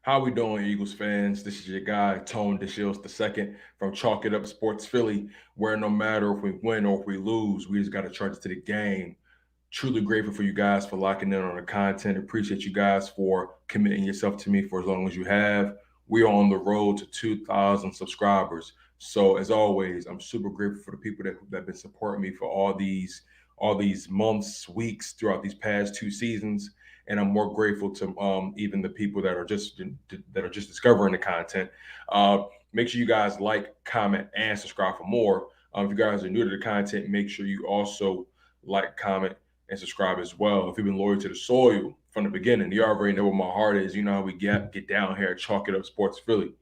How we doing, Eagles fans? This is your guy, Tone DeShields II from Chalk It Up Sports Philly, where no matter if we win or if we lose, we just got to charge it to the game. Truly grateful for you guys for locking in on the content. Appreciate you guys for committing yourself to me for as long as you have. We are on the road to 2,000 subscribers. So as always, I'm super grateful for the people that have been supporting me for all these months, weeks throughout these past two seasons, and I'm more grateful to even the people that are just discovering the content. Make sure you guys like, comment, and subscribe for more. If you guys are new to the content, make sure you also like, comment, and subscribe as well. If you've been loyal to the soil from the beginning, you already know what my heart is. You know how we get down here, chalk it up, Sports Philly.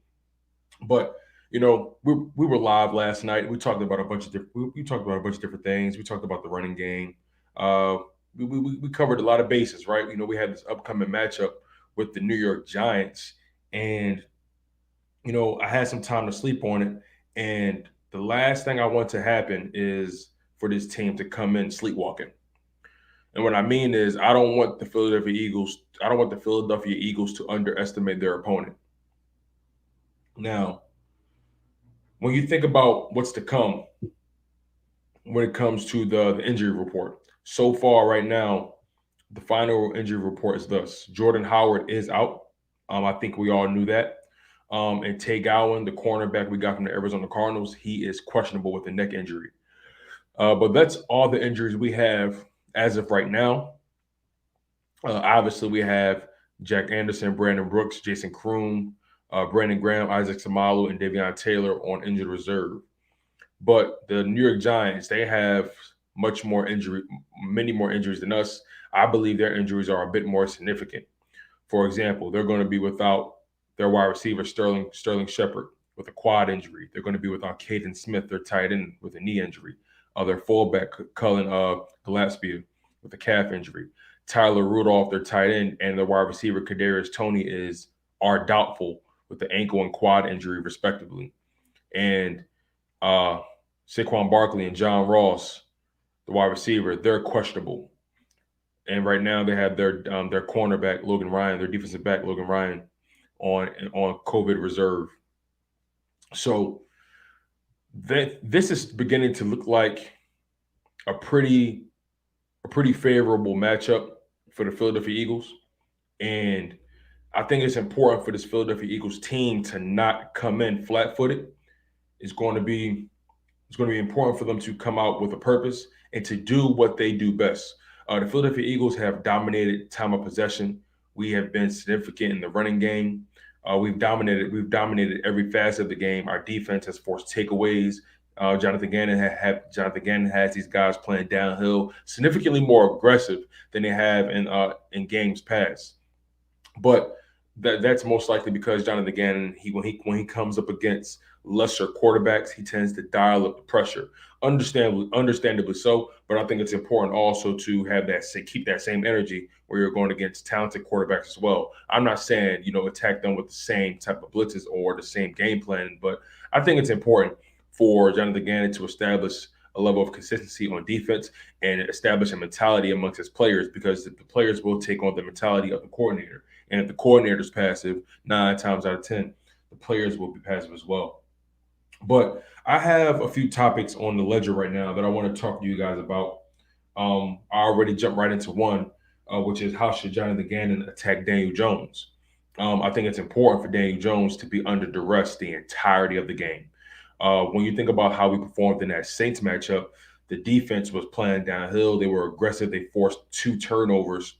But we were live last night. We talked about a bunch of different things. We talked about the running game. Uh, we covered a lot of bases, right? We had this upcoming matchup with the New York Giants, and I had some time to sleep on it. And the last thing I want to happen is for this team to come in sleepwalking. And what I mean is, I don't want the Philadelphia Eagles. I don't want the Philadelphia Eagles to underestimate their opponent. Now, when you think about what's to come when it comes to the injury report, so far right now, the final injury report is thus: Jordan Howard is out. I think we all knew that. And Tay Gowan, the cornerback we got from the Arizona Cardinals, he is questionable with a neck injury. But that's all the injuries we have as of right now. Obviously, we have Jack Anderson, Brandon Brooks, Jason Kroom, Brandon Graham, Isaac Samalu, and Davion Taylor on injured reserve. But the New York Giants, they have many more injuries than us. I believe their injuries are a bit more significant. For example, they're going to be without their wide receiver Sterling Shepard with a quad injury. They're going to be without Caden Smith, their tight end, with a knee injury. Their fullback Cullen Gillespie with a calf injury. Tyler Rudolph, their tight end, and their wide receiver Kadarius Toney are doubtful with the ankle and quad injury, respectively. And Saquon Barkley and John Ross, the wide receiver, they're questionable. And right now they have their cornerback Logan Ryan, their defensive back Logan Ryan, on COVID reserve. So this is beginning to look like a pretty favorable matchup for the Philadelphia Eagles, and I think it's important for this Philadelphia Eagles team to not come in flat-footed. It's going to be important for them to come out with a purpose and to do what they do best. The Philadelphia Eagles have dominated time of possession. We have been significant in the running game. We've dominated every facet of the game. Our defense has forced takeaways. Jonathan Gannon has these guys playing downhill, significantly more aggressive than they have in games past. But that's most likely because Jonathan Gannon, when he comes up against lesser quarterbacks, he tends to dial up the pressure. Understandably so. But I think it's important also to keep that same energy where you're going against talented quarterbacks as well. I'm not saying attack them with the same type of blitzes or the same game plan, but I think it's important for Jonathan Gannon to establish a level of consistency on defense and establish a mentality amongst his players, because the players will take on the mentality of the coordinator. And if the coordinator is passive, 9 times out of 10, the players will be passive as well. But I have a few topics on the ledger right now that I want to talk to you guys about. I already jumped right into one, which is how should Jonathan Gannon attack Daniel Jones? I think it's important for Daniel Jones to be under duress the entirety of the game. When you think about how we performed in that Saints matchup, the defense was playing downhill. They were aggressive. They forced 2 turnovers,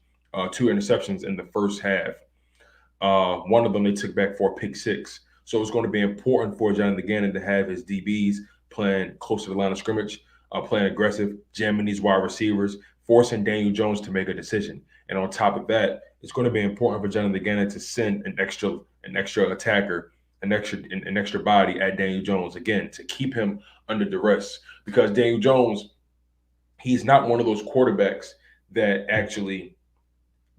2 interceptions in the first half. One of them they took back for a pick six. So it's going to be important for Jonathan Gannon to have his DBs playing close to the line of scrimmage, playing aggressive, jamming these wide receivers, forcing Daniel Jones to make a decision. And on top of that, it's going to be important for Jonathan Gannon to send an extra attacker, an extra body at Daniel Jones, again, to keep him under duress. Because Daniel Jones, he's not one of those quarterbacks that actually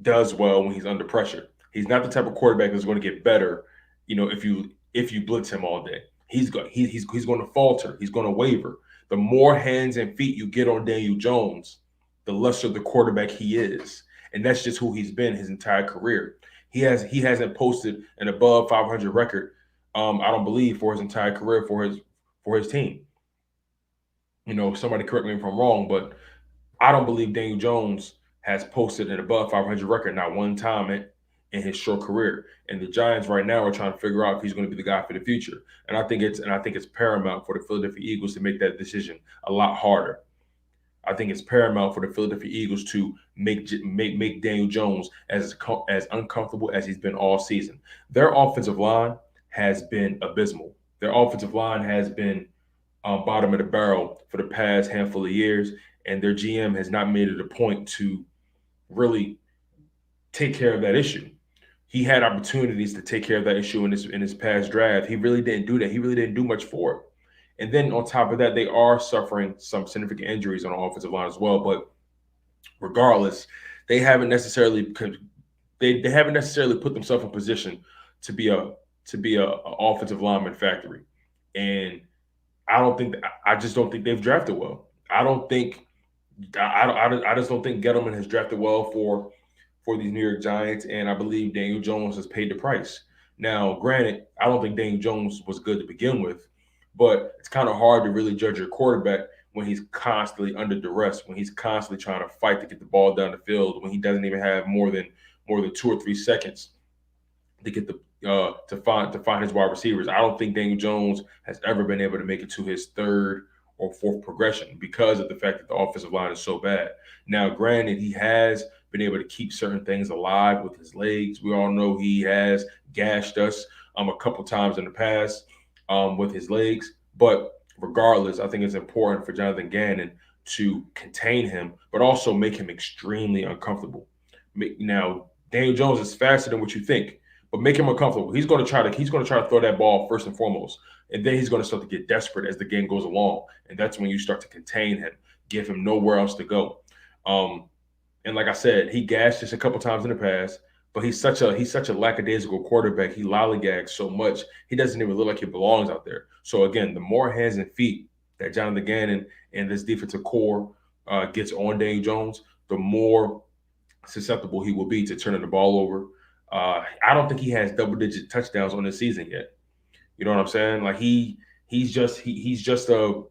does well when he's under pressure. He's not the type of quarterback that's going to get better, if you blitz him all day. He's going to falter. He's going to waver. The more hands and feet you get on Daniel Jones, the lesser the quarterback he is. and that's just who he's been his entire career. He hasn't posted an above 500 record. I don't believe for his entire career for his team. Somebody correct me if I'm wrong, but I don't believe Daniel Jones has posted an above 500 record not one time in his short career. And the Giants right now are trying to figure out if he's going to be the guy for the future. And I think it's paramount for the Philadelphia Eagles to make that decision a lot harder. I think it's paramount for the Philadelphia Eagles to make Daniel Jones as uncomfortable as he's been all season. Their offensive line has been abysmal. Their offensive line has been bottom of the barrel for the past handful of years, and their GM has not made it a point to really take care of that issue. He had opportunities to take care of that issue in his past draft. He really didn't do that. He really didn't do much for it. And then on top of that, they are suffering some significant injuries on the offensive line as well. But regardless, they haven't necessarily they haven't necessarily put themselves in position to be a offensive lineman factory. And I just don't think they've drafted well. I don't think I just don't think Gettleman has drafted well for these New York Giants, and I believe Daniel Jones has paid the price. Now, granted, I don't think Daniel Jones was good to begin with, but it's kind of hard to really judge your quarterback when he's constantly under duress, when he's constantly trying to fight to get the ball down the field, when he doesn't even have more than 2 or 3 seconds to get the to find his wide receivers. I don't think Daniel Jones has ever been able to make it to his third or fourth progression because of the fact that the offensive line is so bad. Now, granted, he has been able to keep certain things alive with his legs. We all know he has gashed us a couple times in the past with his legs. But regardless, I think it's important for Jonathan Gannon to contain him, but also make him extremely uncomfortable. Now, Daniel Jones is faster than what you think, but make him uncomfortable. He's going to try to throw that ball first and foremost, and then he's going to start to get desperate as the game goes along, and that's when you start to contain him, give him nowhere else to go. And like I said, he gashed us a couple times in the past, but he's such a lackadaisical quarterback. He lollygags so much he doesn't even look like he belongs out there. So again, the more hands and feet that Jonathan Gannon and this defensive core gets on Daniel Jones, the more susceptible he will be to turning the ball over. I don't think he has double-digit touchdowns on this season yet. You know what I'm saying? Like he's just a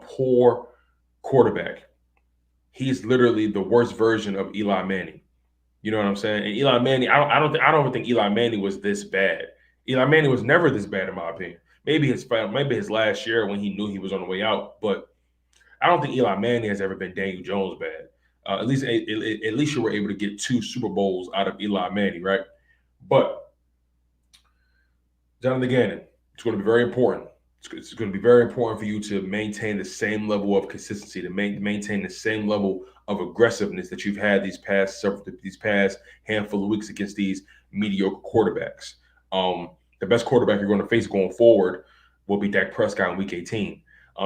poor quarterback. He's literally the worst version of Eli Manning. You know what I'm saying? And Eli Manning, I don't even think Eli Manning was this bad. Eli Manning was never this bad in my opinion. Maybe his last year when he knew he was on the way out, but I don't think Eli Manning has ever been Daniel Jones bad. At least you were able to get 2 Super Bowls out of Eli Manning, right? But Jonathan Gannon, it's going to be very important. It's going to be very important for you to maintain the same level of consistency, to maintain the same level of aggressiveness that you've had these past handful of weeks against these mediocre quarterbacks. The best quarterback you're going to face going forward will be Dak Prescott in Week 18.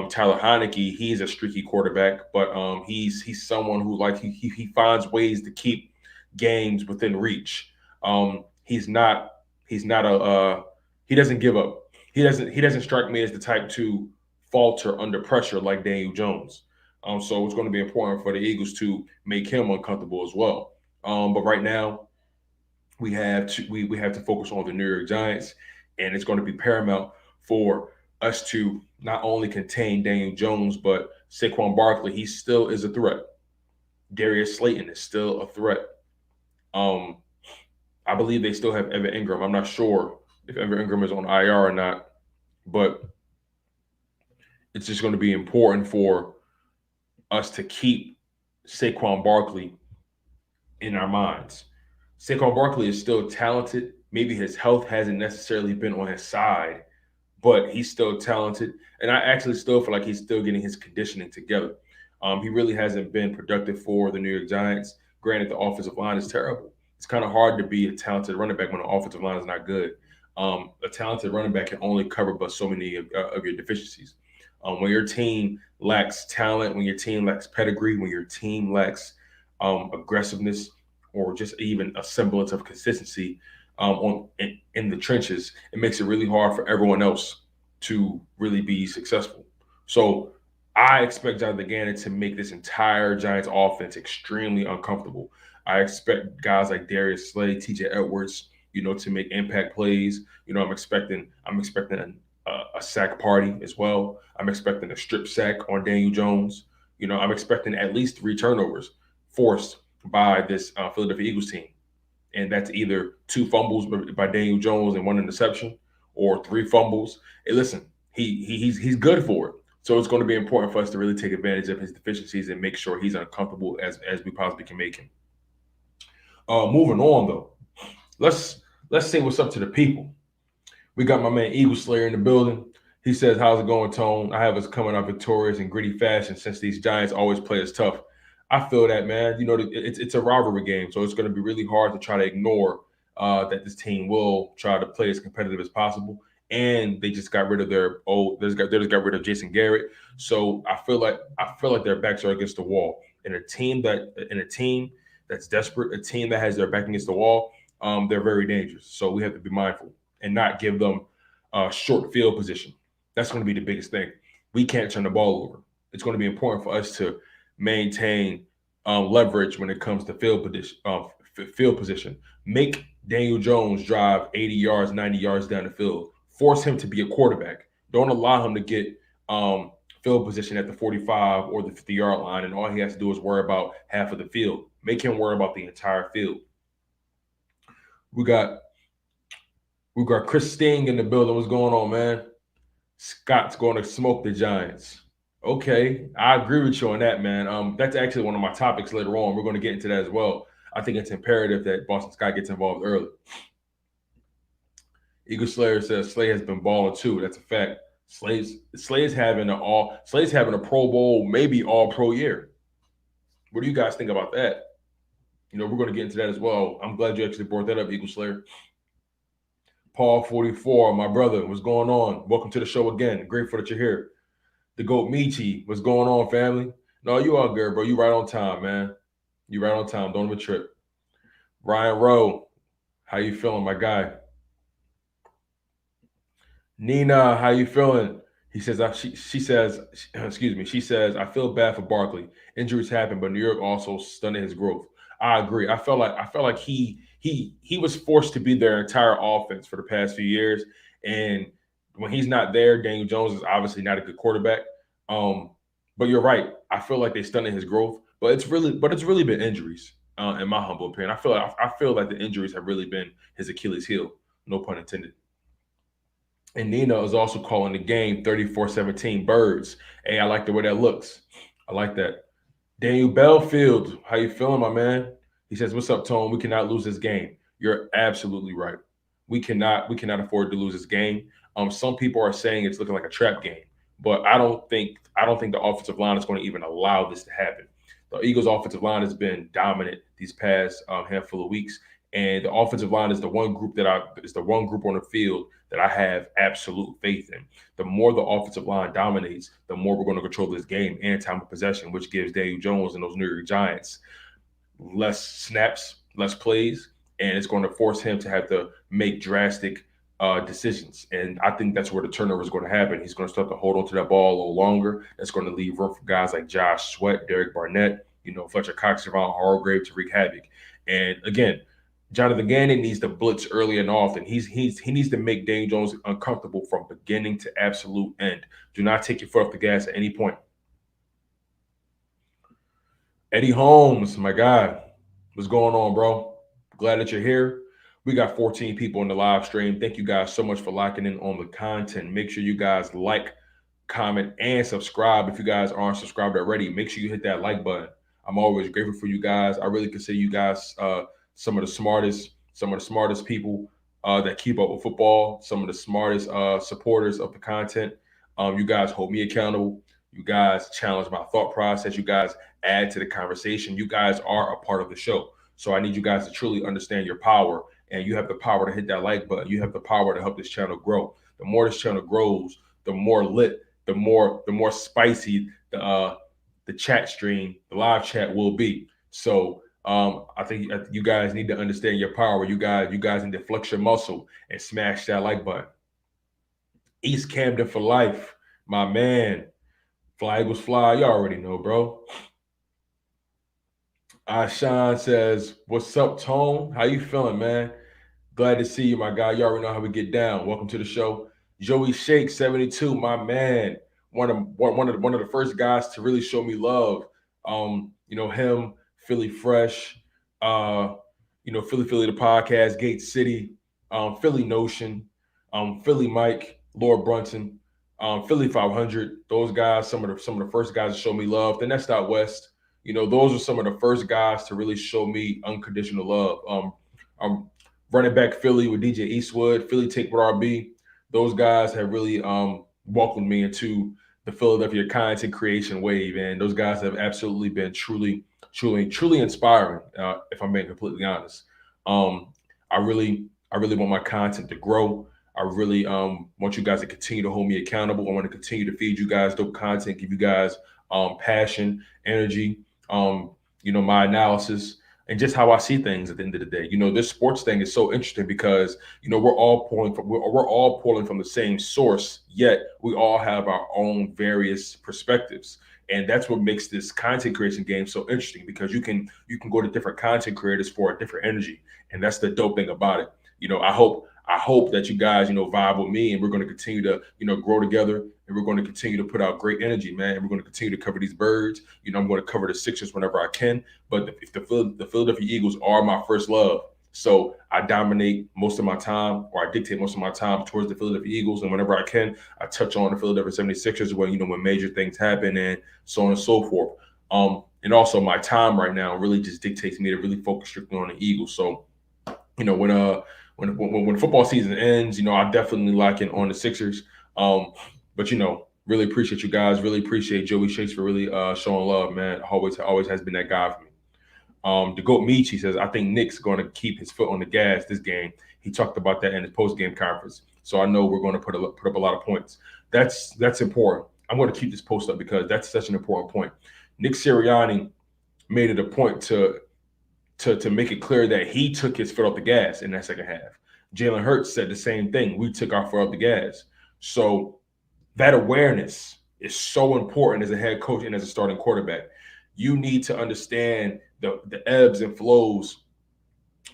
Tyler Heineke, he's a streaky quarterback, but he's someone who he finds ways to keep games within reach. He doesn't give up. He doesn't strike me as the type to falter under pressure like Daniel Jones. So it's going to be important for the Eagles to make him uncomfortable as well. But right now, we have to focus on the New York Giants, and it's going to be paramount for us to not only contain Daniel Jones, but Saquon Barkley. He still is a threat. Darius Slay is still a threat. I believe they still have Evan Ingram. I'm not sure if Evan Ingram is on IR or not, but it's just going to be important for us to keep Saquon Barkley in our minds. Saquon Barkley is still talented. Maybe his health hasn't necessarily been on his side, but he's still talented. And I actually still feel like he's still getting his conditioning together. He really hasn't been productive for the New York Giants. Granted, the offensive line is terrible. It's kind of hard to be a talented running back when the offensive line is not good. A talented running back can only cover but so many of your deficiencies. When your team lacks talent, when your team lacks pedigree, when your team lacks aggressiveness, or just even a semblance of consistency in the trenches, it makes it really hard for everyone else to really be successful. So I expect Jonathan Gannon to make this entire Giants offense extremely uncomfortable. I expect guys like Darius Slay, TJ Edwards, to make impact plays. I'm expecting a sack party as well. I'm expecting a strip sack on Daniel Jones. I'm expecting at least 3 turnovers forced by this Philadelphia Eagles team, and that's either 2 fumbles by Daniel Jones and 1 interception, or 3 fumbles. Hey, listen, he's good for it. So it's going to be important for us to really take advantage of his deficiencies and make sure he's uncomfortable as we possibly can make him. Moving on though, let's say what's up to the people. We got my man Eagle Slayer in the building. He says, "How's it going, Tone? I have us coming out victorious in gritty fashion since these Giants always play us tough." I feel that, man. It's a rivalry game, so it's going to be really hard to try to ignore that this team will try to play as competitive as possible. And they just got rid of they just got rid of Jason Garrett. So I feel like their backs are against the wall. In a team that's desperate, a team that has their back against the wall, they're very dangerous. So we have to be mindful and not give them short field position. That's going to be the biggest thing. We can't turn the ball over. It's going to be important for us to maintain leverage when it comes to field position. Make Daniel Jones drive 80 yards, 90 yards down the field. Force him to be a quarterback. Don't allow him to get field position at the 45 or the 50-yard line, and all he has to do is worry about half of the field. Make him worry about the entire field. We got Chris Sting in the building. What's going on, man? Scott's going to smoke the Giants. Okay, I agree with you on that, man. That's actually one of my topics later on. We're going to get into that as well. I think it's imperative that Boston Scott gets involved early. Eagle Slayer says Slay has been balling too. That's a fact. Slay's having a Pro Bowl, maybe All Pro year. What do you guys think about that? We're going to get into that as well. I'm glad you actually brought that up, Eagle Slayer. Paul 44, my brother, what's going on? Welcome to the show again. Grateful that you're here. The Goat Michi, what's going on, family? No, you all good, bro. You right on time, man. You right on time. Don't even trip. Ryan Rowe, how you feeling, my guy? Nina, how you feeling? He says, she says, excuse me, she says, I feel bad for Barkley. Injuries happen, but New York also stunted his growth. I agree. I felt like he was forced to be their entire offense for the past few years. And when he's not there, Daniel Jones is obviously not a good quarterback. But you're right. I feel like they stunted his growth, but it's really been injuries, in my humble opinion. I feel like the injuries have really been his Achilles heel. No pun intended. And Nina is also calling the game 34-17 Birds. Hey, I like the way that looks. I like that. Daniel Belfield, how you feeling, my man? He says, "What's up, Tone? We cannot lose this game." You're absolutely right. We cannot afford to lose this game. Some people are saying it's looking like a trap game, but I don't think the offensive line is going to even allow this to happen. The Eagles' offensive line has been dominant these past handful of weeks, and the offensive line is the one group on the field that I have absolute faith in. The more the offensive line dominates, the more we're going to control this game and time of possession, which gives Daniel Jones and those New York Giants less snaps, less plays, and it's going to force him to have to make drastic decisions. And I think that's where the turnover is going to happen. He's going to start to hold on to that ball a little longer. That's going to leave room for guys like Josh Sweat, Derek Barnett, Fletcher Cox, Javon Hargrave to wreak havoc. And again, Jonathan Gannon needs to blitz early and often. He needs to make Daniel Jones uncomfortable from beginning to absolute end. Do not take your foot off the gas at any point. Eddie Holmes, my guy, what's going on, bro? Glad that you're here. We got 14 people in the live stream. Thank you guys so much for locking in on the content. Make sure you guys like, comment, and subscribe. If you guys aren't subscribed already, make sure you hit that like button. I'm always grateful for you guys. I really consider you guys some of the smartest people that keep up with football, some of the smartest supporters of the content. You guys hold me accountable. You guys challenge my thought process. You guys add to the conversation. You guys are a part of the show. So I need you guys to truly understand your power, and you have the power to hit that like button. You have the power to help this channel grow. The more this channel grows, the more lit, the more spicy the chat stream, the live chat will be. So I think you guys need to understand your power. You guys need to flex your muscle and smash that like button. East Camden for life, my man. Fly Eagles fly. You already know, bro. Sean says, "What's up, Tone? How you feeling, man? Glad to see you, my guy. You already know how we get down. Welcome to the show." Joey Shake 72, my man. One of the first guys to really show me love. Him, Philly Fresh, uh, Philly the podcast, Gate City, Philly Notion, Philly Mike, Lord Brunson, Philly 500. Those guys, some of the first guys to show me love. Then that's out west. Those are some of the first guys to really show me unconditional love. Running back Philly with DJ Eastwood, Philly Take with RB. Those guys have really welcomed me into the Philadelphia content creation wave, and those guys have absolutely been truly inspiring. If I'm being completely honest, um, I really want my content to grow. I really want you guys to continue to hold me accountable. I want to continue to feed you guys dope content, give you guys passion, energy, my analysis, and just how I see things at the end of the day. This sports thing is so interesting because we're all pulling from the same source, yet we all have our own various perspectives. And that's what makes this content creation game so interesting because you can go to different content creators for a different energy. And that's the dope thing about it. I hope that you guys, vibe with me and we're going to continue to, grow together and we're going to continue to put out great energy, man. And we're going to continue to cover these birds. I'm going to cover the Sixers whenever I can. But the Philadelphia Eagles are my first love. So I dominate most of my time, or I dictate most of my time towards the Philadelphia Eagles. And whenever I can, I touch on the Philadelphia 76ers when when major things happen and so on and so forth. And also my time right now really just dictates me to really focus strictly on the Eagles. So, you know, when uh when football season ends, I definitely lock in on the Sixers. But really appreciate you guys. Really appreciate Joey Shakes for really showing love, man. Always has been that guy for me. The Goat Michi says, I think Nick's going to keep his foot on the gas this game. He talked about that in his post game conference. So I know we're going to put up a lot of points. That's important. I'm going to keep this post up because that's such an important point. Nick Sirianni made it a point to make it clear that he took his foot off the gas in that second half. Jalen Hurts said the same thing. We took our foot off the gas. So that awareness is so important as a head coach and as a starting quarterback. You need to understand the ebbs and flows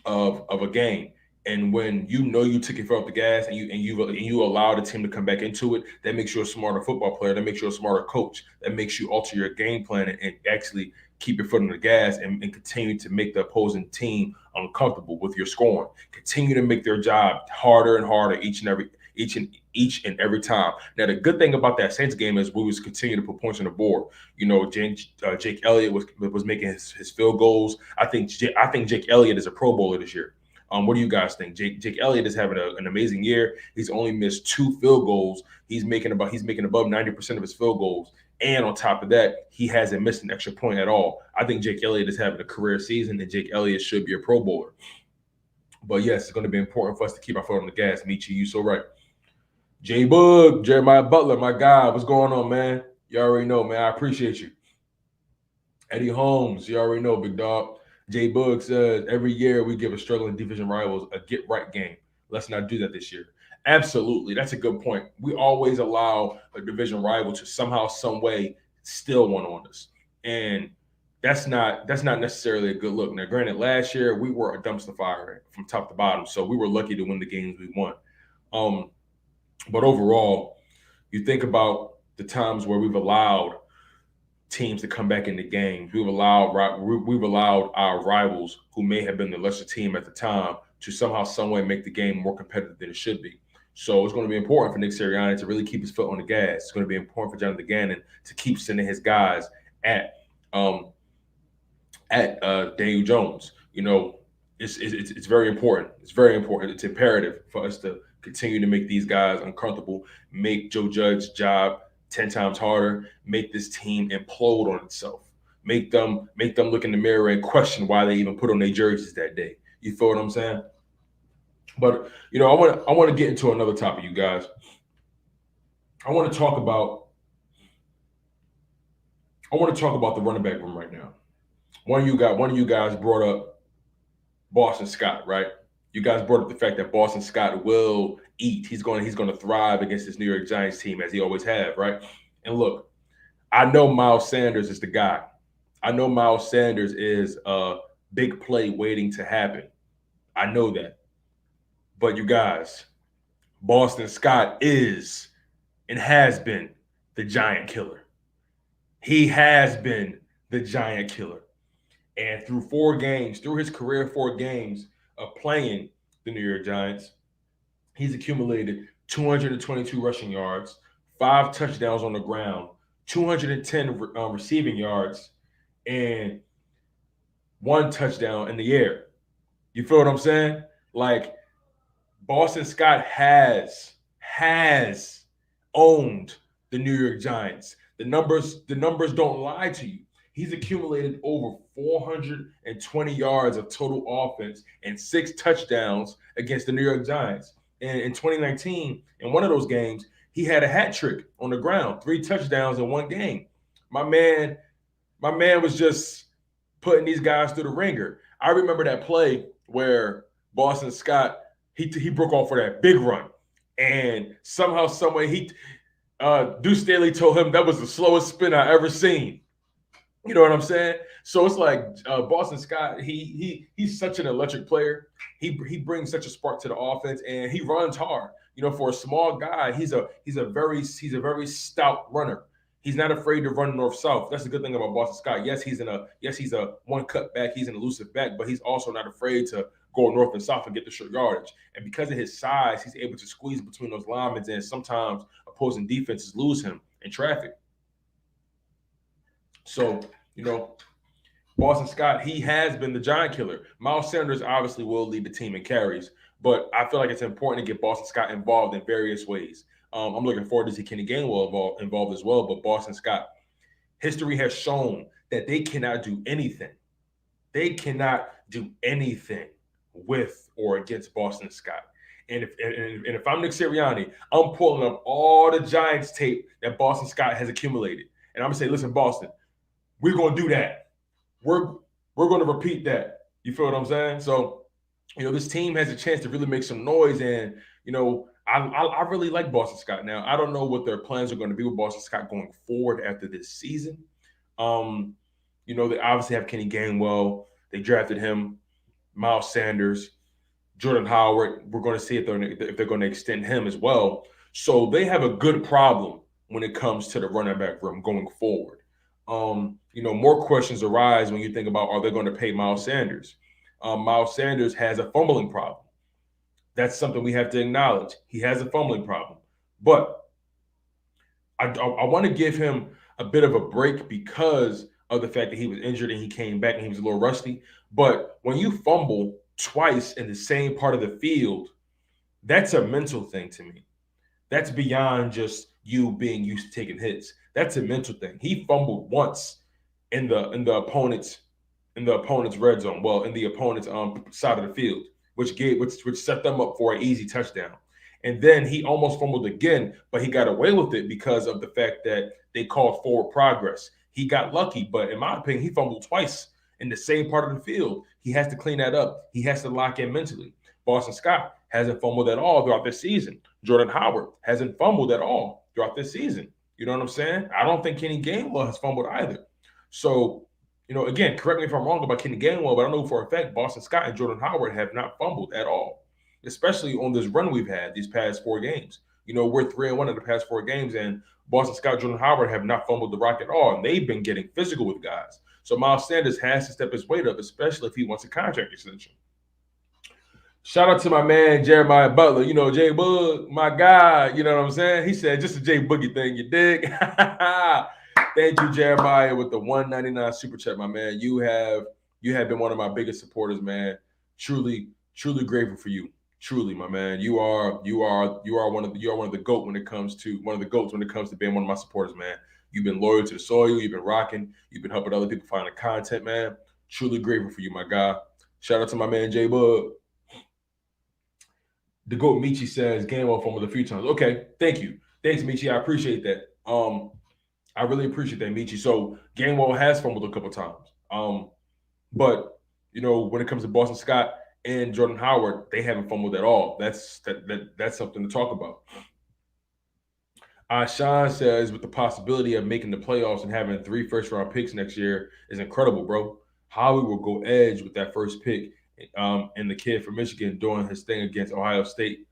of a game. And when you took your foot off the gas and you allow the team to come back into it, that makes you a smarter football player. That makes you a smarter coach. That makes you alter your game plan and actually keep your foot on the gas and continue to make the opposing team uncomfortable with your scoring. Continue to make their job harder and harder each and every time. Now, the good thing about that Saints game is we was continuing to put points on the board. Jake Elliott was making his field goals. I think Jake Elliott is a Pro Bowler this year. What do you guys think? Jake Elliott is having an amazing year. He's only missed 2 field goals. He's making above 90% of his field goals. And on top of that, he hasn't missed an extra point at all. I think Jake Elliott is having a career season, and Jake Elliott should be a Pro Bowler. But yes, it's going to be important for us to keep our foot on the gas. Michi, you so right. J Bug, Jeremiah Butler, my guy, what's going on, man? You already know, man. I appreciate you. Eddie Holmes, you already know, big dog. J Bug says every year we give a struggling division rivals a get right game. Let's not do that this year. Absolutely, that's a good point. We always allow a division rival to somehow, some way, steal one on us, and that's not necessarily a good look. Now, granted, last year we were a dumpster fire from top to bottom, so we were lucky to win the games we won. Um, but overall, you think about the times where we've allowed teams to come back in the game. We've allowed our rivals, who may have been the lesser team at the time, to somehow, some way make the game more competitive than it should be. So it's going to be important for Nick Sirianni to really keep his foot on the gas. It's going to be important for Jonathan Gannon to keep sending his guys at um, Daniel Jones. It's very important. It's very important. It's imperative for us to continue to make these guys uncomfortable, make Joe Judge's job 10 times harder, make this team implode on itself, make them look in the mirror and question why they even put on their jerseys that day. You feel what I'm saying? But I want to get into another topic, you guys. I want to talk about the running back room right now. One of you guys brought up Boston Scott, right? You guys brought up the fact that Boston Scott will eat. He's going to thrive against this New York Giants team as he always have, right? And look, I know Miles Sanders is the guy. I know Miles Sanders is a big play waiting to happen. I know that. But you guys, Boston Scott is and has been the giant killer. He has been the giant killer. And through 4 games, through his career 4 games of playing the New York Giants, he's accumulated 222 rushing yards, 5 touchdowns on the ground, 210 receiving yards, and 1 touchdown in the air. You feel what I'm saying? Like Boston Scott has owned the New York Giants. The numbers don't lie to you. He's accumulated over 420 yards of total offense and 6 touchdowns against the New York Giants. And in 2019, in one of those games, he had a hat trick on the ground, 3 touchdowns in one game. My man, my man was just putting these guys through the ringer. I remember that play where Boston Scott he broke off for that big run, and somehow, someway, Deuce Staley told him that was the slowest spin I ever seen. You know what I'm saying? So it's like Boston Scott. He's such an electric player. He brings such a spark to the offense, and he runs hard. You know, for a small guy, he's a very stout runner. He's not afraid to run north south. That's the good thing about Boston Scott. He's a one cut back. He's an elusive back, but he's also not afraid to go north and south and get the short yardage. And because of his size, he's able to squeeze between those linemen, and sometimes opposing defenses lose him in traffic. So, you know, Boston Scott, he has been the giant killer. Miles Sanders obviously will lead the team in carries, but I feel like it's important to get Boston Scott involved in various ways. I'm looking forward to see Kenny Gainwell involved as well, but Boston Scott, history has shown that they cannot do anything. They cannot do anything with or against Boston Scott. And if I'm Nick Sirianni, I'm pulling up all the Giants tape that Boston Scott has accumulated, and I'm gonna say, listen, Boston, we're gonna do that. We're going to repeat that. You feel what I'm saying? So, this team has a chance to really make some noise, and I really like Boston Scott. Now, I don't know what their plans are going to be with Boston Scott going forward after this season. They obviously have Kenny Gainwell. They drafted him, Miles Sanders, Jordan Howard. We're going to see if they're going to extend him as well. So they have a good problem when it comes to the running back room going forward. More questions arise when you think about, are they going to pay Miles Sanders? Miles Sanders has a fumbling problem. That's something we have to acknowledge. He has a fumbling problem. But I want to give him a bit of a break because of the fact that he was injured and he came back and he was a little rusty. But when you fumble twice in the same part of the field, that's a mental thing to me. That's beyond just you being used to taking hits. That's a mental thing. He fumbled once in the opponent's red zone. Well, in the opponent's side of the field, which set them up for an easy touchdown. And then he almost fumbled again, but he got away with it because of the fact that they called forward progress. He got lucky, but in my opinion, he fumbled twice in the same part of the field. He has to clean that up. He has to lock in mentally. Boston Scott hasn't fumbled at all throughout this season. Jordan Howard hasn't fumbled at all throughout this season. You know what I'm saying? I don't think Kenny Gainwell has fumbled either. So, again, correct me if I'm wrong about Kenny Gainwell, but I know for a fact Boston Scott and Jordan Howard have not fumbled at all, especially on this run we've had these past 4 games. We're 3-1 in the past 4 games, and Boston Scott, Jordan Howard have not fumbled the rock at all, and they've been getting physical with guys. So Miles Sanders has to step his weight up, especially if he wants a contract extension. Shout out to my man, Jeremiah Butler. J Bug, my guy. You know what I'm saying? He said, just a J Boogie thing, you dig? Thank you, Jeremiah, with the $1.99 super chat, my man. You have been one of my biggest supporters, man. Truly, truly grateful for you. Truly, my man. You are one of the GOAT when it comes to being one of my supporters, man. You've been loyal to the soil. You've been rocking. You've been helping other people find the content, man. Truly grateful for you, my guy. Shout out to my man, J Bug. The GOAT Michi says Gainwell fumbled a few times. Okay, thank you. Thanks, Michi. I appreciate that. I really appreciate that, Michi. So Gainwell has fumbled a couple times. But when it comes to Boston Scott and Jordan Howard, they haven't fumbled at all. That's something to talk about. Sean says, with the possibility of making the playoffs and having 3 first-round picks next year is incredible, bro. Howie will go edge with that first pick, and the kid from Michigan doing his thing against Ohio State.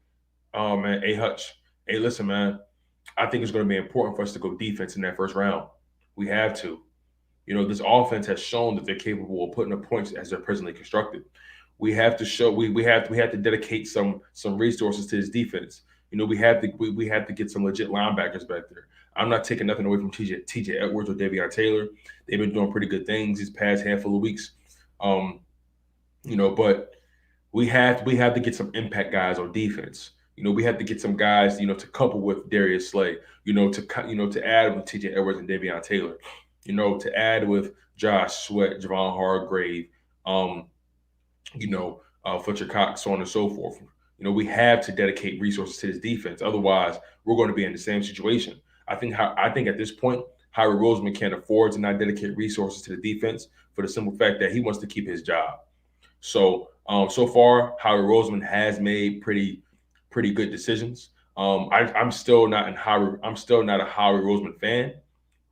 Oh man, hey Hutch, hey listen, man. I think it's going to be important for us to go defense in that first round. We have to. This offense has shown that they're capable of putting up points as they're presently constructed. We have to show we have to dedicate some resources to this defense. We have to get some legit linebackers back there. I'm not taking nothing away from TJ Edwards or Davion Taylor. They've been doing pretty good things these past handful of weeks. Um, but we have to get some impact guys on defense. We have to get some guys, to couple with Darius Slay, to add with TJ Edwards and Davion Taylor, to add with Josh Sweat, Javon Hargrave, um, Fletcher Cox, so on and so forth. We have to dedicate resources to this defense. Otherwise, we're going to be in the same situation. I think at this point, Howie Roseman can't afford to not dedicate resources to the defense for the simple fact that he wants to keep his job. So far, Howie Roseman has made pretty good decisions. I'm still not a Howie Roseman fan,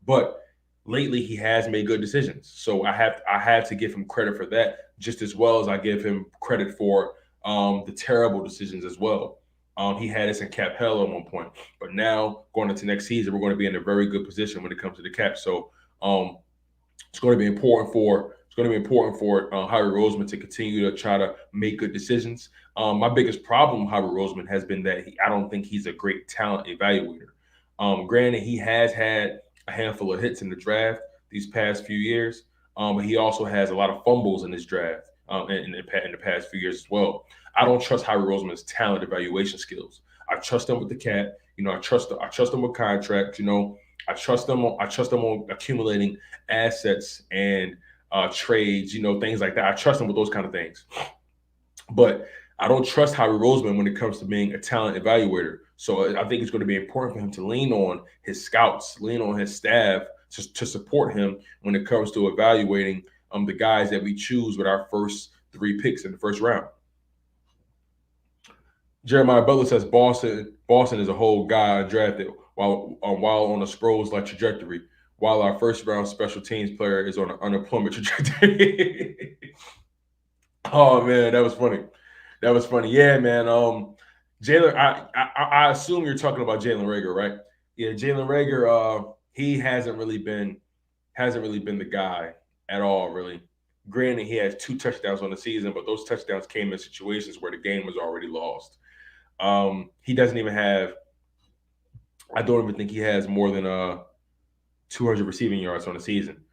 but lately he has made good decisions. So I have to give him credit for that, just as well as I give him credit for the terrible decisions as well. He had us in cap hell at one point, but now going into next season, we're going to be in a very good position when it comes to the cap. So um, it's going to be important for Howie Roseman to continue to try to make good decisions. My biggest problem with Howie Roseman has been that I don't think he's a great talent evaluator. Granted, he has had a handful of hits in the draft these past few years, but he also has a lot of fumbles in his draft in the past few years as well. I don't trust Howie Roseman's talent evaluation skills. I trust him with the cap. I trust him with contracts. I trust him on accumulating assets and trades, things like that. I trust him with those kind of things. But I don't trust Howie Roseman when it comes to being a talent evaluator. So I think it's going to be important for him to lean on his scouts, lean on his staff to support him when it comes to evaluating the guys that we choose with our first 3 picks in the first round. Jeremiah Butler says Boston is a whole guy undrafted while on a Sproles like trajectory, while our first round special teams player is on an unemployment trajectory. Oh man, that was funny. That was funny. Yeah, man. Jalen, I assume you're talking about Jalen Reagor, right? Yeah, Jalen Reagor. He hasn't really been the guy at all, really. Granted, he has 2 touchdowns on the season, but those touchdowns came in situations where the game was already lost. He doesn't even have. I don't even think he has more than 200 receiving yards on the season.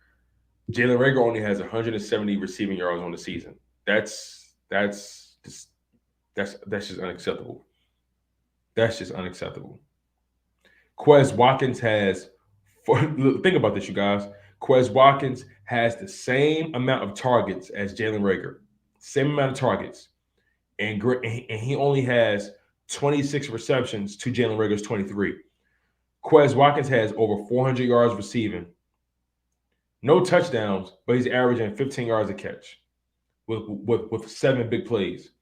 Jalen Reagor only has 170 receiving yards on the season. That's just unacceptable. That's just unacceptable. Quez Watkins has. Think about this, you guys. Quez Watkins has the same amount of targets as Jalen Reagor, same amount of targets, and he only has 26 receptions to Jalen Reagor's 23. Quez Watkins has over 400 yards receiving, no touchdowns, but he's averaging 15 yards a catch with 7 big plays.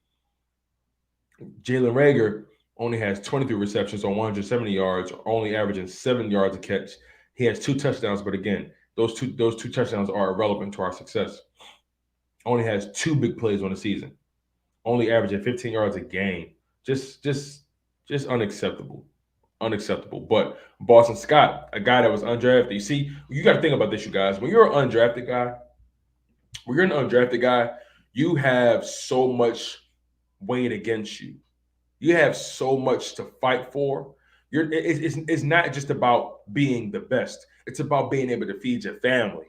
Jalen Reagor only has 23 receptions on 170 yards, only averaging 7 yards a catch. He has 2 touchdowns, but again, those two touchdowns are irrelevant to our success. Only has 2 big plays on the season. Only averaging 15 yards a game. Just unacceptable. Unacceptable. But Boston Scott, a guy that was undrafted. You see, you got to think about this, you guys. When you're an undrafted guy, you have so much weight against you. You have so much to fight for. It's not just about being the best. It's about being able to feed your family.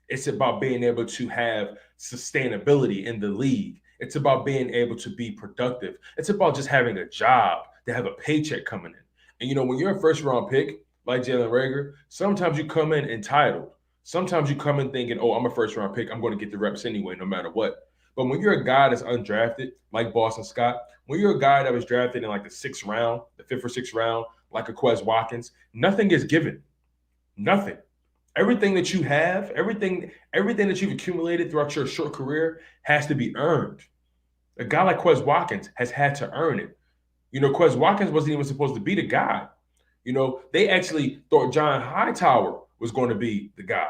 It's about being able to have sustainability in the league. It's about being able to be productive. It's about just having a job, to have a paycheck coming in. And when you're a first round pick like Jalen Reagor, sometimes you come in entitled. Sometimes you come in thinking, oh, I'm a first round pick. I'm going to get the reps anyway, no matter what. But when you're a guy that's undrafted, like Boston Scott, when you're a guy that was drafted in like the 6th round, the 5th or 6th round, like a Quez Watkins, nothing is given. Nothing. Everything that you have, everything that you've accumulated throughout your short career has to be earned. A guy like Quez Watkins has had to earn it. Quez Watkins wasn't even supposed to be the guy. You know, they actually thought John Hightower was going to be the guy.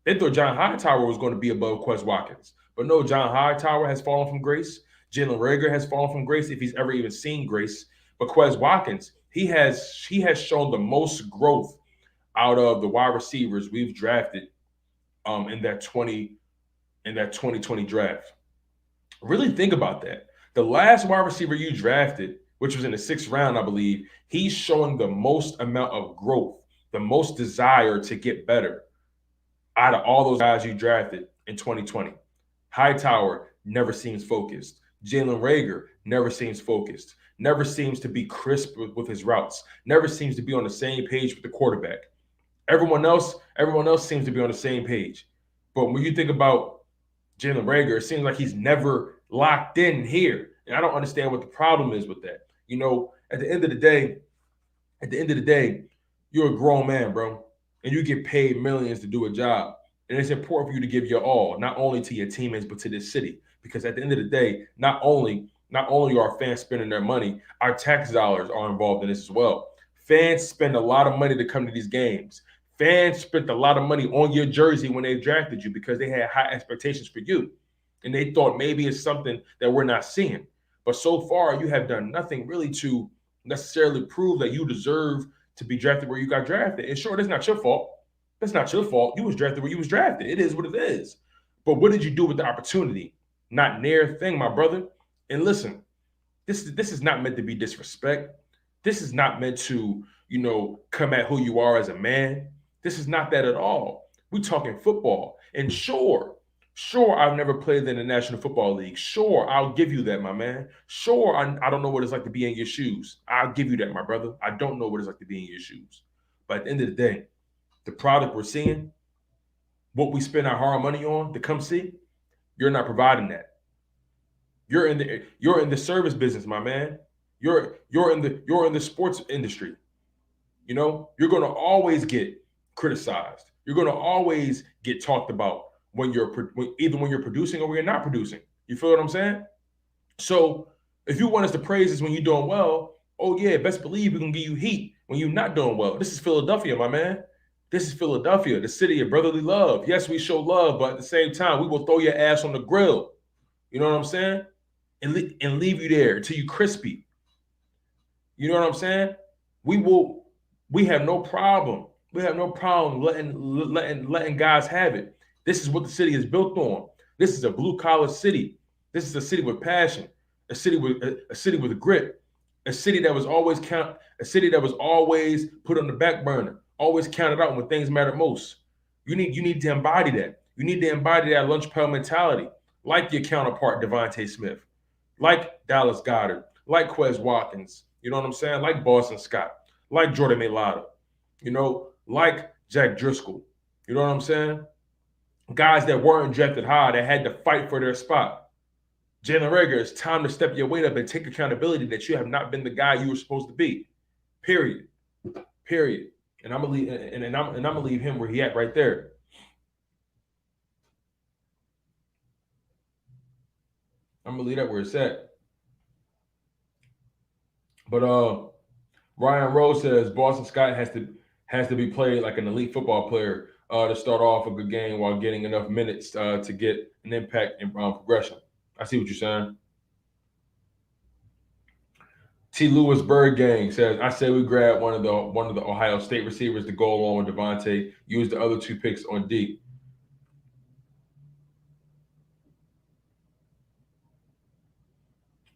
They thought John Hightower was going to be above Quez Watkins. But no, John Hightower has fallen from grace. Jalen Reagor has fallen from grace if he's ever even seen grace. But Quez Watkins, he has shown the most growth out of the wide receivers we've drafted in that 2020 draft. Really think about that. The last wide receiver you drafted, which was in the 6th round, I believe, he's showing the most amount of growth, the most desire to get better out of all those guys you drafted in 2020. Hightower never seems focused. Jalen Reagor never seems focused. Never seems to be crisp with his routes. Never seems to be on the same page with the quarterback. Everyone else seems to be on the same page. But when you think about Jalen Reagor, it seems like he's never locked in here. And I don't understand what the problem is with that. You know, at the end of the day, you're a grown man, bro. And you get paid millions to do a job. And it's important for you to give your all, not only to your teammates, but to this city. Because at the end of the day, not only are fans spending their money, our tax dollars are involved in this as well. Fans spend a lot of money to come to these games. Fans spent a lot of money on your jersey when they drafted you because they had high expectations for you. And they thought maybe it's something that we're not seeing. But so far, you have done nothing really to necessarily prove that you deserve to be drafted where you got drafted. And sure, that's not your fault. That's not your fault. You was drafted where you was drafted. It is what it is. But what did you do with the opportunity? Not near thing, my brother. And listen, this is not meant to be disrespect. This is not meant to, come at who you are as a man. This is not that at all. We're talking football. And sure, I've never played in the National Football League. Sure, I'll give you that, my man. Sure, I don't know what it's like to be in your shoes. I'll give you that, my brother. I don't know what it's like to be in your shoes. But at the end of the day, the product we're seeing, what we spend our hard money on to come see, you're not providing that. You're in the service business, my man. You're in the sports industry. You're going to always get criticized. You're going to always get talked about either when you're producing or when you're not producing. You feel what I'm saying? So if you want us to praise us when you're doing well, oh yeah, best believe we're gonna give you heat when you're not doing well. This is Philadelphia, my man. This is Philadelphia, the city of brotherly love. Yes, we show love, but at the same time, we will throw your ass on the grill. You know what I'm saying? And leave you there until you crispy. You know what I'm saying? We have no problem. We have no problem letting guys have it. This is what the city is built on. This is a blue collar city. This is a city with passion, a city with grit, a city that was always put on the back burner, always counted out when things mattered most. You need to embody that. You need to embody that lunch pail mentality, like your counterpart Devontae Smith, like Dallas Goedert, like Quez Watkins. You know what I'm saying? Like Boston Scott, like Jordan Mailata, like Jack Driscoll. You know what I'm saying? Guys that weren't drafted high, that had to fight for their spot. Jalen Reagor, it's time to step your weight up and take accountability that you have not been the guy you were supposed to be. Period. And I'm gonna leave him where he at right there. I'm gonna leave that where it's at. But Ryan Rose says Boston Scott has to be played like an elite football player to start off a good game while getting enough minutes to get an impact and progression. I see what you're saying. T. Lewis Bird Gang says, I say we grab one of the Ohio State receivers to go along with Devontae, use the other 2 picks on D.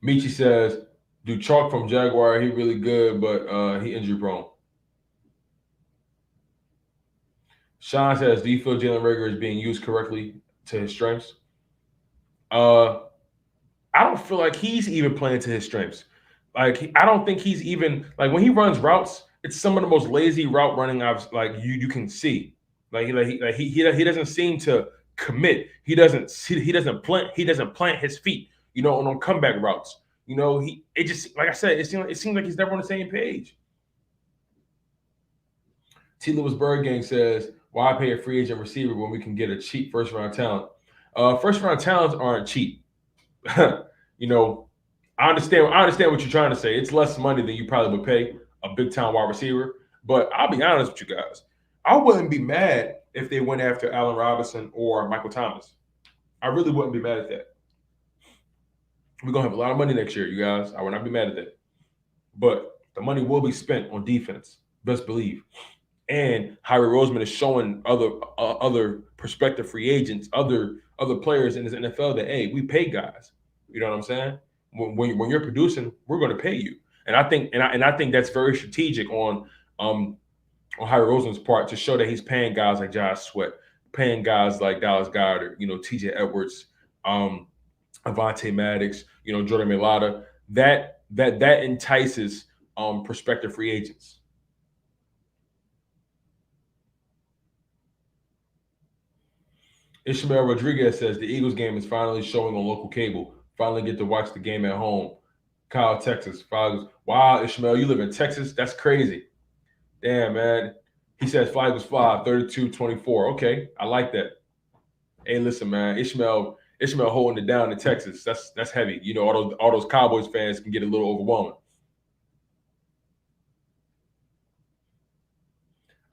Michi says, do chalk from Jaguar. He really good, but he injury prone. Sean says, do you feel Jalen Reagor is being used correctly to his strengths? I don't feel like he's even playing to his strengths. Like, I don't think he's even, like, when he runs routes, it's some of the most lazy route running I've, like, you can see. He doesn't seem to commit. He doesn't plant his feet, on comeback routes. Like I said, it seems like he's never on the same page. T. Lewis Bird Gang says, why pay a free agent receiver when we can get a cheap first round talent? First round talents aren't cheap. I understand what you're trying to say. It's less money than you probably would pay a big time wide receiver. But I'll be honest with you guys. I wouldn't be mad if they went after Allen Robinson or Michael Thomas. I really wouldn't be mad at that. We're gonna have a lot of money next year, you guys. I would not be mad at that. But the money will be spent on defense. Best believe. And Howie Roseman is showing other prospective free agents, other players in this NFL that hey, we pay guys. You know what I'm saying? When you're producing, we're going to pay you. And I think that's very strategic on Howie Roseman's part to show that he's paying guys like Josh Sweat, paying guys like Dallas Goedert, T.J. Edwards, Avonte Maddox, Jordan Mailata. That entices prospective free agents. Ishmael Rodriguez says the Eagles game is finally showing on local cable. Finally get to watch the game at home. Kyle, Texas. Wow, Ishmael, you live in Texas? That's crazy. Damn, man. He says flag was 32-24. Okay, I like that. Hey, listen, man. Ishmael holding it down in Texas. That's heavy. All those Cowboys fans can get a little overwhelming.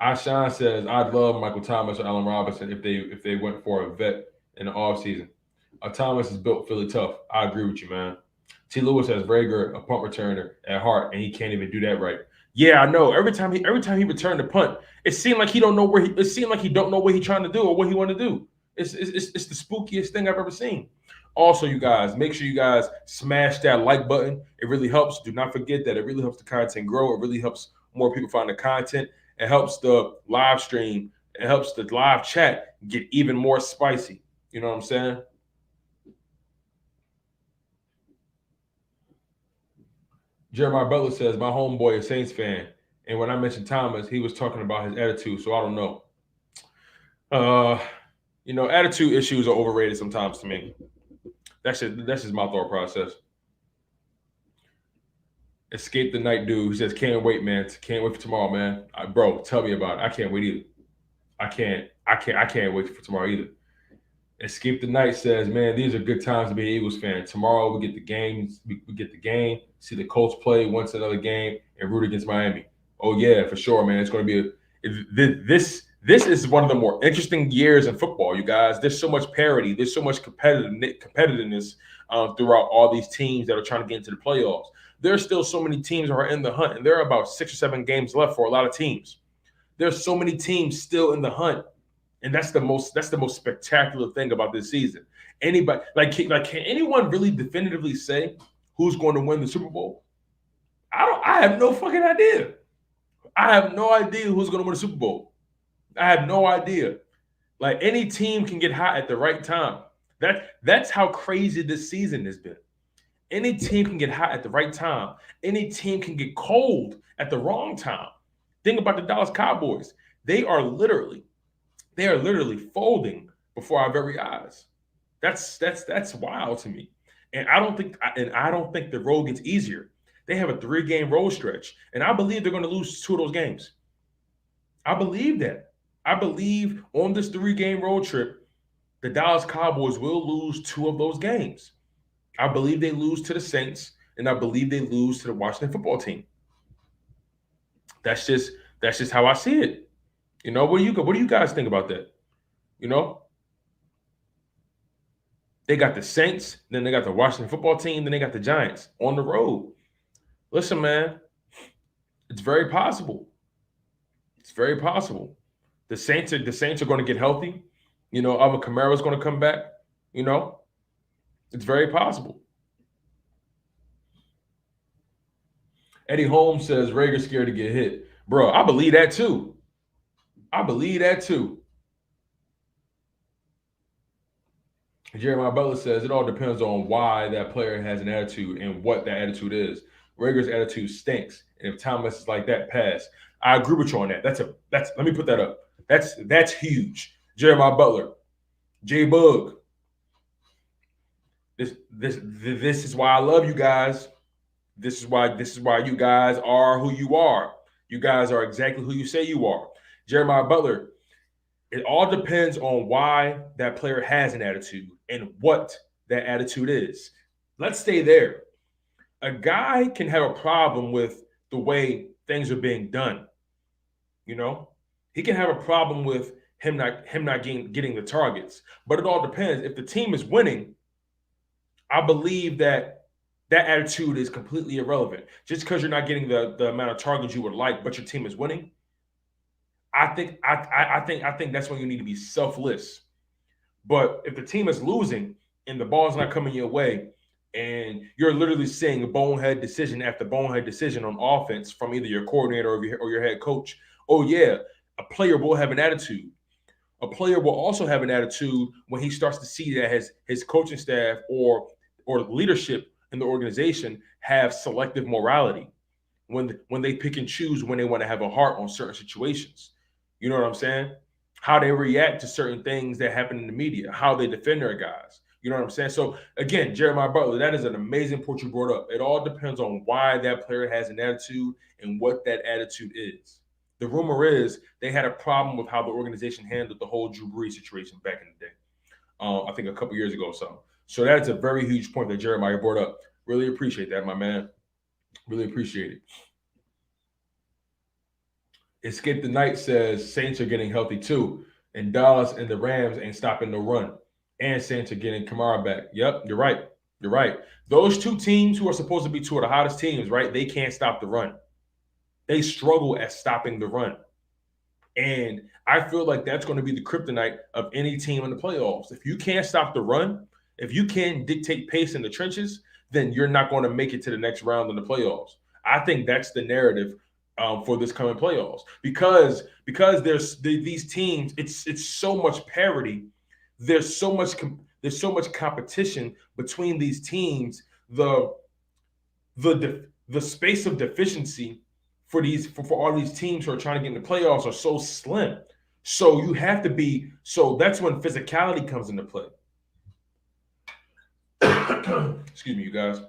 Ashan says, I'd love Michael Thomas or Allen Robinson if they went for a vet in the offseason. Thomas is built Philly tough. I agree with you, man. T. Lewis has Reagor, a punt returner at heart, and he can't even do that right. Yeah, I know. Every time he returned the punt, it seemed like he don't know what he's trying to do or what he want to do. It's the spookiest thing I've ever seen. Also, you guys, make sure you guys smash that like button. It really helps. Do not forget that it really helps the content grow. It really helps more people find the content. It helps the live stream. It helps the live chat get even more spicy. You know what I'm saying? Jeremiah Butler says, my homeboy is Saints fan. And when I mentioned Thomas, he was talking about his attitude. So I don't know. Attitude issues are overrated sometimes to me. That's just my thought process. Escape the night dude. He says, can't wait, man. Can't wait for tomorrow, man. Bro, tell me about it. I can't wait either. I can't wait for tomorrow either. Escape the Night says, man, these are good times to be an Eagles fan. Tomorrow we get the games, we get the game, see the Colts play once another game, and root against Miami. Oh yeah, for sure, man. It's going to be this is one of the more interesting years in football, you guys. There's so much parity, there's so much competitiveness throughout all these teams that are trying to get into the playoffs. There's still so many teams that are in the hunt, and there are about 6 or 7 games left for a lot of teams. There's so many teams still in the hunt. And that's the most spectacular thing about this season. Anybody can anyone really definitively say who's going to win the Super Bowl? I have no fucking idea. I have no idea who's going to win the Super Bowl. I have no idea. Like any team can get hot at the right time. That's how crazy this season has been. Any team can get hot at the right time. Any team can get cold at the wrong time. Think about the Dallas Cowboys. They are literally folding before our very eyes. That's wild to me. And I don't think the road gets easier. They have a 3-game road stretch, and I believe they're going to lose 2 of those games. I believe that. I believe on this 3-game road trip, the Dallas Cowboys will lose 2 of those games. I believe they lose to the Saints, and I believe they lose to the Washington football team. That's just how I see it. What do you guys think about that? They got the Saints, then they got the Washington football team, then they got the Giants on the road. Listen, man, it's very possible. It's very possible. The Saints are going to get healthy. Alvin Kamara is going to come back. It's very possible. Eddie Holmes says Reagor's scared to get hit. Bro, I believe that too. Jeremiah Butler says it all depends on why that player has an attitude and what that attitude is. Reagor's attitude stinks, and if Thomas is like that, pass. I agree with you on that. That's let me put that up. That's huge. Jeremiah Butler, J Bug. This is why I love you guys. This is why you guys are who you are. You guys are exactly who you say you are. Jeremiah Butler. It all depends on why that player has an attitude and what that attitude is. Let's stay there. A guy can have a problem with the way things are being done. You know, he can have a problem with him not getting the targets, but it all depends. If the team is winning, I believe that attitude is completely irrelevant. Just because you're not getting the amount of targets you would like, but your team is winning, I think that's when you need to be selfless. But if the team is losing and the ball's not coming your way, and you're literally seeing a bonehead decision after bonehead decision on offense from either your coordinator or your head coach, oh yeah, a player will have an attitude. A player will also have an attitude when he starts to see that his coaching staff or leadership in the organization have selective morality when they pick and choose when they want to have a heart on certain situations. You know what I'm saying? How they react to certain things that happen in the media, how they defend their guys. You know what I'm saying? So again, Jeremiah Butler, that is an amazing point you brought up. It all depends on why that player has an attitude and what that attitude is. The rumor is they had a problem with how the organization handled the whole Drew Brees situation back in the day. I think a couple years ago or so. So that's a very huge point that Jeremiah brought up. Really appreciate that, my man. Really appreciate it. Escape the Night says Saints are getting healthy too, and Dallas and the Rams ain't stopping the run. And Saints are getting Kamara back. Yep, you're right. You're right. Those two teams who are supposed to be two of the hottest teams, right? They can't stop the run. They struggle at stopping the run. And I feel like that's going to be the kryptonite of any team in the playoffs. If you can't stop the run, if you can't dictate pace in the trenches, then you're not going to make it to the next round in the playoffs. I think that's the narrative for this coming playoffs because these teams. It's so much parity. There's so much competition between these teams. The space of deficiency for all these teams who are trying to get in the playoffs are so slim. So you have to be. So that's when physicality comes into play. Excuse me, you guys.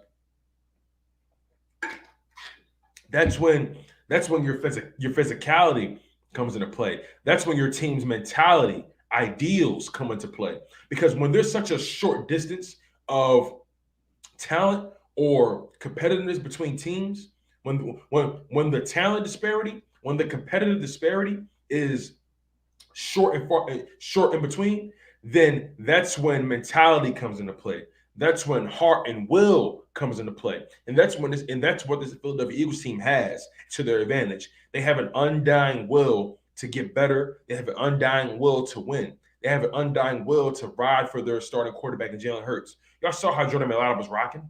That's when your physicality comes into play. That's when your team's mentality, ideals come into play. Because when there's such a short distance of talent or competitiveness between teams, when the talent disparity, when the competitive disparity is short in between, then that's when mentality comes into play. That's when heart and will comes into play, and that's what this Philadelphia Eagles team has to their advantage. They have an undying will to get better. They have an undying will to win. They have an undying will to ride for their starting quarterback in Jalen Hurts. Y'all saw how Jordan Mailata was rocking.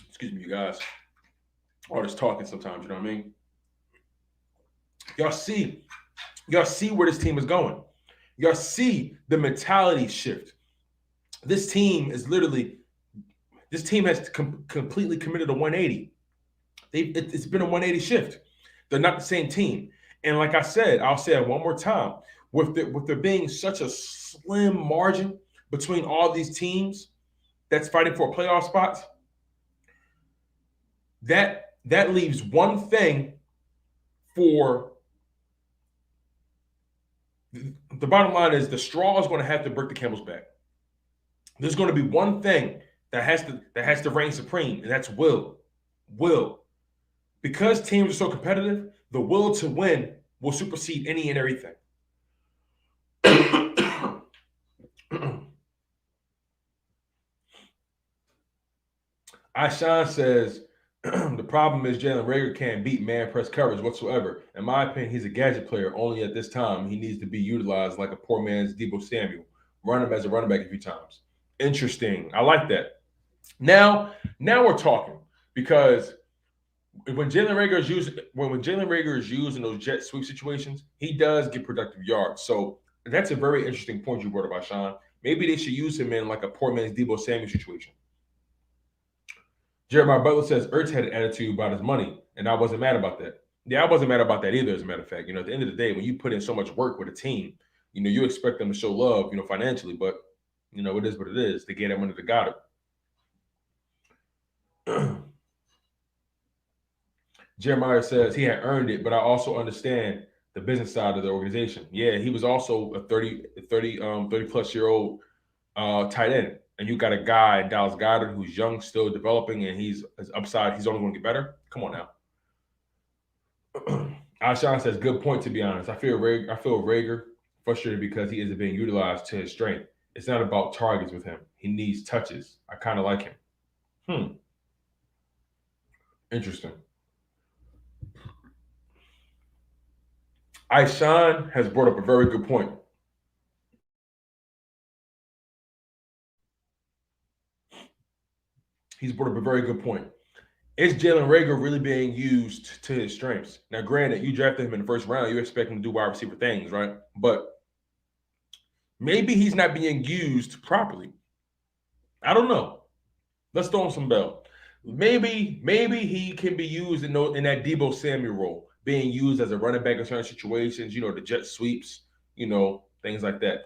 Excuse me, you guys. All this talking sometimes, you know what I mean? Y'all see where this team is going. Y'all see the mentality shift. This team has completely committed a 180. It's been a 180 shift. They're not the same team. And like I said, I'll say it one more time. With there being such a slim margin between all these teams that's fighting for playoff spots, that leaves one thing for the bottom line is the straw is going to have to break the camel's back. There's going to be one thing that has to reign supreme, and that's will. Will. Because teams are so competitive, the will to win will supersede any and everything. Aishan says the problem is Jalen Reagor can't beat man press coverage whatsoever. In my opinion, he's a gadget player. Only at this time he needs to be utilized like a poor man's Deebo Samuel. Run him as a running back a few times. Interesting. I like that. Now we're talking because when Jalen Reagor is used in those jet sweep situations, he does get productive yards. So that's a very interesting point you brought up, Sean. Maybe they should use him in like a poor man's Deebo Samuel situation. Jeremiah Butler says Ertz had an attitude about his money, and I wasn't mad about that. Yeah, I wasn't mad about that either, as a matter of fact. At the end of the day, when you put in so much work with a team, you expect them to show love, financially, but, it is what it is. They get that money, they got it. Jeremiah says he had earned it, but I also understand the business side of the organization. Yeah, he was also a 30 plus year old tight end. And you got a guy, Dallas Goedert, who's young, still developing, and his upside, he's only going to get better. Come on now. Alshon says, good point, to be honest. I feel Reagor frustrated because he isn't being utilized to his strength. It's not about targets with him. He needs touches. I kind of like him. Interesting. Alshon has brought up a very good point. He's brought up a very good point. Is Jalen Reagor really being used to his strengths? Now, granted, you drafted him in the first round. You expect him to do wide receiver things, right? But maybe he's not being used properly. I don't know. Let's throw him some bell. Maybe he can be used in that Deebo Samuel role, being used as a running back in certain situations, the jet sweeps, things like that.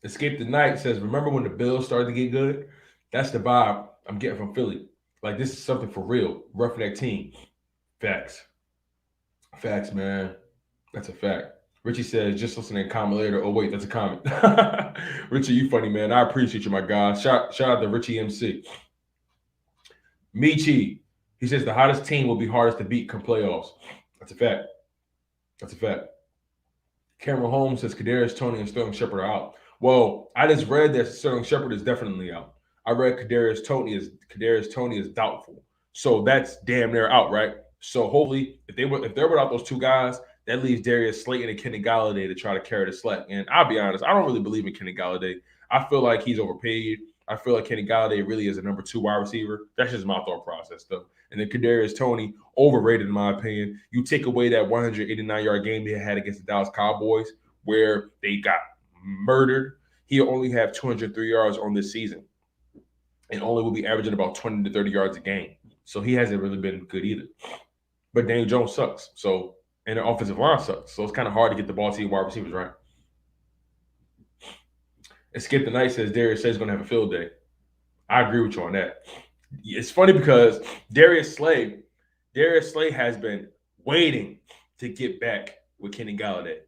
Escape the Night says, remember when the Bills started to get good? That's the vibe I'm getting from Philly. Like, this is something for real. Roughneck team. Facts. Facts, man. That's a fact. Richie says, just listening to comment later. Oh, wait, that's a comment. Richie, you funny, man. I appreciate you, my guy. Shout out to Richie MC. Michi, he says, the hottest team will be hardest to beat come playoffs. That's a fact. That's a fact. Cameron Holmes says, Kadarius Toney and Sterling Shepard are out. Well, I just read that Sterling Shepard is definitely out. I read Kadarius Toney is doubtful. So that's damn near out, right? So hopefully, if they're without those two guys, that leaves Darius Slay and Kenny Galladay to try to carry the slack. And I'll be honest, I don't really believe in Kenny Galladay. I feel like he's overpaid. I feel like Kenny Galladay really is a number 2 wide receiver. That's just my thought process, though. And then Kadarius Toney, overrated in my opinion. You take away that 189-yard game they had against the Dallas Cowboys where they got murdered. He'll only have 203 yards on this season and only will be averaging about 20 to 30 yards a game. So he hasn't really been good either. But Daniel Jones sucks. So, and the offensive line sucks. So it's kind of hard to get the ball to your wide receivers, right? Escape the Night says Darius Slay is going to have a field day. I agree with you on that. It's funny because Darius Slay has been waiting to get back with Kenny Galladay.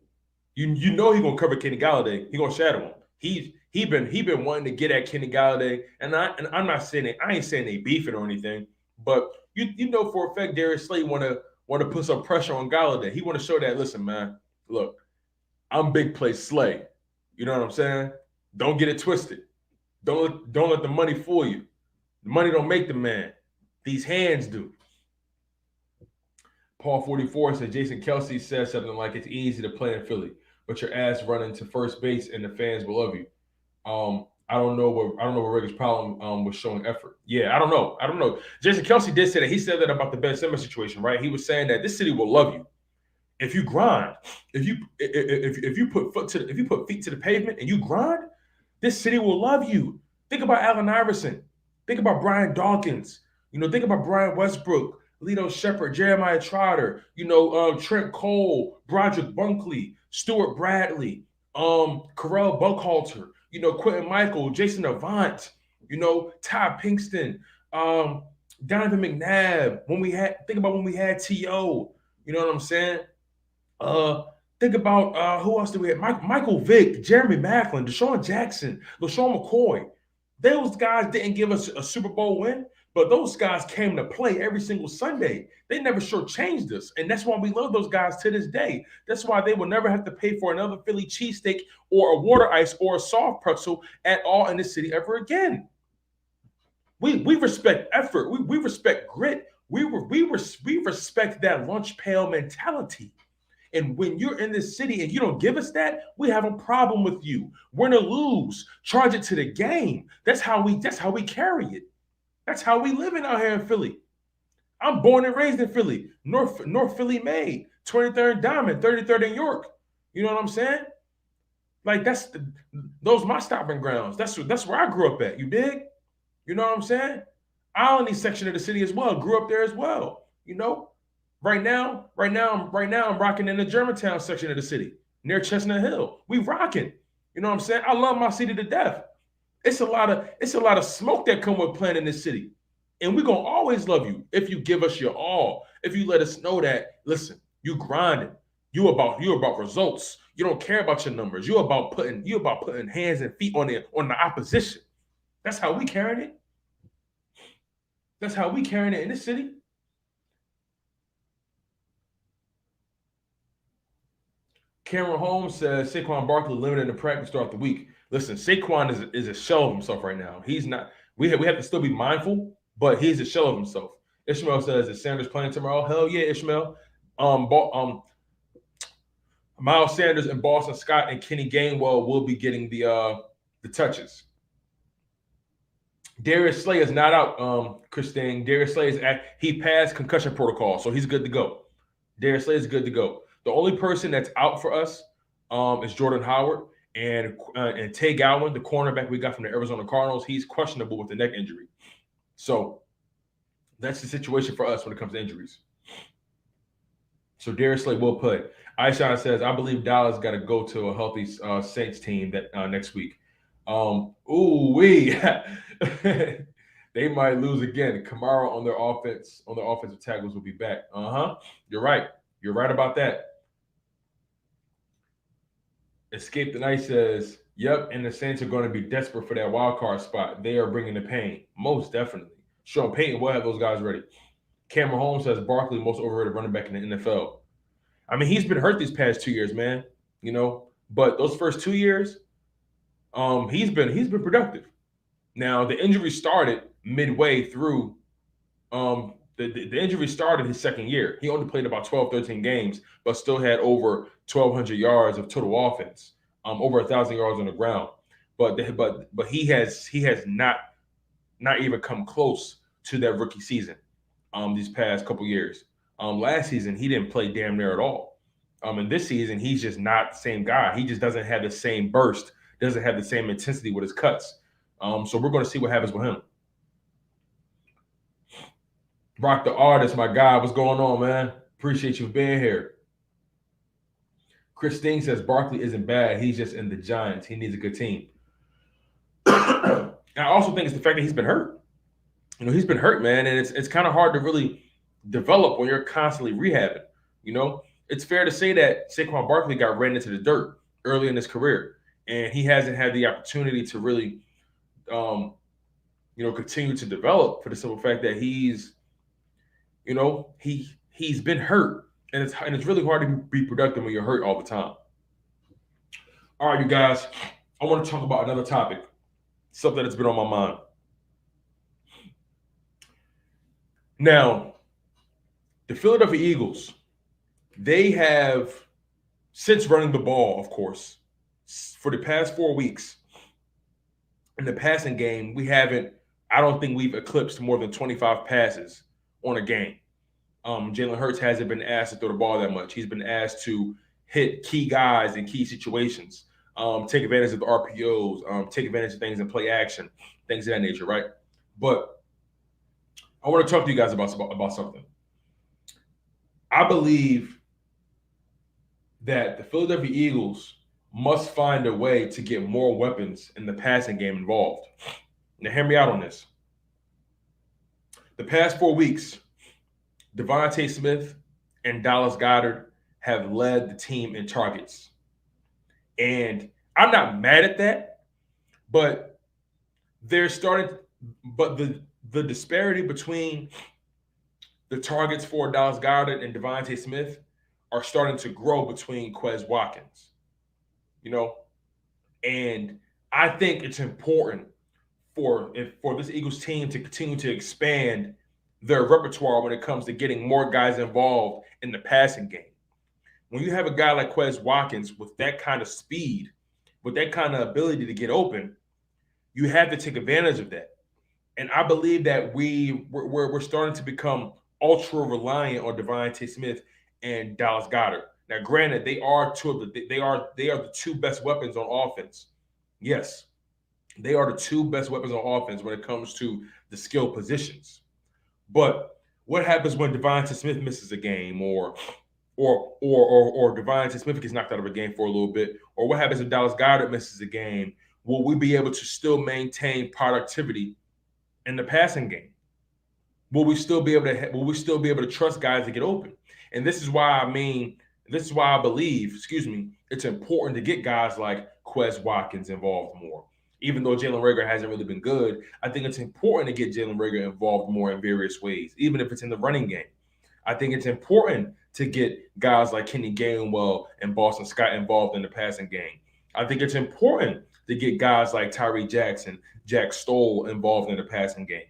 You know he's gonna cover Kenny Galladay. He's gonna shadow him. He been wanting to get at Kenny Galladay, and I'm not saying it. I ain't saying they beefing or anything, but you know for a fact Darius Slay want to put some pressure on Galladay. He want to show that, listen, man, look, I'm big play Slay. You know what I'm saying? Don't get it twisted. Don't let the money fool you. The money don't make the man. These hands do. Paul 44 said Jason Kelsey says something like it's easy to play in Philly, but your ass running to first base and the fans will love you. I don't know what Reagor's problem was showing effort. Yeah, I don't know. Jason Kelsey did say that. He said that about the Ben Simmons situation, right? He was saying that this city will love you if you grind. If you put feet to the pavement and you grind, this city will love you. Think about Allen Iverson. Think about Brian Dawkins. Think about Brian Westbrook, Lito Shepard, Jeremiah Trotter, Trent Cole, Broderick Bunkley, Stuart Bradley, Carell Buckhalter, Quentin Michael, Jason Avant, Ty Pinkston, Donovan McNabb. Think about when we had T.O., you know what I'm saying? Think about who else did we have? Michael Vick, Jeremy Maclin, Deshaun Jackson, LaShawn McCoy. Those guys didn't give us a Super Bowl win, but those guys came to play every single Sunday. They never shortchanged us, and that's why we love those guys to this day. That's why they will never have to pay for another Philly cheesesteak or a water ice or a soft pretzel at all in this city ever again. We respect effort. We respect grit. We respect that lunch pail mentality. And when you're in this city and you don't give us that, we have a problem with you. Win or lose, charge it to the game. That's how we carry it. That's how we live out here in Philly. I'm born and raised in Philly, North Philly made, 23rd Diamond, 33rd in York. You know what I'm saying? Like those my stopping grounds. That's where I grew up at. You dig? You know what I'm saying? Alany section of the city as well. Grew up there as well. Right now, I'm rocking in the Germantown section of the city, near Chestnut Hill. We rocking. You know what I'm saying? I love my city to death. It's a lot of smoke that come with playing in this city. And we're gonna always love you if you give us your all. If you let us know that, listen, you grinding. You about results. You don't care about your numbers. You about putting hands and feet on the opposition. That's how we carrying it. That's how we carrying it in this city. Cameron Holmes says Saquon Barkley limited in practice throughout the week. Listen, Saquon is a shell of himself right now. He's not. We have to still be mindful, but he's a shell of himself. Ishmael says, "Is Sanders playing tomorrow?" Hell yeah, Ishmael. Miles Sanders and Boston Scott and Kenny Gainwell will be getting the touches. Darius Slay is not out, Christine. Darius Slay he passed concussion protocol, so he's good to go. Darius Slay is good to go. The only person that's out for us is Jordan Howard and Tay Gowan, the cornerback we got from the Arizona Cardinals. He's questionable with the neck injury. So that's the situation for us when it comes to injuries. So Darius Slay will play. Aishan says, I believe Dallas got to go to a healthy Saints team that next week. They might lose again. Kamara on their offensive tackles will be back. You're right. You're right about that. Escape the Night says, yep, and the Saints are going to be desperate for that wild card spot. They are bringing the pain. Most definitely. Sean Payton will have those guys ready. Cameron Holmes says Barkley most overrated running back in the NFL. I mean, he's been hurt these past 2 years, man. But those first 2 years, he's been productive. Now the injury started midway through. The injury started his second year. He only played about 12, 13 games, but still had over 1,200 yards of total offense, over 1,000 yards on the ground. But he has not even come close to that rookie season. These past couple years. Last season he didn't play damn near at all. And this season he's just not the same guy. He just doesn't have the same burst, doesn't have the same intensity with his cuts. So we're going to see what happens with him. Rock the Artist, my guy. What's going on, man? Appreciate you being here. Christine says Barkley isn't bad. He's just in the Giants. He needs a good team. And I also think it's the fact that he's been hurt. He's been hurt, man, and it's kind of hard to really develop when you're constantly rehabbing. It's fair to say that Saquon Barkley got ran into the dirt early in his career, and he hasn't had the opportunity to really, continue to develop for the simple fact that he's been hurt, and it's really hard to be productive when you're hurt all the time. All right, you guys, I want to talk about another topic, something that's been on my mind. Now, the Philadelphia Eagles, they have, since running the ball, of course, for the past 4 weeks, in the passing game, I don't think we've eclipsed more than 25 passes on a game. Jalen Hurts hasn't been asked to throw the ball that much. He's been asked to hit key guys in key situations, take advantage of the RPOs, take advantage of things in play action, things of that nature, right? But I want to talk to you guys about something. I believe that the Philadelphia Eagles must find a way to get more weapons in the passing game involved. Now, hear me out on this. The past 4 weeks, Devontae Smith and Dallas Goedert have led the team in targets. And I'm not mad at that, but the disparity between the targets for Dallas Goedert and Devontae Smith are starting to grow between Quez Watkins. And I think it's important for this Eagles team to continue to expand their repertoire when it comes to getting more guys involved in the passing game. When you have a guy like Quez Watkins with that kind of speed, with that kind of ability to get open, you have to take advantage of that. And I believe that we're starting to become ultra reliant on Devontae Smith and Dallas Goedert. Now, granted, they are the two best weapons on offense. Yes, they are the two best weapons on offense when it comes to the skill positions. But what happens when Devontae Smith misses a game, or Devontae Smith gets knocked out of a game for a little bit, or what happens if Dallas Goedert misses a game? Will we be able to still maintain productivity in the passing game? Will we still be able to trust guys to get open? And this is why I believe, it's important to get guys like Quez Watkins involved more. Even though Jalen Reagor hasn't really been good, I think it's important to get Jalen Reagor involved more in various ways, even if it's in the running game. I think it's important to get guys like Kenny Gainwell and Boston Scott involved in the passing game. I think it's important to get guys like Tyree Jackson, Jack Stoll involved in the passing game.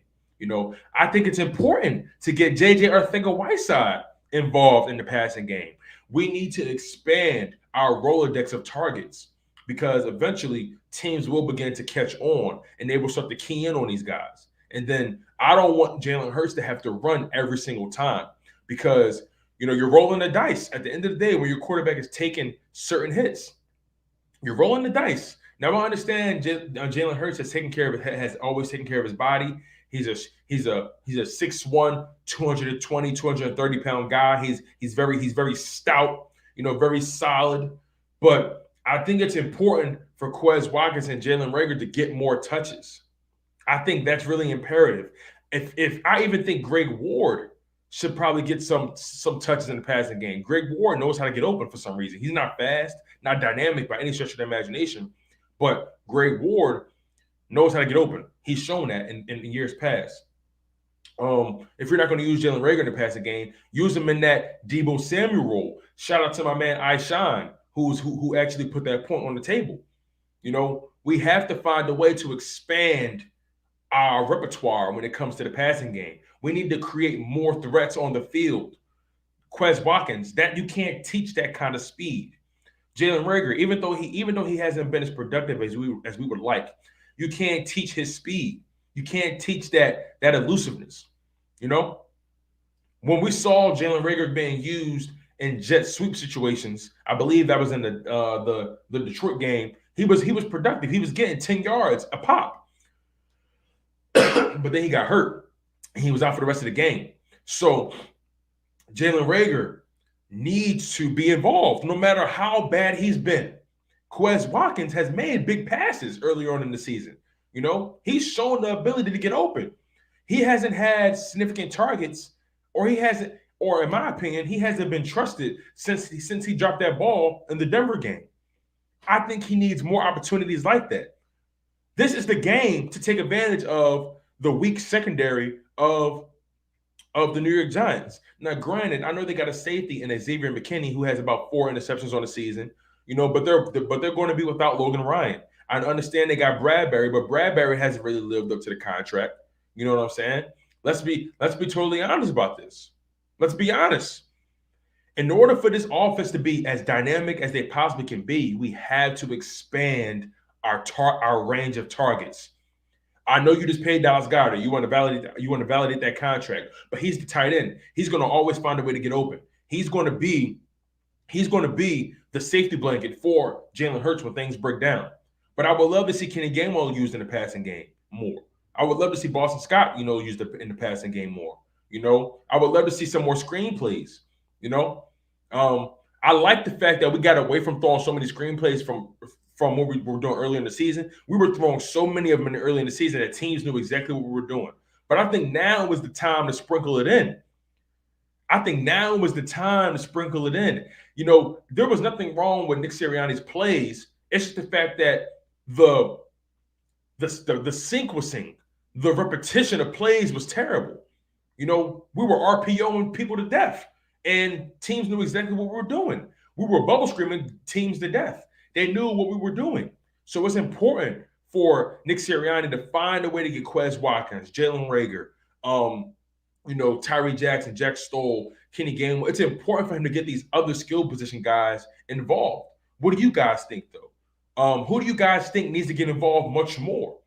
I think it's important to get JJ Arcega-Whiteside involved in the passing game. We need to expand our Rolodex of targets because eventually teams will begin to catch on and they will start to key in on these guys. And then I don't want Jalen Hurts to have to run every single time because you're rolling the dice. At the end of the day, when your quarterback is taking certain hits, you're rolling the dice. Now I understand Jalen Hurts has always taken care of his body. He's a 6'1", 220, 230-pound guy. He's very stout, very solid. But I think it's important for Quez Watkins and Jalen Reagor to get more touches. I think that's really imperative. If I even think Greg Ward should probably get some touches in the passing game. Greg Ward knows how to get open for some reason. He's not fast, not dynamic by any stretch of the imagination, but Greg Ward knows how to get open. He's shown that in years past. If you're not going to use Jalen Reagor in the passing game, use him in that Deebo Samuel role. Shout out to my man Ishan, who actually put that point on the table. We have to find a way to expand our repertoire when it comes to the passing game. We need to create more threats on the field. Quez Watkins, that you can't teach that kind of speed. Jalen Reagor, even though he hasn't been as productive as we would like, you can't teach his speed. You can't teach that elusiveness. When we saw Jalen Reagor being used in jet sweep situations, I believe that was in the Detroit game. He was productive. He was getting 10 yards a pop, but then he got hurt. He was out for the rest of the game. So Jalen Reagor needs to be involved no matter how bad he's been. Quez Watkins has made big passes earlier on in the season. He's shown the ability to get open. He hasn't had significant targets, or in my opinion, he hasn't been trusted since he dropped that ball in the Denver game. I think he needs more opportunities like that. This is the game to take advantage of the weak secondary of the New York Giants. Now, granted, I know they got a safety in Xavier McKinney who has about 4 interceptions on the season, but they're going to be without Logan Ryan. I understand they got Bradbury, but Bradbury hasn't really lived up to the contract. You know what I'm saying? Let's be totally honest about this. Let's be honest. In order for this offense to be as dynamic as they possibly can be, we have to expand our range of targets. I know you just paid Dallas Goedert. You want to validate that contract, but he's the tight end. He's going to always find a way to get open. He's going to be the safety blanket for Jalen Hurts when things break down. But I would love to see Kenny Gainwell used in the passing game more. I would love to see Boston Scott, used in the passing game more. I would love to see some more screenplays. I like the fact that we got away from throwing so many screenplays from what we were doing earlier in the season. We were throwing so many of them early in the season that teams knew exactly what we were doing. But I think now was the time to sprinkle it in. There was nothing wrong with Nick Sirianni's plays. It's just the fact that the sequencing, the repetition of plays was terrible. We were RPOing people to death, and teams knew exactly what we were doing. We were bubble screaming teams to death. They knew what we were doing. So it's important for Nick Sirianni to find a way to get Quez Watkins, Jalen Reagor, Tyree Jackson, Jack Stoll, Kenny Gainwell. It's important for him to get these other skill position guys involved. What do you guys think, though? Who do you guys think needs to get involved much more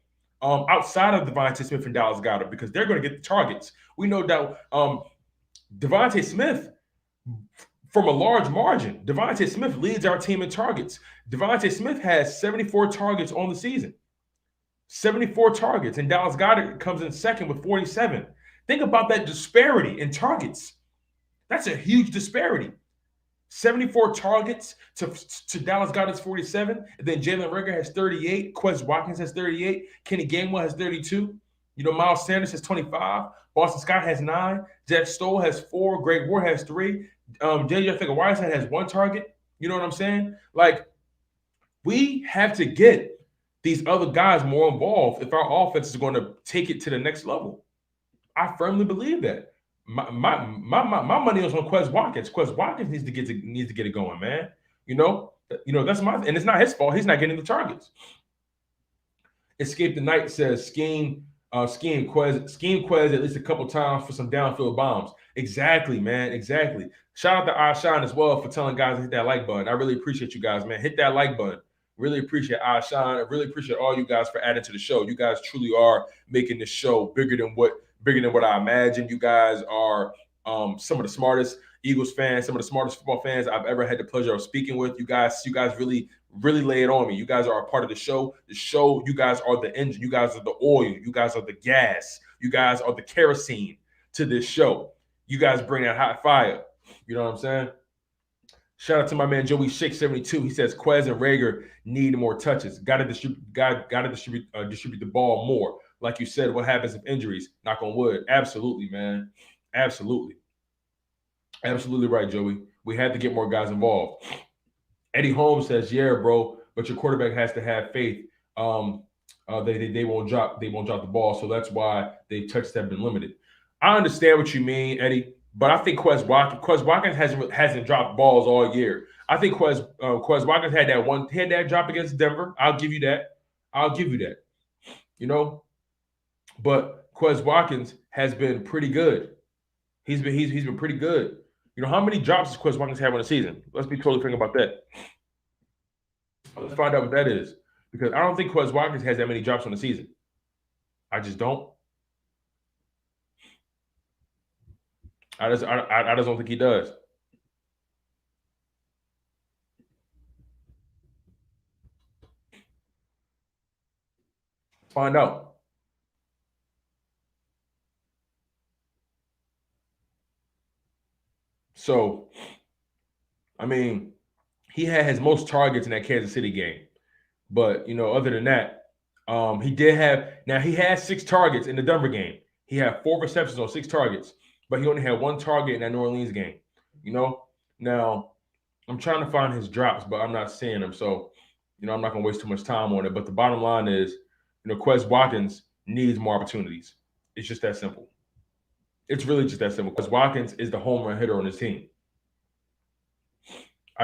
outside of Devontae Smith and Dallas Goedert? Because they're going to get the targets. We know that Devontae Smith, from a large margin, Devontae Smith leads our team in targets. Devontae Smith has 74 targets on the season. 74 targets, and Dallas Goedert comes in second with 47. Think about that disparity in targets. That's a huge disparity. 74 targets to Dallas Goedert's 47, and then Jalen Reagor has 38, Quez Watkins has 38, Kenny Gainwell has 32, Miles Sanders has 25, Boston Scott has 9, Jack Stoll has 4, Greg Ward has 3, JJ Arcega-Whiteside has 1 target. You know what I'm saying? Like, we have to get these other guys more involved if our offense is going to take it to the next level. I firmly believe that. My money is on Quez Watkins. Quez Watkins needs to get it going, man. That's and it's not his fault. He's not getting the targets. Escape the Night says scheme Quez at least a couple times for some downfield bombs. Exactly, man. Exactly. Shout out to Ashan as well for telling guys to hit that like button. I really appreciate you guys, man. Hit that like button. Really appreciate Ashan. I really appreciate all you guys for adding to the show. You guys truly are making this show bigger than what I imagined. You guys are some of the smartest Eagles fans, some of the smartest football fans I've ever had the pleasure of speaking with. You guys really lay it on me. You guys are a part of the show. The show, you guys are the engine. You guys are the oil. You guys are the gas. You guys are the kerosene to this show. You guys bring that hot fire. You know what I'm saying? Shout out to my man Joey Shake 72. He says Quez and Reagor need more touches. Got to distribute the ball more. Like you said, what happens if injuries? Knock on wood. Absolutely, man. Absolutely right, Joey. We had to get more guys involved. Eddie Holmes says, "Yeah, bro, but your quarterback has to have faith. They won't drop the ball, so that's why they touches have been limited." I understand what you mean, Eddie, but I think Quez Watkins hasn't dropped balls all year. I think Quez Watkins had that drop against Denver. I'll give you that. But Quez Watkins has been pretty good. He's been pretty good. How many drops does Quez Watkins have in a season? Let's be totally frank about that. Let's find out what that is. Because I don't think Quez Watkins has that many drops on the season. I just don't. I just don't think he does. Find out. So, I mean, he had his most targets in that Kansas City game. But, other than that, he had 6 targets in the Denver game. He had 4 receptions on 6 targets, but he only had 1 target in that New Orleans game. Now I'm trying to find his drops, but I'm not seeing them. So, I'm not going to waste too much time on it. But the bottom line is, Quez Watkins needs more opportunities. It's just that simple. It's really just that simple. Quez Watkins is the home run hitter on his team.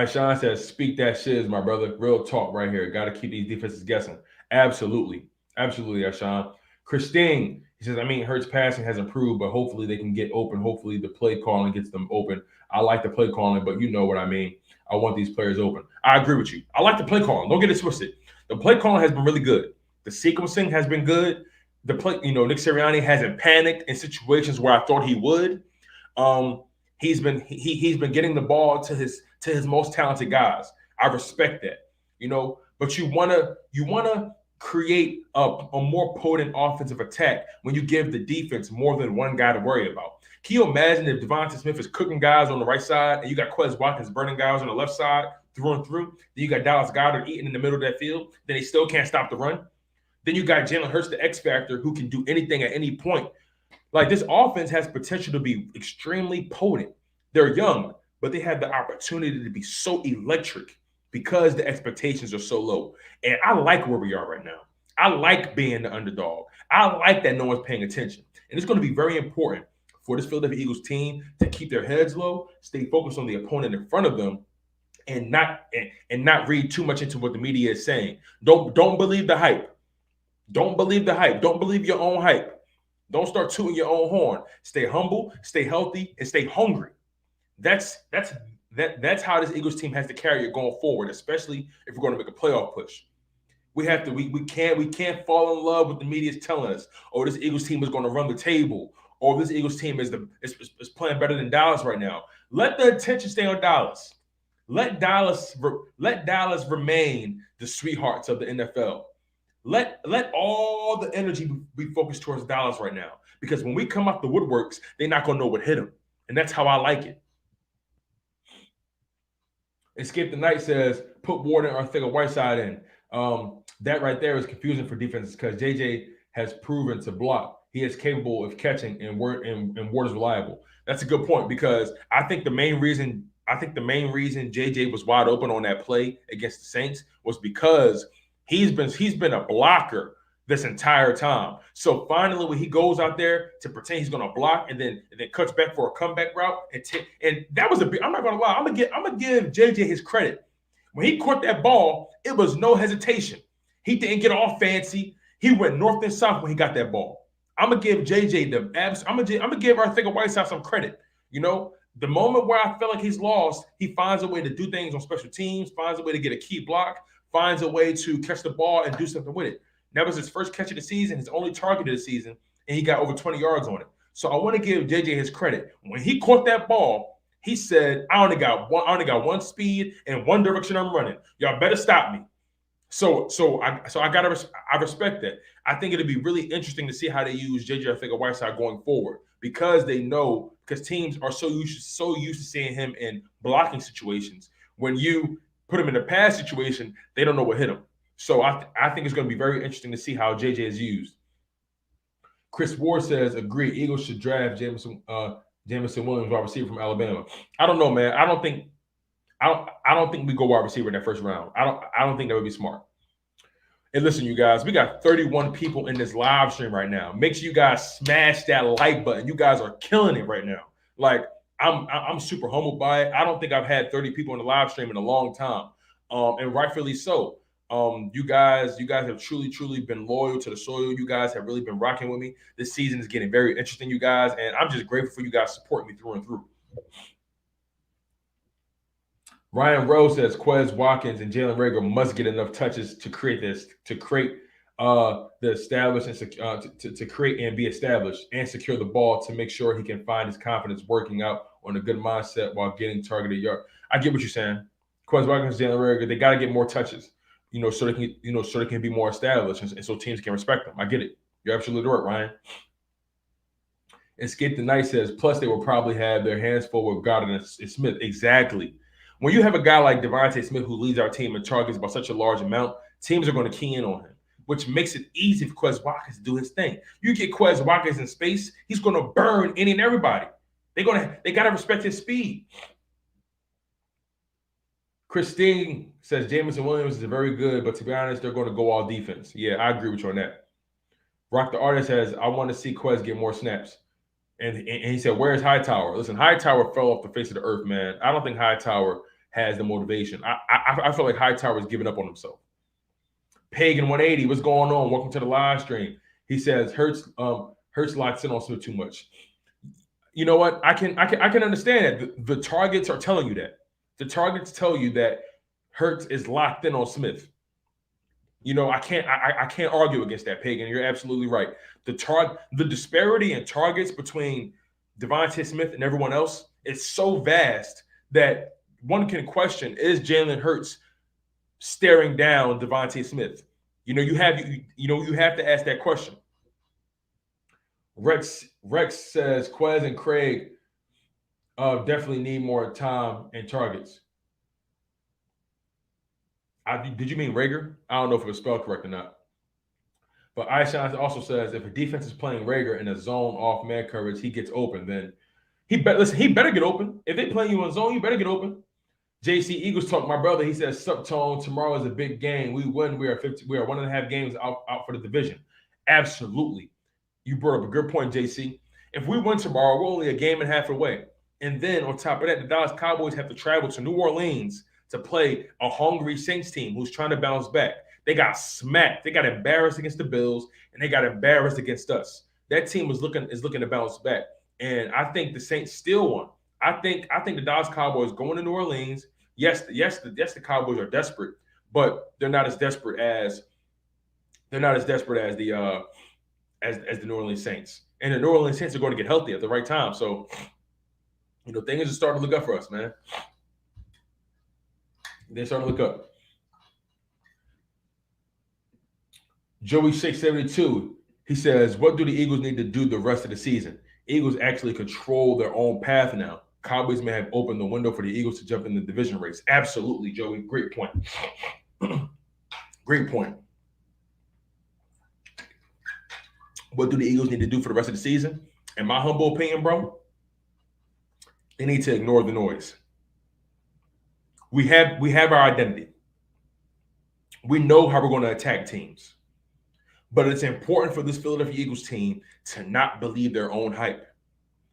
Sean says, "Speak that shiz, my brother. Real talk right here. Got to keep these defenses guessing." Absolutely, Sean. Christine, he says, Hurts passing has improved, but hopefully they can get open. Hopefully the play calling gets them open. I like the play calling, but you know what I mean. I want these players open. I agree with you. I like the play calling. Don't get it twisted. The play calling has been really good. The sequencing has been good. The play, Nick Sirianni hasn't panicked in situations where I thought he would. He's been getting the ball to his most talented guys. I respect that, But you wanna create a more potent offensive attack when you give the defense more than one guy to worry about. Can you imagine if Devonta Smith is cooking guys on the right side and you got Quez Watkins burning guys on the left side through and through? Then you got Dallas Goedert eating in the middle of that field. Then they still can't stop the run. Then you got Jalen Hurts, the X factor, who can do anything at any point. Like, this offense has potential to be extremely potent. They're young, but they have the opportunity to be so electric because the expectations are so low. And I like where we are right now. I like being the underdog. I like that no one's paying attention. And it's going to be very important for this Philadelphia Eagles team to keep their heads low, stay focused on the opponent in front of them, and not read too much into what the media is saying. Don't believe the hype. Don't believe the hype. Don't believe your own hype. Don't start tooting your own horn. Stay humble, stay healthy, and stay hungry. That's how this Eagles team has to carry it going forward, especially if we're going to make a playoff push. We can't fall in love with the media's telling us, oh, this Eagles team is going to run the table, or this Eagles team is playing better than Dallas right now. Let the attention stay on Dallas. Let Dallas remain the sweethearts of the NFL. Let all the energy be focused towards Dallas right now, because when we come out the woodworks, they're not going to know what hit them, and that's how I like it. Escape the Night says, put Warden or Whiteside in. That right there is confusing for defenses because JJ has proven to block. He is capable of catching, and Ward is reliable. That's a good point, because I think the main reason JJ was wide open on that play against the Saints was because He's been a blocker this entire time. So finally, when he goes out there to pretend he's going to block and then cuts back for a comeback route, and that was a big. I'm not going to lie. I'm gonna give JJ his credit. When he caught that ball, it was no hesitation. He didn't get all fancy. He went north and south when he got that ball. I'm gonna give JJ the abs. I'm gonna give Arthur-Whiteside some credit. You know, the moment where I feel like he's lost, he finds a way to do things on special teams, finds a way to get a key block, finds a way to catch the ball and do something with it. That was his first catch of the season, his only target of the season, and he got over 20 yards on it. So I want to give JJ his credit. When he caught that ball, he said, I only got one speed and one direction I'm running. Y'all better stop me. So I respect that. I think it'd be really interesting to see how they use JJ Arthur-Whiteside going forward, because they know, because teams are so used to seeing him in blocking situations. When you put him in a pass situation, they don't know what hit him. So I think it's going to be very interesting to see how JJ is used. Chris Ward says, agree, Eagles should draft Jameson Williams, wide receiver from Alabama. I don't know, man. I don't think we go wide receiver in that first round. I don't think that would be smart. And listen, you guys, we got 31 people in this live stream right now. Make sure you guys smash that like button. You guys are killing it right now. Like, I'm super humbled by it. I don't think I've had 30 people in the live stream in a long time, and rightfully so. You guys have truly been loyal to the soil. You guys have really been rocking with me. This season is getting very interesting, you guys, and I'm just grateful for you guys supporting me through and through. Ryan Rose says Quez Watkins and Jalen Reagor must get enough touches to create the establish and to create and be established and secure the ball to make sure he can find his confidence working out on a good mindset while getting targeted yard. I get what you're saying. Quez Watkins, Jalen Reagor, they got to get more touches, so they can be more established and so teams can respect them. I get it. You're absolutely right, Ryan. Escape the Night says, plus they will probably have their hands full with Goddard and Smith. Exactly. When you have a guy like Devontae Smith who leads our team in targets by such a large amount, teams are going to key in on him, which makes it easy for Quez Watkins to do his thing. You get Quez Watkins in space, he's going to burn any and everybody. They got to respect his speed. Christine says Jameson Williams is very good, but to be honest, they're going to go all defense. Yeah, I agree with you on that. Rock the Artist says, I want to see Quez get more snaps. And he said, where's Hightower? Listen, Hightower fell off the face of the earth, man. I don't think Hightower has the motivation. I feel like Hightower is giving up on himself. Pagan 180, what's going on? Welcome to the live stream. He says Hurts locks in on Smith too much. You know what? I can understand that. The targets are telling you that. The targets tell you that Hurts is locked in on Smith. I can't argue against that, Pagan. You're absolutely right. The disparity in targets between Devontae Smith and everyone else is so vast that one can question, is Jalen Hurts staring down Devontae Smith? You have to ask that question. Rex says Quez and Craig definitely need more time and targets. Did you mean Reagor? I don't know if it was spelled correct or not. But Aishan also says if a defense is playing Reagor in a zone off man coverage, he gets open, then he better get open. If they play you in zone, you better get open. JC Eagles talk, my brother, he says, sup, Tone, tomorrow is a big game. We win. We are 1.5 games out for the division. Absolutely. You brought up a good point, JC. If we win tomorrow, we're only a game and a half away. And then on top of that, the Dallas Cowboys have to travel to New Orleans to play a hungry Saints team who's trying to bounce back. They got smacked. They got embarrassed against the Bills, and they got embarrassed against us. That team is looking to bounce back. And I think the Saints still won. I think the Dallas Cowboys going to New Orleans. Yes, the Cowboys are desperate, but they're not as desperate as the New Orleans Saints. And the New Orleans Saints are going to get healthy at the right time. So, things are starting to look up for us, man. They're starting to look up. Joey 672, he says, what do the Eagles need to do the rest of the season? Eagles actually control their own path now. Cowboys may have opened the window for the Eagles to jump in the division race. Absolutely, Joey. Great point. Great point. What do the Eagles need to do for the rest of the season? In my humble opinion, bro, they need to ignore the noise. We have our identity. We know how we're going to attack teams. But it's important for this Philadelphia Eagles team to not believe their own hype.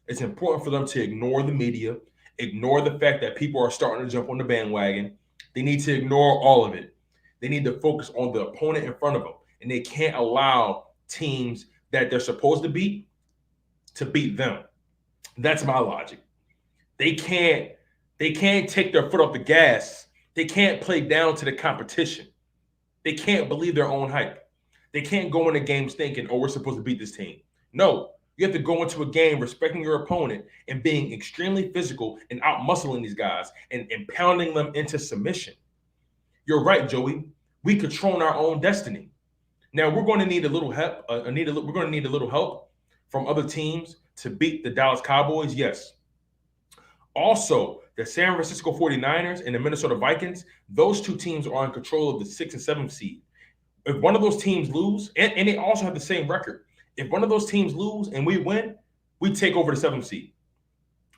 It's important for them to ignore the media, ignore the fact that people are starting to jump on the bandwagon. They need to ignore all of it. They need to focus on the opponent in front of them. And they can't allow teams that they're supposed to beat them. That's my logic. They can't take their foot off the gas. They can't play down to the competition. They can't believe their own hype. They can't go into games thinking, oh, we're supposed to beat this team. No, you have to go into a game respecting your opponent and being extremely physical and out-muscling these guys and pounding them into submission. You're right, Joey. We control our own destiny. Now, we're going to need a little help. We're going to need a little help from other teams to beat the Dallas Cowboys, yes. Also, the San Francisco 49ers and the Minnesota Vikings, those two teams are in control of the 6th and 7th seed. If one of those teams lose, and they also have the same record, if one of those teams lose and we win, we take over the 7th seed.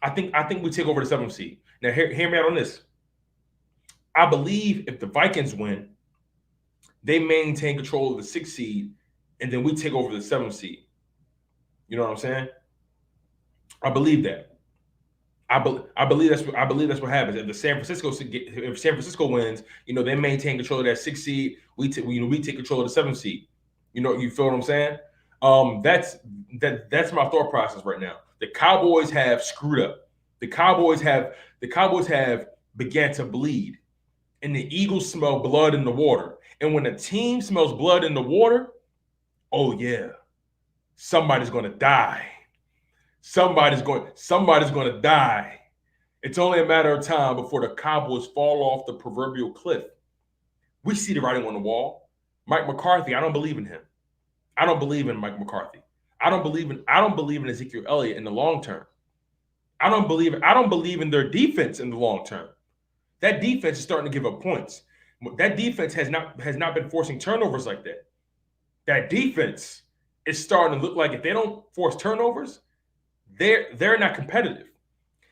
I think we take over the 7th seed. Now, hear me out on this. I believe if the Vikings win, they maintain control of the 6th seed, and then we take over the 7th seed. You know what I'm saying? I believe that. I believe that's what happens. If San Francisco wins, they maintain control of that 6th seed. We take control of the 7th seed. You feel what I'm saying? That's my thought process right now. The Cowboys have screwed up. The Cowboys have began to bleed, and the Eagles smell blood in the water. And when a team smells blood in the water, oh yeah, somebody's going to die. Somebody's going to die. It's only a matter of time before the Cowboys fall off the proverbial cliff. We see the writing on the wall. Mike McCarthy, I don't believe in him. I don't believe in Mike McCarthy. I don't believe in Ezekiel Elliott in the long term. I don't believe in their defense in the long term. That defense is starting to give up points. That defense has not been forcing turnovers like that. That defense is starting to look like if they don't force turnovers, they're not competitive.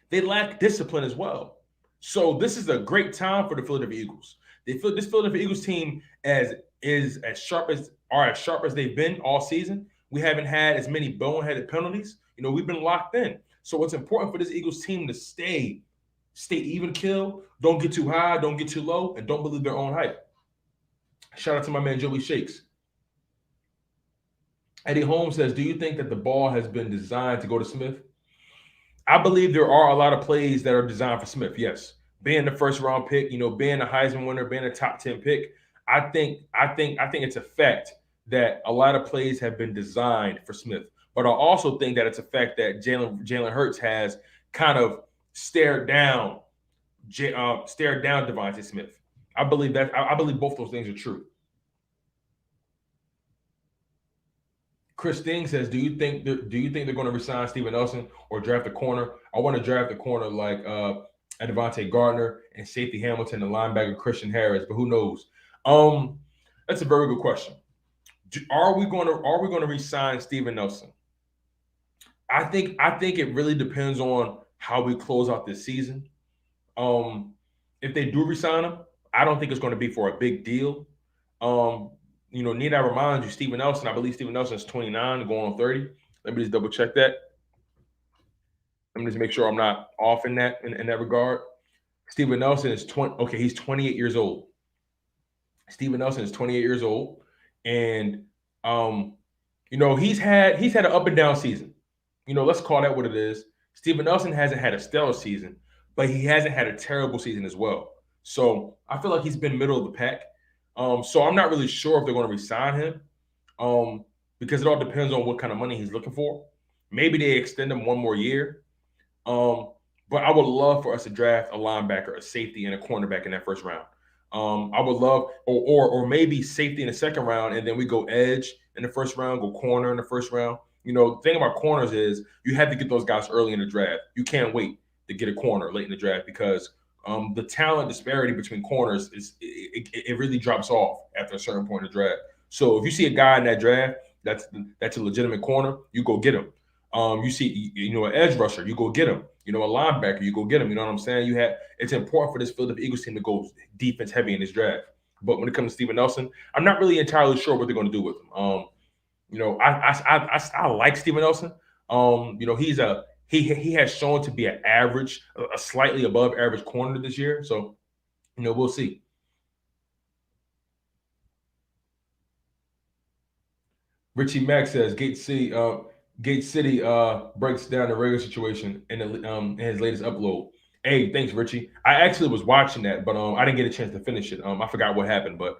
They lack discipline as well. So this is a great time for the Philadelphia Eagles. This Philadelphia Eagles team is as sharp as they've been all season. We haven't had as many boneheaded penalties. We've been locked in. So it's important for this Eagles team to stay even kill. Don't get too high, don't get too low, and don't believe their own hype. Shout out to my man Joey Shakes. Eddie Holmes says, do you think that the ball has been designed to go to Smith? I believe there are a lot of plays that are designed for Smith, yes. Being the first round pick, being a Heisman winner, being a top 10 pick, I think it's a fact that a lot of plays have been designed for Smith. But I also think that it's a fact that Jalen Hurts has kind of stared down Devontae Smith. I believe both those things are true. Chris Sting says, do you think they're going to resign Steven Nelson or draft a corner? I want to draft a corner like Devontae Gardner and safety Hamilton and linebacker Christian Harris, but who knows? That's a very good question. Are we going to resign Steven Nelson? I think it really depends on how we close out this season. If they do resign him, I don't think it's going to be for a big deal. Need I remind you, Steven Nelson, I believe Steven Nelson is 29 going on 30. Let me just double check that. Let me just make sure I'm not off in that regard. Steven Nelson is 20. Okay, he's 28 years old. Steven Nelson is 28 years old. And he's had an up and down season. Let's call that what it is. Steven Nelson hasn't had a stellar season, but he hasn't had a terrible season as well. So I feel like he's been middle of the pack. So I'm not really sure if they're going to re-sign him because it all depends on what kind of money he's looking for. Maybe they extend him one more year. But I would love for us to draft a linebacker, a safety, and a cornerback in that first round. I would love, or maybe safety in the second round, and then we go edge in the first round, go corner in the first round. The thing about corners is you have to get those guys early in the draft. You can't wait to get a corner late in the draft because the talent disparity between corners it really drops off after a certain point in the draft. So if you see a guy in that draft that's a legitimate corner, you go get him. You see, an edge rusher, you go get him. A linebacker, you go get him. You know what I'm saying? It's important for this Philadelphia Eagles team to go defense heavy in this draft. But when it comes to Steven Nelson, I'm not really entirely sure what they're going to do with him. I like Steven Nelson. He has shown to be an average, a slightly above average corner this year. So we'll see. Richie Mack says Gate City breaks down the Reagor situation in his latest upload. Hey, thanks, Richie. I actually was watching that, but I didn't get a chance to finish it. I forgot what happened, but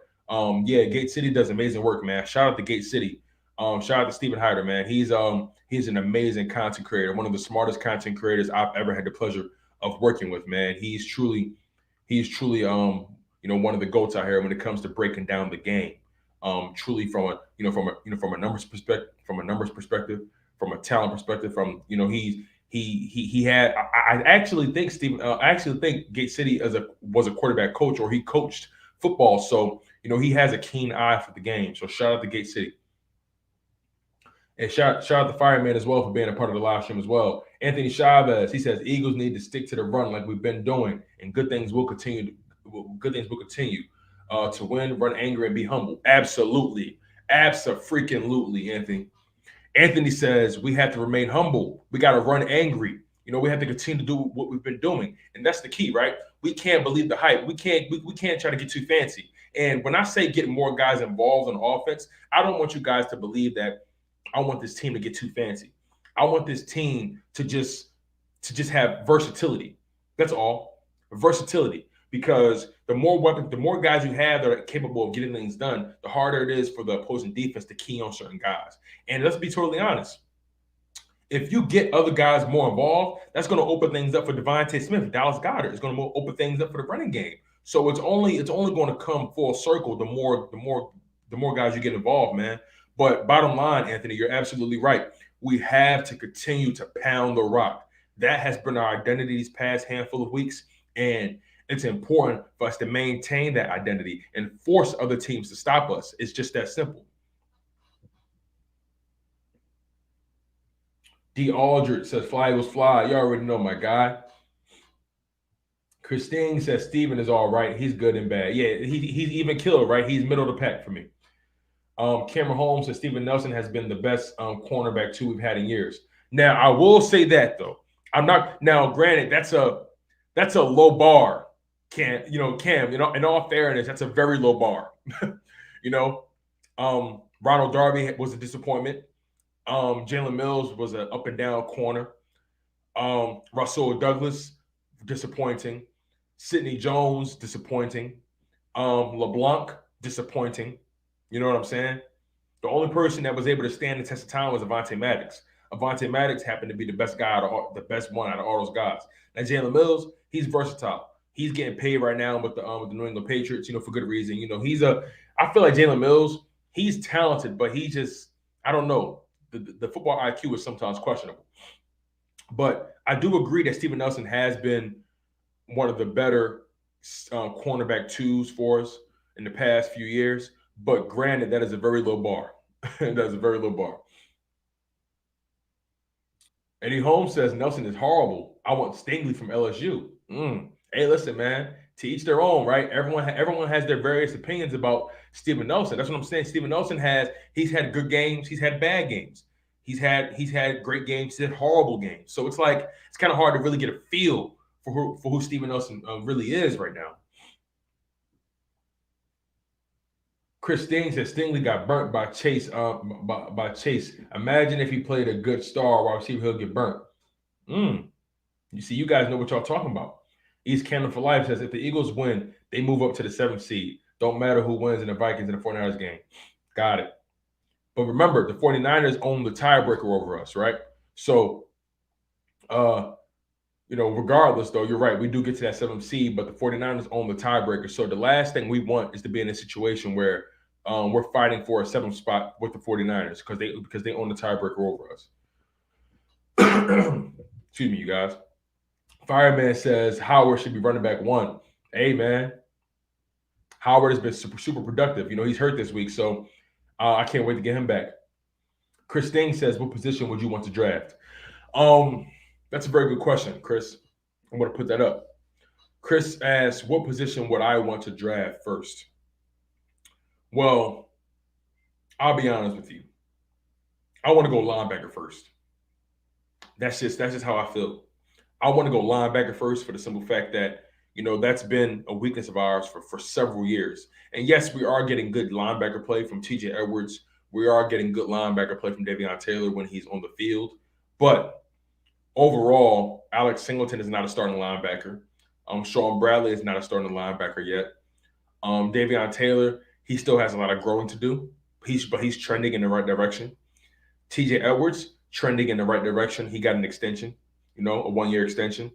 yeah, Gate City does amazing work, man. Shout out to Gate City. Shout out to Stephen Hyder, man. He's an amazing content creator, one of the smartest content creators I've ever had the pleasure of working with, man. He's truly one of the goats out here when it comes to breaking down the game. Truly from a numbers perspective, from a talent perspective, from he had. I actually think I actually think Gate City was a quarterback coach, or he coached football, so he has a keen eye for the game. So shout out to Gate City. And shout out to Fireman as well for being a part of the live stream as well. Anthony Chavez, he says Eagles need to stick to the run like we've been doing, and good things will continue. To win, run angry, and be humble. Absolutely, absolutely, Anthony. Anthony says we have to remain humble. We got to run angry. We have to continue to do what we've been doing, and that's the key, right? We can't believe the hype. We can't try to get too fancy. And when I say get more guys involved in offense, I don't want you guys to believe that I want this team to get too fancy. I want this team to just have versatility. That's all. Versatility. Because the more weapons, the more guys you have that are capable of getting things done, the harder it is for the opposing defense to key on certain guys. And let's be totally honest. If you get other guys more involved, that's going to open things up for Devontae Smith, Dallas Goedert. It's going to open things up for the running game. So it's only going to come full circle the more guys you get involved, man. But bottom line, Anthony, you're absolutely right. We have to continue to pound the rock. That has been our identity these past handful of weeks, and it's important for us to maintain that identity and force other teams to stop us. It's just that simple. D. Aldridge says, "Fly was fly." You already know, my guy. Christine says, "Steven is all right. He's good and bad." Yeah, he's even killed, right? He's middle of the pack for me. Cameron Holmes says Steven Nelson has been the best cornerback two we've had in years. Now, I will say that though. I'm not now. Granted, that's a low bar. Cam, in all fairness, that's a very low bar. Ronald Darby was a disappointment. Jalen Mills was an up and down corner. Russell Douglas, disappointing. Sidney Jones, disappointing. LeBlanc, disappointing. You know what I'm saying? The only person that was able to stand the test of time was Avonte Maddox. Avonte Maddox happened to be the best one out of all those guys. Now Jalen Mills, he's versatile. He's getting paid right now with the New England Patriots, for good reason. I feel like Jalen Mills, he's talented, but he just, I don't know. The football IQ is sometimes questionable. But I do agree that Steven Nelson has been one of the better cornerback twos for us in the past few years. But granted, that is a very low bar. That is a very low bar. Eddie Holmes says Nelson is horrible. I want Stingley from LSU. Hey, listen, man. To each their own, right? Everyone has their various opinions about Steven Nelson. That's what I'm saying. Steven Nelson he's had good games. He's had bad games. He's had great games. He's had horrible games. So it's kind of hard to really get a feel for who Steven Nelson really is right now. Christine says Stingley got burnt by Chase. By Chase. Imagine if he played a good star wide receiver, he'll get burnt. You see, you guys know what y'all talking about. East Canada for Life says if the Eagles win, they move up to the 7th seed. Don't matter who wins in the Vikings and the 49ers game. Got it. But remember, the 49ers own the tiebreaker over us, right? So, regardless, though, you're right. We do get to that 7th seed, but the 49ers own the tiebreaker. So the last thing we want is to be in a situation where we're fighting for a 7th spot with the 49ers because they own the tiebreaker over us. Excuse me, you guys. Fireman says Howard should be running back 1. Hey, man. Howard has been super productive. He's hurt this week, so I can't wait to get him back. Christine says, what position would you want to draft? That's a very good question, Chris. I'm going to put that up. Chris asks, what position would I want to draft first? Well, I'll be honest with you. I want to go linebacker first. That's just how I feel. I want to go linebacker first for the simple fact that that's been a weakness of ours for several years. And yes, we are getting good linebacker play from T.J. Edwards. We are getting good linebacker play from Davion Taylor when he's on the field. But overall, Alex Singleton is not a starting linebacker. Sean Bradley is not a starting linebacker yet. Davion Taylor, he still has a lot of growing to do. But he's trending in the right direction. T.J. Edwards trending in the right direction. He got an extension, a 1-year extension.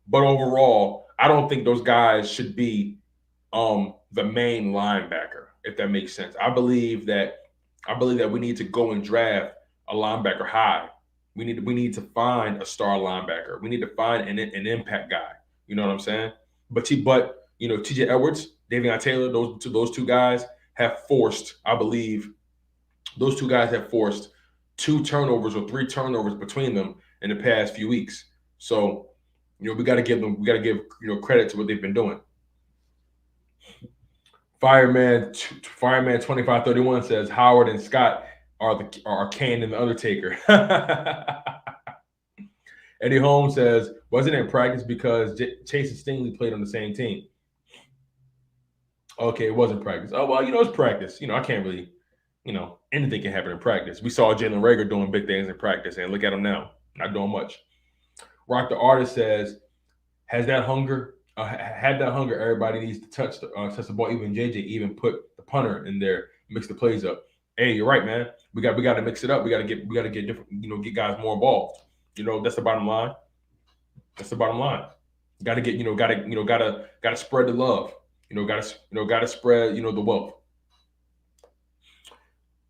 But overall, I don't think those guys should be the main linebacker, if that makes sense. I believe that we need to go and draft a linebacker high. We need to find a star linebacker. We need to find an impact guy. You know what I'm saying? But T.J. Edwards, Davion Taylor, those two guys have forced, I believe, those two guys have forced 2 turnovers or 3 turnovers between them in the past few weeks. So, we got to give credit to what they've been doing. Fireman 2531 says Howard and Scott are Kane and the Undertaker. Eddie Holmes says, wasn't it practice because Chase and Stingley played on the same team? Okay, it wasn't practice. Oh, well, it's practice. I can't really, anything can happen in practice. We saw Jalen Reagor doing big things in practice, and look at him now, not doing much. Rock the Artist says, had that hunger, everybody needs to touch the ball. Even JJ even put the punter in there, mix the plays up. Hey, you're right, man. We got to mix it up. We got to get different, get guys more involved. That's the bottom line. That's the bottom line. Got to get, got to spread the love. Got to spread, the wealth.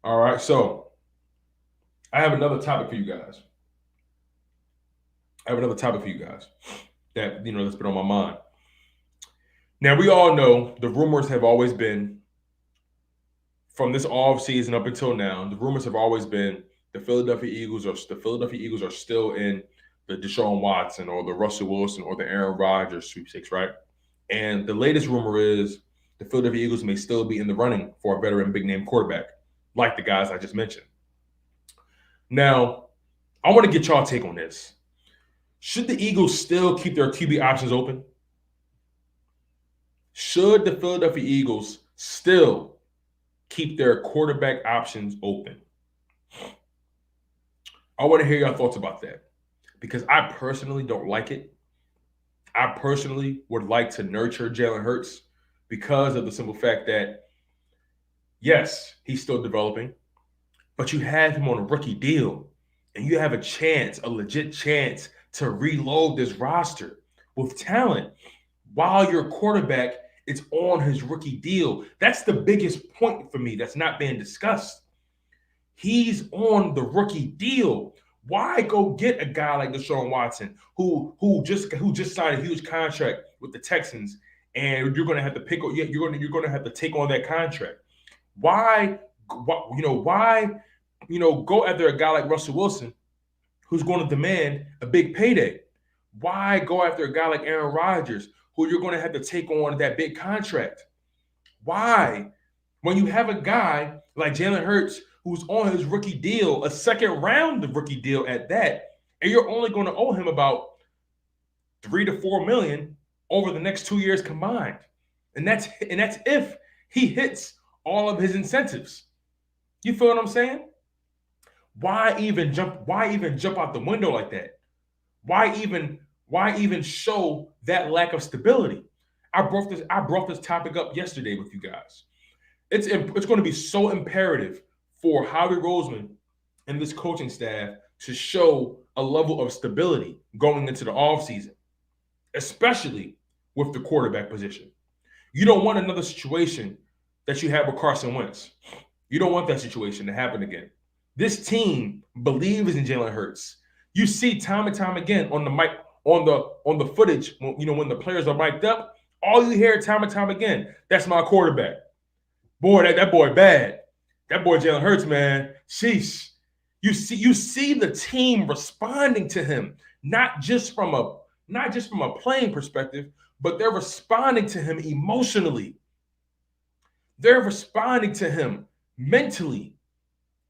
All right, so I have another topic for you guys. That that's been on my mind. Now we all know the rumors have always been from this off season up until now. The rumors have always been the Philadelphia Eagles are still in the Deshaun Watson or the Russell Wilson or the Aaron Rodgers sweepstakes, right? And the latest rumor is the Philadelphia Eagles may still be in the running for a veteran big name quarterback, like the guys I just mentioned. Now, I want to get y'all take on this. Should the Eagles still keep their QB options open? Should the Philadelphia Eagles still keep their quarterback options open? I want to hear your thoughts about that because I personally don't like it. I personally would like to nurture Jalen Hurts because of the simple fact that, yes, he's still developing, but you have him on a rookie deal and you have a legit chance to reload this roster with talent while your quarterback is on his rookie deal. That's the biggest point for me that's not being discussed. He's on the rookie deal. Why go get a guy like Deshaun Watson who just signed a huge contract with the Texans, and you're going to have to you're going to have to take on that contract? Why go after a guy like Russell Wilson who's going to demand a big payday? Why go after a guy like Aaron Rodgers who you're going to have to take on that big contract? Why? When you have a guy like Jalen Hurts who's on his rookie deal, a second round of rookie deal at that, and you're only going to owe him about $3 to $4 million over the next 2 years combined. And that's if he hits all of his incentives. You feel what I'm saying? Why even jump out the window like that? Why even show that lack of stability? I brought this topic up yesterday with you guys. It's going to be so imperative for Howie Roseman and this coaching staff to show a level of stability going into the offseason, especially with the quarterback position. You don't want another situation that you had with Carson Wentz. You don't want that situation to happen again. This team believes in Jalen Hurts. You see time and time again on the mic, on the footage, when the players are mic'd up, all you hear time and time again, that's my quarterback. Boy, that boy bad. That boy Jalen Hurts, man. Sheesh. You see the team responding to him, not just from a playing perspective, but they're responding to him emotionally. They're responding to him mentally.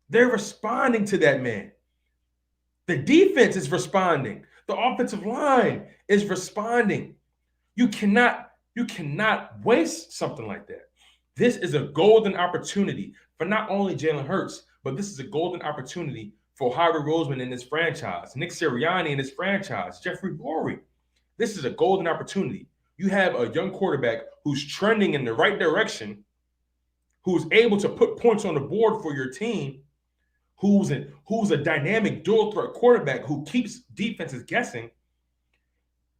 They're responding to that man. The defense is responding. The offensive line is responding. You cannot waste something like that. This is a golden opportunity for not only Jalen Hurts, but this is a golden opportunity for Howie Roseman and his franchise, Nick Sirianni and his franchise, Jeffrey Lurie. This is a golden opportunity. You have a young quarterback who's trending in the right direction, who's able to put points on the board for your team, who's a dynamic dual threat quarterback who keeps defenses guessing.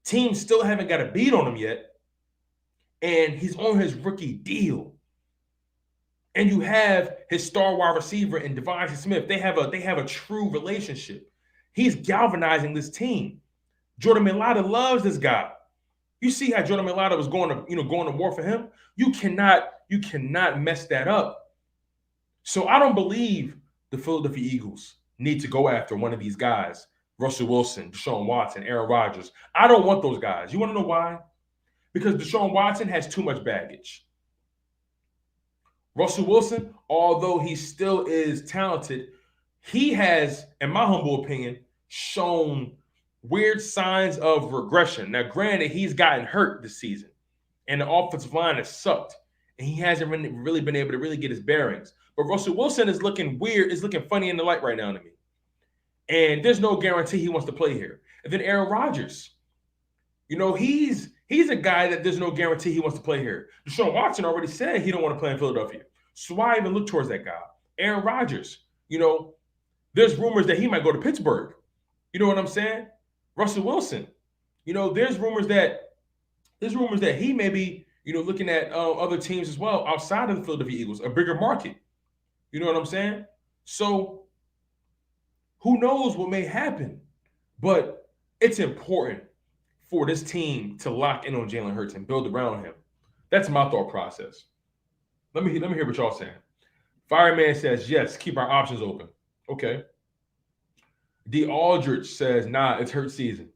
Teams still haven't got a beat on him yet, and he's on his rookie deal. And you have his star wide receiver in Devontae Smith. They have a true relationship. He's galvanizing this team. Jordan Mailata loves this guy. You see how Jordan Mailata was going to war for him. You cannot mess that up. So I don't believe the Philadelphia Eagles need to go after one of these guys, Russell Wilson, Deshaun Watson, Aaron Rodgers. I don't want those guys. You want to know why? Because Deshaun Watson has too much baggage. Russell Wilson, although he still is talented, he has, in my humble opinion, shown weird signs of regression. Now, granted, he's gotten hurt this season, and the offensive line has sucked, and he hasn't really been able to really get his bearings. But Russell Wilson is looking weird, is looking funny in the light right now to me. And there's no guarantee he wants to play here. And then Aaron Rodgers, he's a guy that there's no guarantee he wants to play here. Deshaun Watson already said he don't want to play in Philadelphia. So why even look towards that guy? Aaron Rodgers, there's rumors that he might go to Pittsburgh. You know what I'm saying? Russell Wilson, there's rumors that he may be, looking at other teams as well outside of the Philadelphia Eagles, a bigger market. You know what I'm saying? So who knows what may happen? But it's important for this team to lock in on Jalen Hurts and build around him. That's my thought process. Let me hear what y'all saying. Fireman says, yes, keep our options open. Okay. D. Aldrich says, nah, it's Hurts season.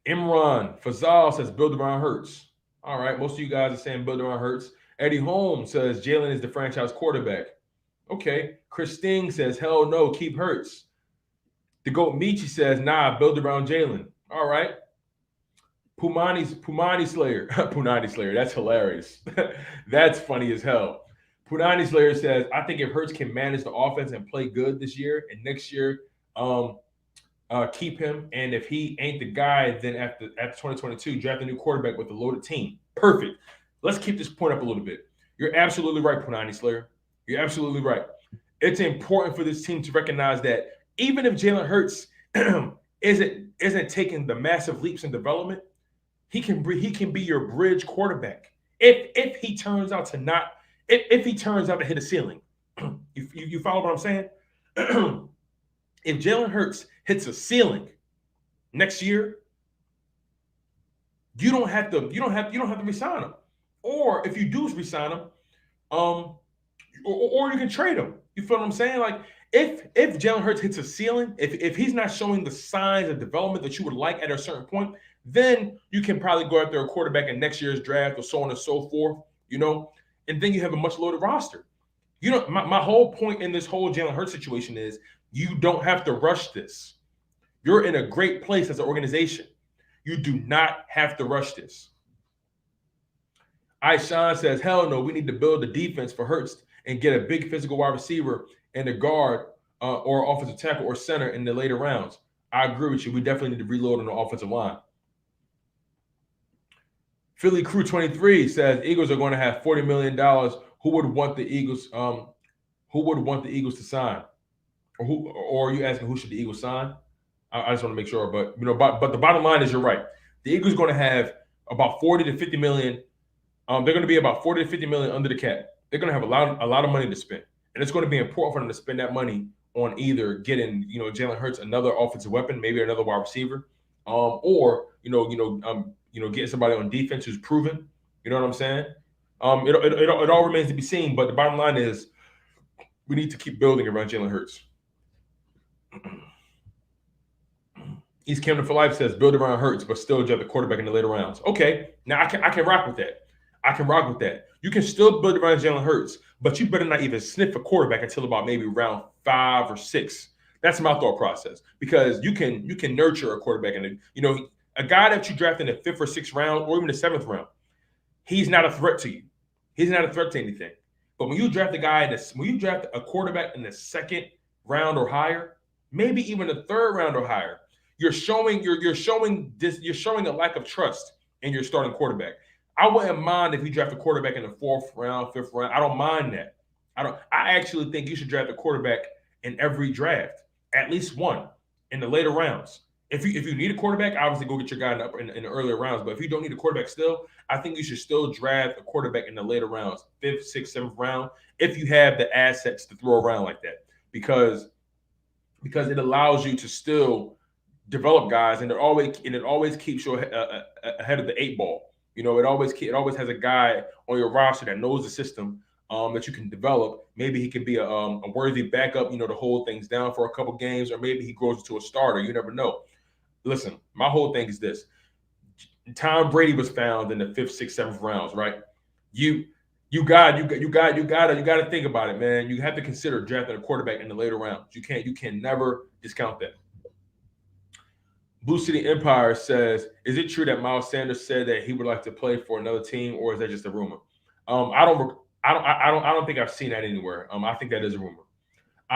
Imran Fazal says, build around Hurts. All right, most of you guys are saying build around Hurts. Eddie Holmes says, Jalen is the franchise quarterback. Okay. Chris Sting says, hell no, keep Hurts. The GOAT Michi says, nah, build around Jalen. All right. Pumani Slayer. Punani Slayer. That's hilarious. That's funny as hell. Punani Slayer says, I think if Hurts can manage the offense and play good this year and next year, keep him. And if he ain't the guy, then after 2022, draft a new quarterback with a loaded team. Perfect. Let's keep this point up a little bit. You're absolutely right, Punani Slayer. You're absolutely right. It's important for this team to recognize that even if Jalen Hurts isn't taking the massive leaps in development, he can be your bridge quarterback. If he turns out to hit a ceiling. You follow what I'm saying? If Jalen Hurts hits a ceiling next year, you don't have to resign him. Or if you do resign him, or you can trade him. You feel what I'm saying? Like if Jalen Hurts hits a ceiling, if he's not showing the signs of development that you would like at a certain point, then you can probably go after a quarterback in next year's draft or so on and so forth, and then you have a much loaded roster. My whole point in this whole Jalen Hurts situation is you don't have to rush this. You're in a great place as an organization. You do not have to rush this. Sean says, hell no, we need to build a defense for Hurts and get a big physical wide receiver and a guard or offensive tackle or center in the later rounds. I agree with you. We definitely need to reload on the offensive line. Philly Crew 23 says Eagles are going to have $40 million. Who would want the Eagles? Who would want the Eagles to sign? Or are you asking who should the Eagles sign? I just want to make sure. But but the bottom line is you're right. The Eagles are going to have about 40 to 50 million. They're going to be about 40 to 50 million under the cap. They're going to have a lot of money to spend, and it's going to be important for them to spend that money on either getting Jalen Hurts another offensive weapon, maybe another wide receiver, or getting somebody on defense who's proven. You know what I'm saying? It all remains to be seen, but the bottom line is we need to keep building around Jalen Hurts. East Camden for Life says build around Hurts, but still draft the quarterback in the later rounds. Okay, now I can rock with that. I can rock with that. You can still build around Jalen Hurts, but you better not even sniff a quarterback until about maybe round 5 or 6. That's my thought process, because you can nurture a quarterback, and a guy that you draft in the 5th or 6th round, or even the 7th round, he's not a threat to you. He's not a threat to anything. But when you draft when you draft a quarterback in the 2nd round or higher, maybe even the 3rd round or higher, you're showing a lack of trust in your starting quarterback. I wouldn't mind if you draft a quarterback in the 4th round, 5th round. I don't mind that. I actually think you should draft a quarterback in every draft, at least one in the later rounds. If you need a quarterback, obviously go get your guy in the earlier rounds. But if you don't need a quarterback still, I think you should still draft a quarterback in the later rounds, 5th, 6th, 7th round, if you have the assets to throw around like that. Because it allows you to still develop guys, and it always keeps you ahead of the 8 ball. It always has a guy on your roster that knows the system, that you can develop. Maybe he can be a worthy backup, to hold things down for a couple games, or maybe he grows into a starter. You never know. Listen, my whole thing is this: Tom Brady was found in the 5th, 6th, 7th rounds, right? You got to think about it, man. You have to consider drafting a quarterback in the later rounds. You can never discount that. Blue City Empire says, "Is it true that Miles Sanders said that he would like to play for another team, or is that just a rumor?" I don't think I've seen that anywhere. I think that is a rumor.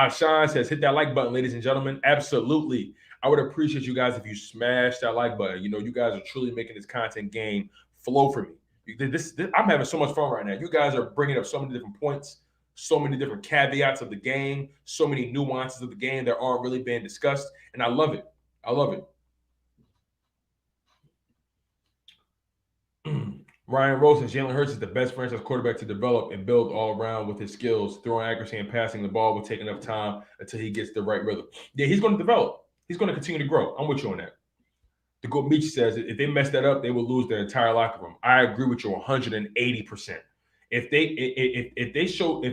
Sean says, "Hit that like button, ladies and gentlemen." Absolutely. I would appreciate you guys if you smash that like button. You guys are truly making this content game flow for me. I'm having so much fun right now. You guys are bringing up so many different points, so many different caveats of the game, so many nuances of the game that aren't really being discussed, and I love it. I love it. Ryan Rose says Jalen Hurts is the best franchise quarterback to develop and build all around with his skills. Throwing accuracy and passing the ball will take enough time until he gets the right rhythm. Yeah, he's going to develop. He's going to continue to grow. I'm with you on that. The Goat Meach says if they mess that up, they will lose their entire locker room. I agree with you 180%. If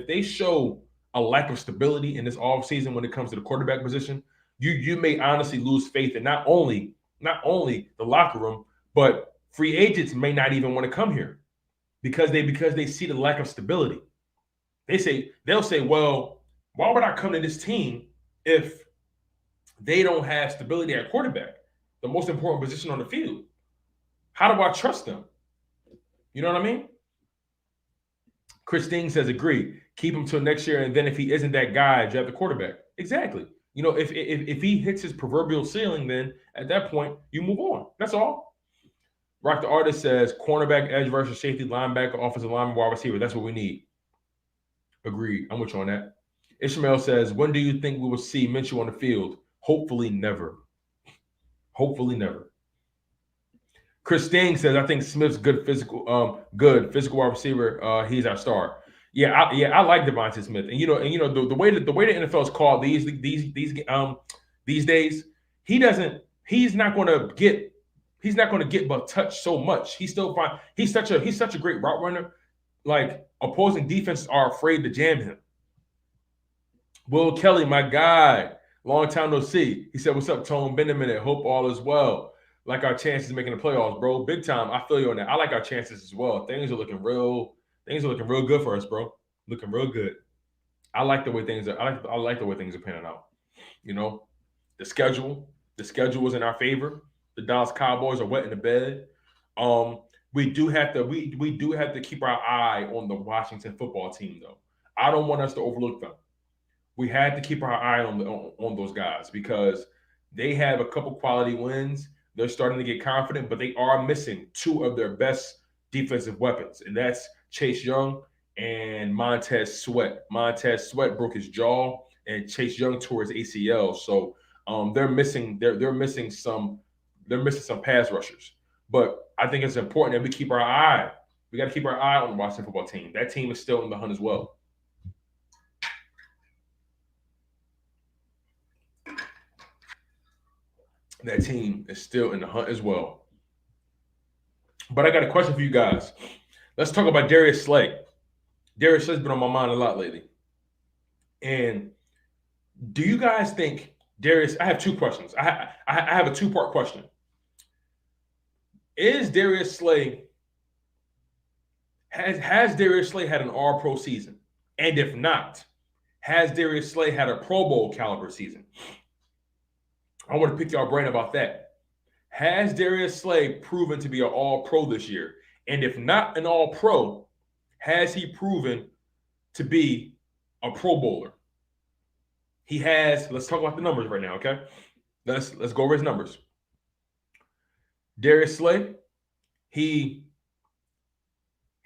they show a lack of stability in this offseason when it comes to the quarterback position, you may honestly lose faith in not only the locker room, but free agents may not even want to come here because they see the lack of stability. They'll say, well, why would I come to this team if they don't have stability at quarterback, the most important position on the field? How do I trust them? You know what I mean? Christine says, agree. Keep him till next year, and then if he isn't that guy, draft the quarterback. Exactly. If he hits his proverbial ceiling, then at that point you move on. That's all. Rock the Artist says cornerback, edge rusher, safety, linebacker, offensive lineman, wide receiver. That's what we need. Agreed. I'm with you on that. Ishmael says, when do you think we will see Minshew on the field? Hopefully never. Hopefully never. Christine says, I think Smith's good physical wide receiver. He's our star. Yeah, I like Devontae Smith. And the way the NFL is called these days, he's not going to get but touch so much. He's still fine. He's such a great route runner. Like, opposing defenses are afraid to jam him. Will Kelly, my guy, long time no see. He said, "What's up, Tone? Been a minute. Hope all is well. Like our chances of making the playoffs, bro. Big time. I feel you on that. I like our chances as well. Things are looking real good for us, bro. Looking real good. I like the way things are. I like the way things are panning out. The schedule is in our favor. The Dallas Cowboys are wet in the bed. We do have to keep our eye on the Washington football team, though. I don't want us to overlook them. We had to keep our eye on those guys because they have a couple quality wins. They're starting to get confident, but they are missing two of their best defensive weapons, and that's Chase Young and Montez Sweat. Montez Sweat broke his jaw, and Chase Young tore his ACL. So they're missing some pass rushers. But I think it's important that we keep our eye. We got to keep our eye on the Washington football team. That team is still in the hunt as well. That team is still in the hunt as well. But I got a question for you guys. Let's talk about Darius Slay. Darius Slay's been on my mind a lot lately. And do you guys think Darius? I have two questions. I have a two-part question. Is Darius Slay Has Darius Slay had an All-Pro season? And if not, has Darius Slay had a Pro Bowl caliber season? I want to pick y'all brain about that. Has Darius Slay proven to be an All-Pro this year? And if not an All-Pro, has he proven to be a Pro Bowler? He has. Let's talk about the numbers right now, okay? Let's go over his numbers. Darius Slay, he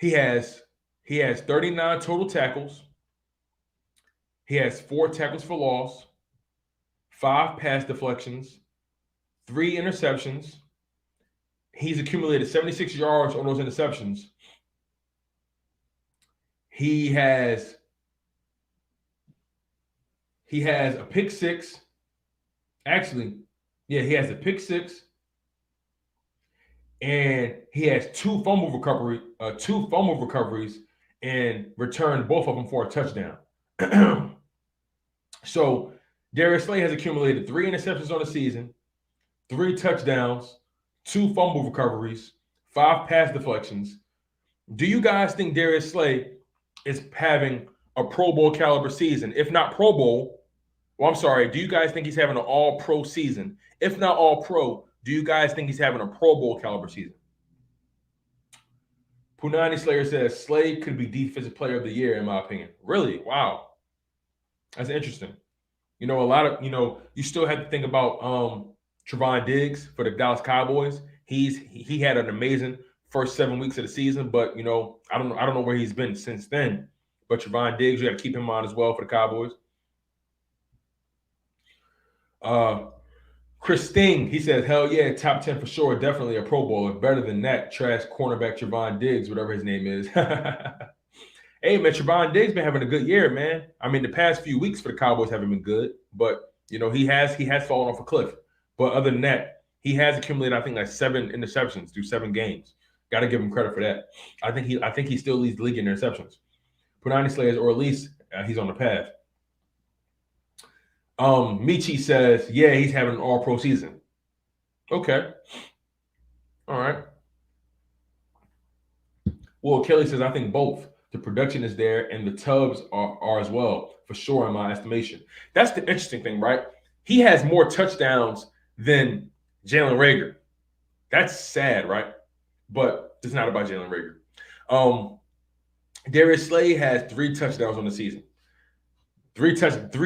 has 39 total tackles. He has 4 tackles for loss, 5 pass deflections, 3 interceptions. He's accumulated 76 yards on those interceptions. He has a pick 6. Actually, yeah, he has a pick 6. And he has 2 fumble recoveries, and returned both of them for a touchdown. So Darius Slay has accumulated 3 interceptions on the season, 3 touchdowns, 2 fumble recoveries, 5 pass deflections. Do you guys think Darius Slay is having a Pro Bowl caliber season? If not Pro Bowl, well, I'm sorry. Do you guys think he's having an All-Pro season? If not All-Pro, do you guys think he's having a Pro Bowl caliber season? Punani Slayer says Slay could be Defensive Player of the Year, in my opinion. Really? Wow. That's interesting. You know, a lot of, you still have to think about Trevon Diggs for the Dallas Cowboys. He had an amazing first 7 weeks of the season, but I don't know where he's been since then. But Trevon Diggs, you got to keep him on as well for the Cowboys. Christine, he says, hell yeah, top 10 for sure. Definitely a Pro Bowler. Better than that trash cornerback Trevon Diggs, whatever his name is. Hey, man, Trevon Diggs been having a good year, man. I mean, the past few weeks for the Cowboys haven't been good, but, he has fallen off a cliff. But other than that, he has accumulated, I think, like 7 interceptions through 7 games. Got to give him credit for that. I think he still leads the league in interceptions. Punani Slayers, or at least he's on the path. Michi says, yeah, he's having an All-Pro season. Okay. All right. Well, Kelly says, I think both. The production is there, and the tubs are as well, for sure, in my estimation. That's the interesting thing, right? He has more touchdowns than Jalen Reagor. That's sad, right? But it's not about Jalen Reagor. Darius Slay has 3 touchdowns on the season. 3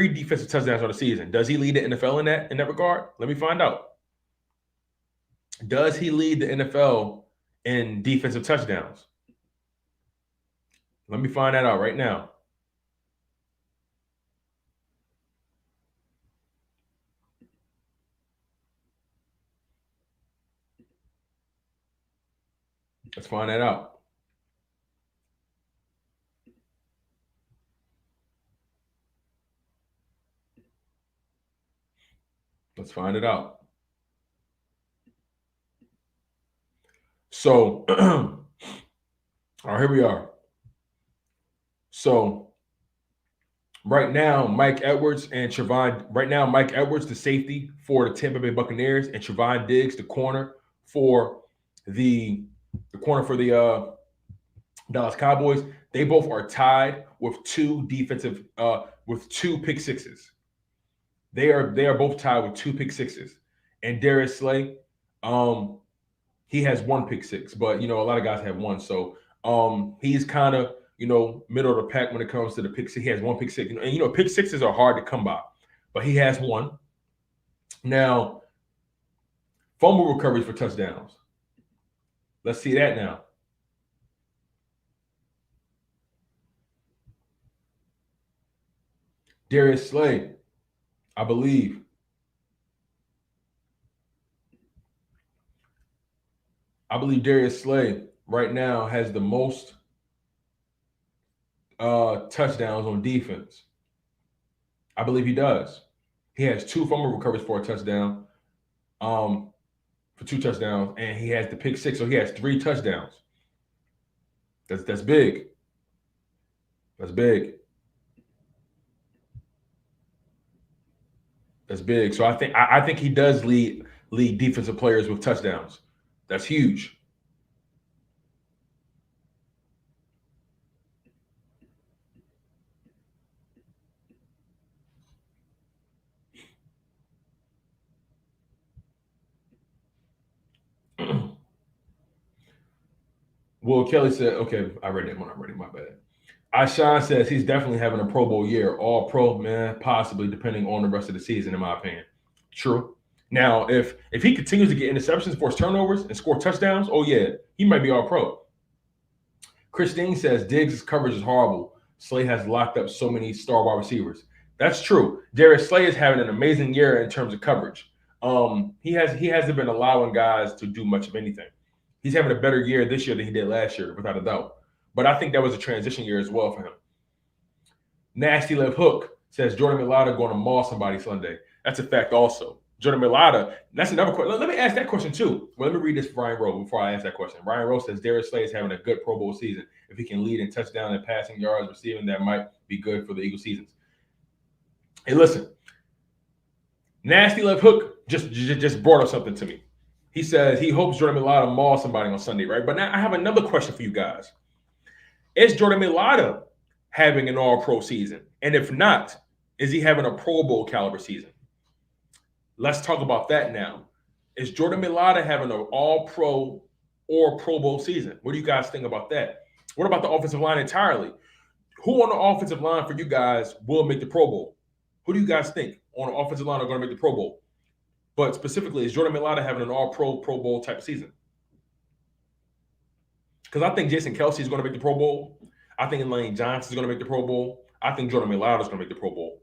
defensive touchdowns on the season. Does he lead the NFL in that regard? Let me find out. Does he lead the NFL in defensive touchdowns? Let me find that out right now. Let's find that out. Let's find it out. So, all right, here we are. So, right now, Mike Edwards, the safety for the Tampa Bay Buccaneers, and Trevon Diggs, the corner for the Dallas Cowboys. They both are tied with 2 pick sixes. They are both tied with 2 pick sixes. And Darius Slay, he has 1 pick 6, but a lot of guys have 1. So he's kind of middle of the pack when it comes to the pick 6. He has 1 pick 6, and pick 6s are hard to come by, but he has 1. Now, fumble recoveries for touchdowns. Let's see that now. Darius Slay, I believe. Darius Slay right now has the most touchdowns on defense. I believe he does. He has 2 fumble recoveries for a touchdown, for 2 touchdowns, and he has the pick 6, so he has 3 touchdowns. That's big. That's big. That's big. So I think he does lead defensive players with touchdowns. That's huge. Will Kelly said, okay, I read that one already. My bad. Sean says he's definitely having a Pro Bowl year. All pro, man, possibly depending on the rest of the season, in my opinion. True. Now, if he continues to get interceptions, force turnovers, and score touchdowns, oh yeah, he might be all pro. Christine says Diggs' coverage is horrible. Slay has locked up so many star wide receivers. That's true. Darius Slay is having an amazing year in terms of coverage. He hasn't been allowing guys to do much of anything. He's having a better year this year than he did last year, without a doubt. But I think that was a transition year as well for him. Nasty Left Hook says Jordan Mailata going to maul somebody Sunday. That's a fact also. Jordan Mailata, that's another question. Let me ask that question too. Well, let me read this for Ryan Rowe before I ask that question. Ryan Rowe says Darius Slay is having a good Pro Bowl season. If he can lead in touchdown and passing yards, receiving, that might be good for the Eagles seasons. Hey, listen. Nasty Left Hook just brought up something to me. He says he hopes Jordan Mailata mauls somebody on Sunday, right? But now I have another question for you guys. Is Jordan Mailata having an all-pro season? And if not, is he having a Pro Bowl caliber season? Let's talk about that now. Is Jordan Mailata having an all-pro or Pro Bowl season? What do you guys think about that? What about the offensive line entirely? Who on the offensive line for you guys will make the Pro Bowl? Who do you guys think on the offensive line are going to make the Pro Bowl? But specifically, is Jordan Mailata having an all-pro, Pro Bowl type of season? Because I think Jason Kelce is going to make the Pro Bowl. I think Lane Johnson is going to make the Pro Bowl. I think Jordan Mailata is going to make the Pro Bowl.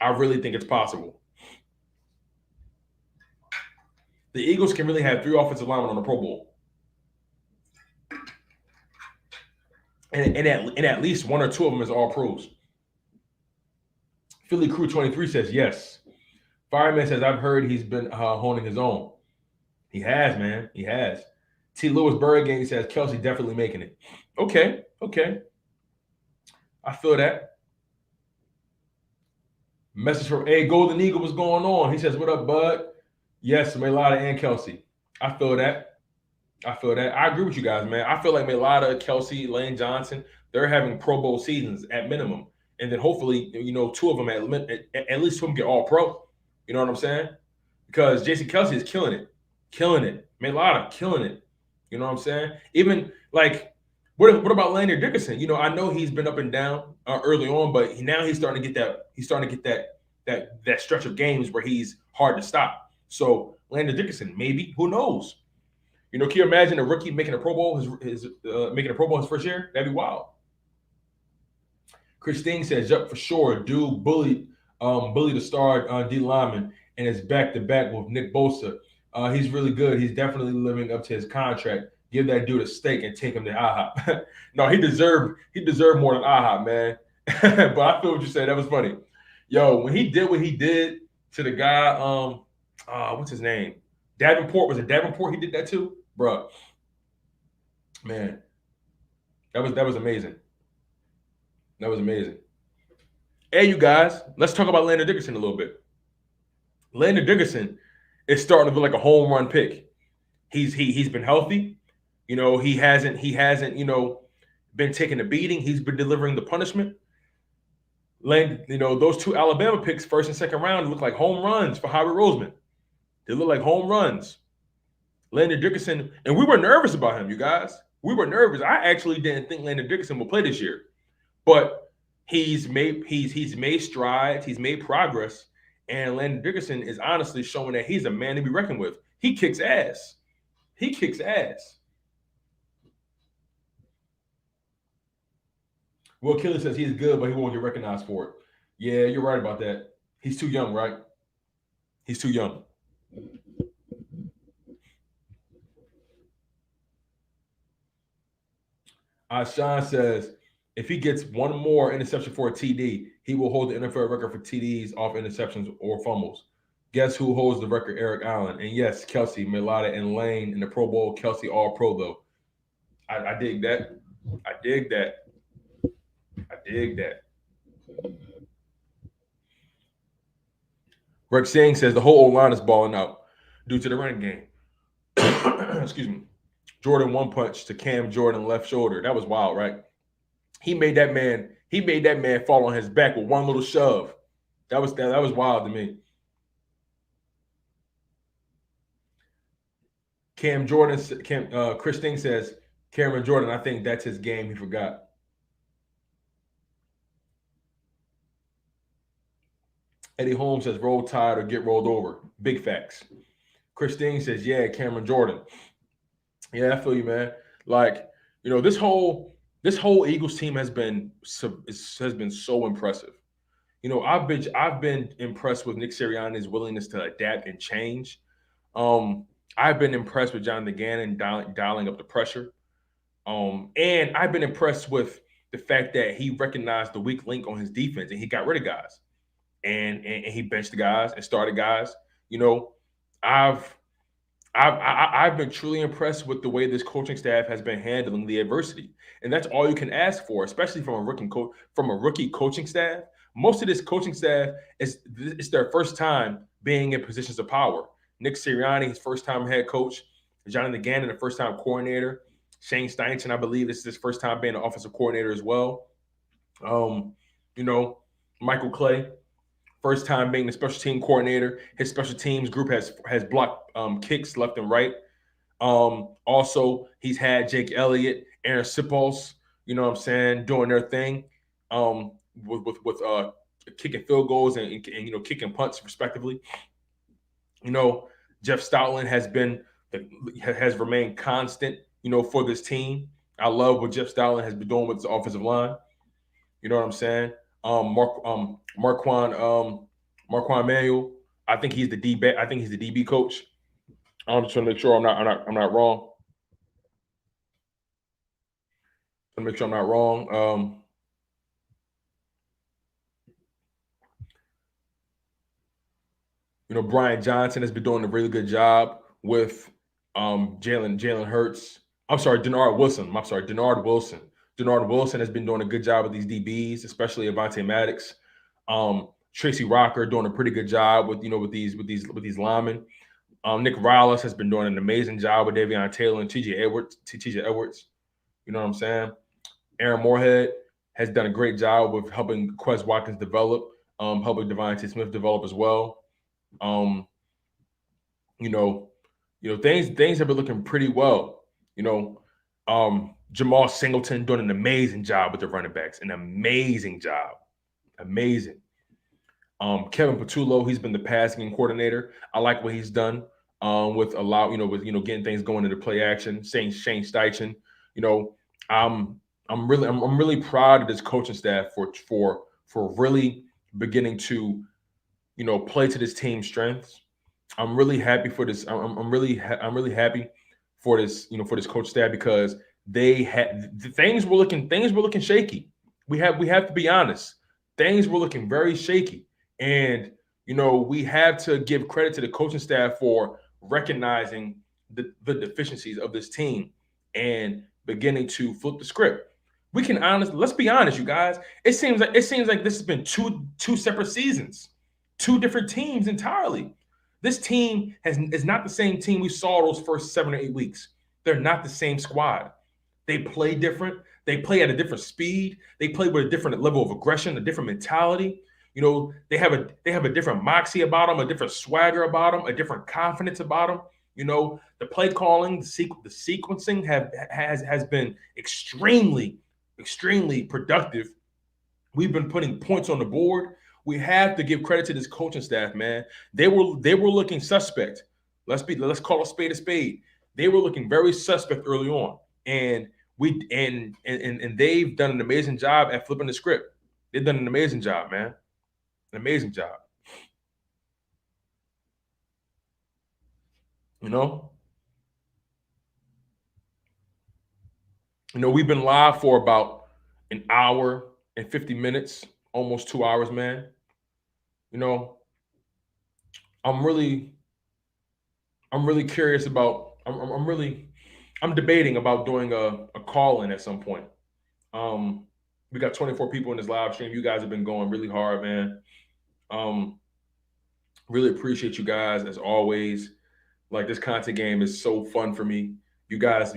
I really think it's possible. The Eagles can really have 3 offensive linemen on the Pro Bowl. And at least 1 or 2 of them is all pros. Philly Crew 23 says yes. Fireman says, I've heard he's been honing his own. He has, man. He has. T. Lewis Bergen says Kelce definitely making it. Okay. I feel that. Message from A Golden Eagle, what's going on? He says, what up, bud? Yes, Mailata and Kelce. I feel that. I agree with you guys, man. I feel like Mailata, Kelce, Lane Johnson, they're having Pro Bowl seasons at minimum. And then hopefully, 2 of them, at least 2 of them get all pro. You know what I'm saying? Because Jason Kelce is killing it. Mailata, killing it. You know what I'm saying? Even like, what about Landon Dickerson? I know he's been up and down early on, but now he's starting to get that. He's starting to get that stretch of games where he's hard to stop. So Landon Dickerson, maybe, who knows? Can you imagine a rookie making a Pro Bowl his first year? That'd be wild. Christine says, "Yep, for sure. Dude bullied the star D lineman and is back to back with Nick Bosa. He's really good. He's definitely living up to his contract. Give that dude a steak and take him to IHOP." No, he deserved more than IHOP, man. But I feel what you said. That was funny. Yo, when he did what he did to the guy, what's his name? Davenport. Was it Davenport he did that to? Bruh. Man. That was amazing. That was amazing. Hey, you guys, let's talk about Landon Dickerson a little bit. Landon Dickerson is starting to look like a home run pick. He's been healthy. He hasn't been taking a beating. He's been delivering the punishment. Those 2 Alabama picks, first and second round, look like home runs for Howie Roseman. They look like home runs. Landon Dickerson, and we were nervous about him, you guys. We were nervous. I actually didn't think Landon Dickerson would play this year, but he's made strides. He's made progress, and Landon Dickerson is honestly showing that he's a man to be reckoned with. He kicks ass. Will Kelly says he's good, but he won't get recognized for it. Yeah, you're right about that. He's too young, right? He's too young. Sean says if he gets 1 more interception for a TD, he will hold the NFL record for TDs off interceptions or fumbles. Guess who holds the record? Eric Allen. And yes, Kelce, Mailata, and Lane in the Pro Bowl. Kelce all pro, though. I dig that. I dig that. Greg Singh says the whole O-line is balling out due to the running game. Excuse me. Jordan 1 punch to Cam Jordan left shoulder. That was wild, right? He made that man fall on his back with 1 little shove. That was wild to me. Christine says Cameron Jordan, I think that's his game. He forgot. Eddie Holmes says, roll tide or get rolled over. Big facts. Christine says, yeah, Cameron Jordan. Yeah, I feel you, man. Like, this whole Eagles team has been so impressive. I've been impressed with Nick Sirianni's willingness to adapt and change. Um, I've been impressed with Jonathan Gannon dialing up the pressure. And I've been impressed with the fact that he recognized the weak link on his defense and he got rid of guys and he benched the guys and started guys. You know, I've I've been truly impressed with the way this coaching staff has been handling the adversity, and that's all you can ask for, especially from a rookie coaching staff. Most of this coaching staff is it's their first time being in positions of power. Nick Sirianni, his first time head coach. Jonathan Gannon, the first time coordinator. Shane Steichen, I believe this is his first time being an offensive coordinator as well. Um, you know, Michael Clay, first time being the special team coordinator. His special teams group has blocked kicks left and right. Also, he's had Jake Elliott, Aaron Sipos, you know what I'm saying, doing their thing, with kicking field goals and kicking punts respectively. You know, Jeff Stoutland has remained constant, for this team. I love what Jeff Stoutland has been doing with his offensive line. You know what I'm saying? Marquand Manuel. I think he's the DB coach. I'm just trying to make sure I'm not wrong. To make sure I'm not wrong. Brian Johnson has been doing a really good job with Jalen Hurts. I'm sorry, Denard Wilson. I'm sorry, Denard Wilson. Denard Wilson has been doing a good job with these DBs, especially Avonte Maddox. Tracy Rocker doing a pretty good job with these linemen. Nick Rallis has been doing an amazing job with Davion Taylor and TJ Edwards. You know what I'm saying? Aaron Moorhead has done a great job with helping Quez Watkins develop, helping Devontae Smith develop as well. Um, you know, things have been looking pretty well. Jamal Singleton doing an amazing job with the running backs, an amazing job, amazing. Kevin Patullo, he's been the passing coordinator. I like what he's done with getting things going into play action. Shane Steichen, I'm really proud of this coaching staff for really beginning to play to this team's strengths. I'm really happy for this. I'm really happy for this coach staff because things were looking shaky. We have to be honest. Things were looking very shaky, and we have to give credit to the coaching staff for recognizing the deficiencies of this team and beginning to flip the script. Let's be honest, you guys. It seems like this has been two separate seasons, two different teams entirely. This team is not the same team we saw those first 7 or 8 weeks. They're not the same squad. They play different. They play at a different speed. They play with a different level of aggression, a different mentality. They have a different moxie about them, a different swagger about them, a different confidence about them. The play calling, the sequencing has been extremely, extremely productive. We've been putting points on the board. We have to give credit to this coaching staff, man. They were looking suspect. Let's call a spade a spade. They were looking very suspect early on, and they've done an amazing job at flipping the script. They've done an amazing job, man. An amazing job. We've been live for about an hour and 50 minutes, almost 2 hours, man. I'm really curious about. I'm debating about doing a call in at some point. We got 24 people in this live stream. You guys have been going really hard, man. Really appreciate you guys as always. Like, this content game is so fun for me. You guys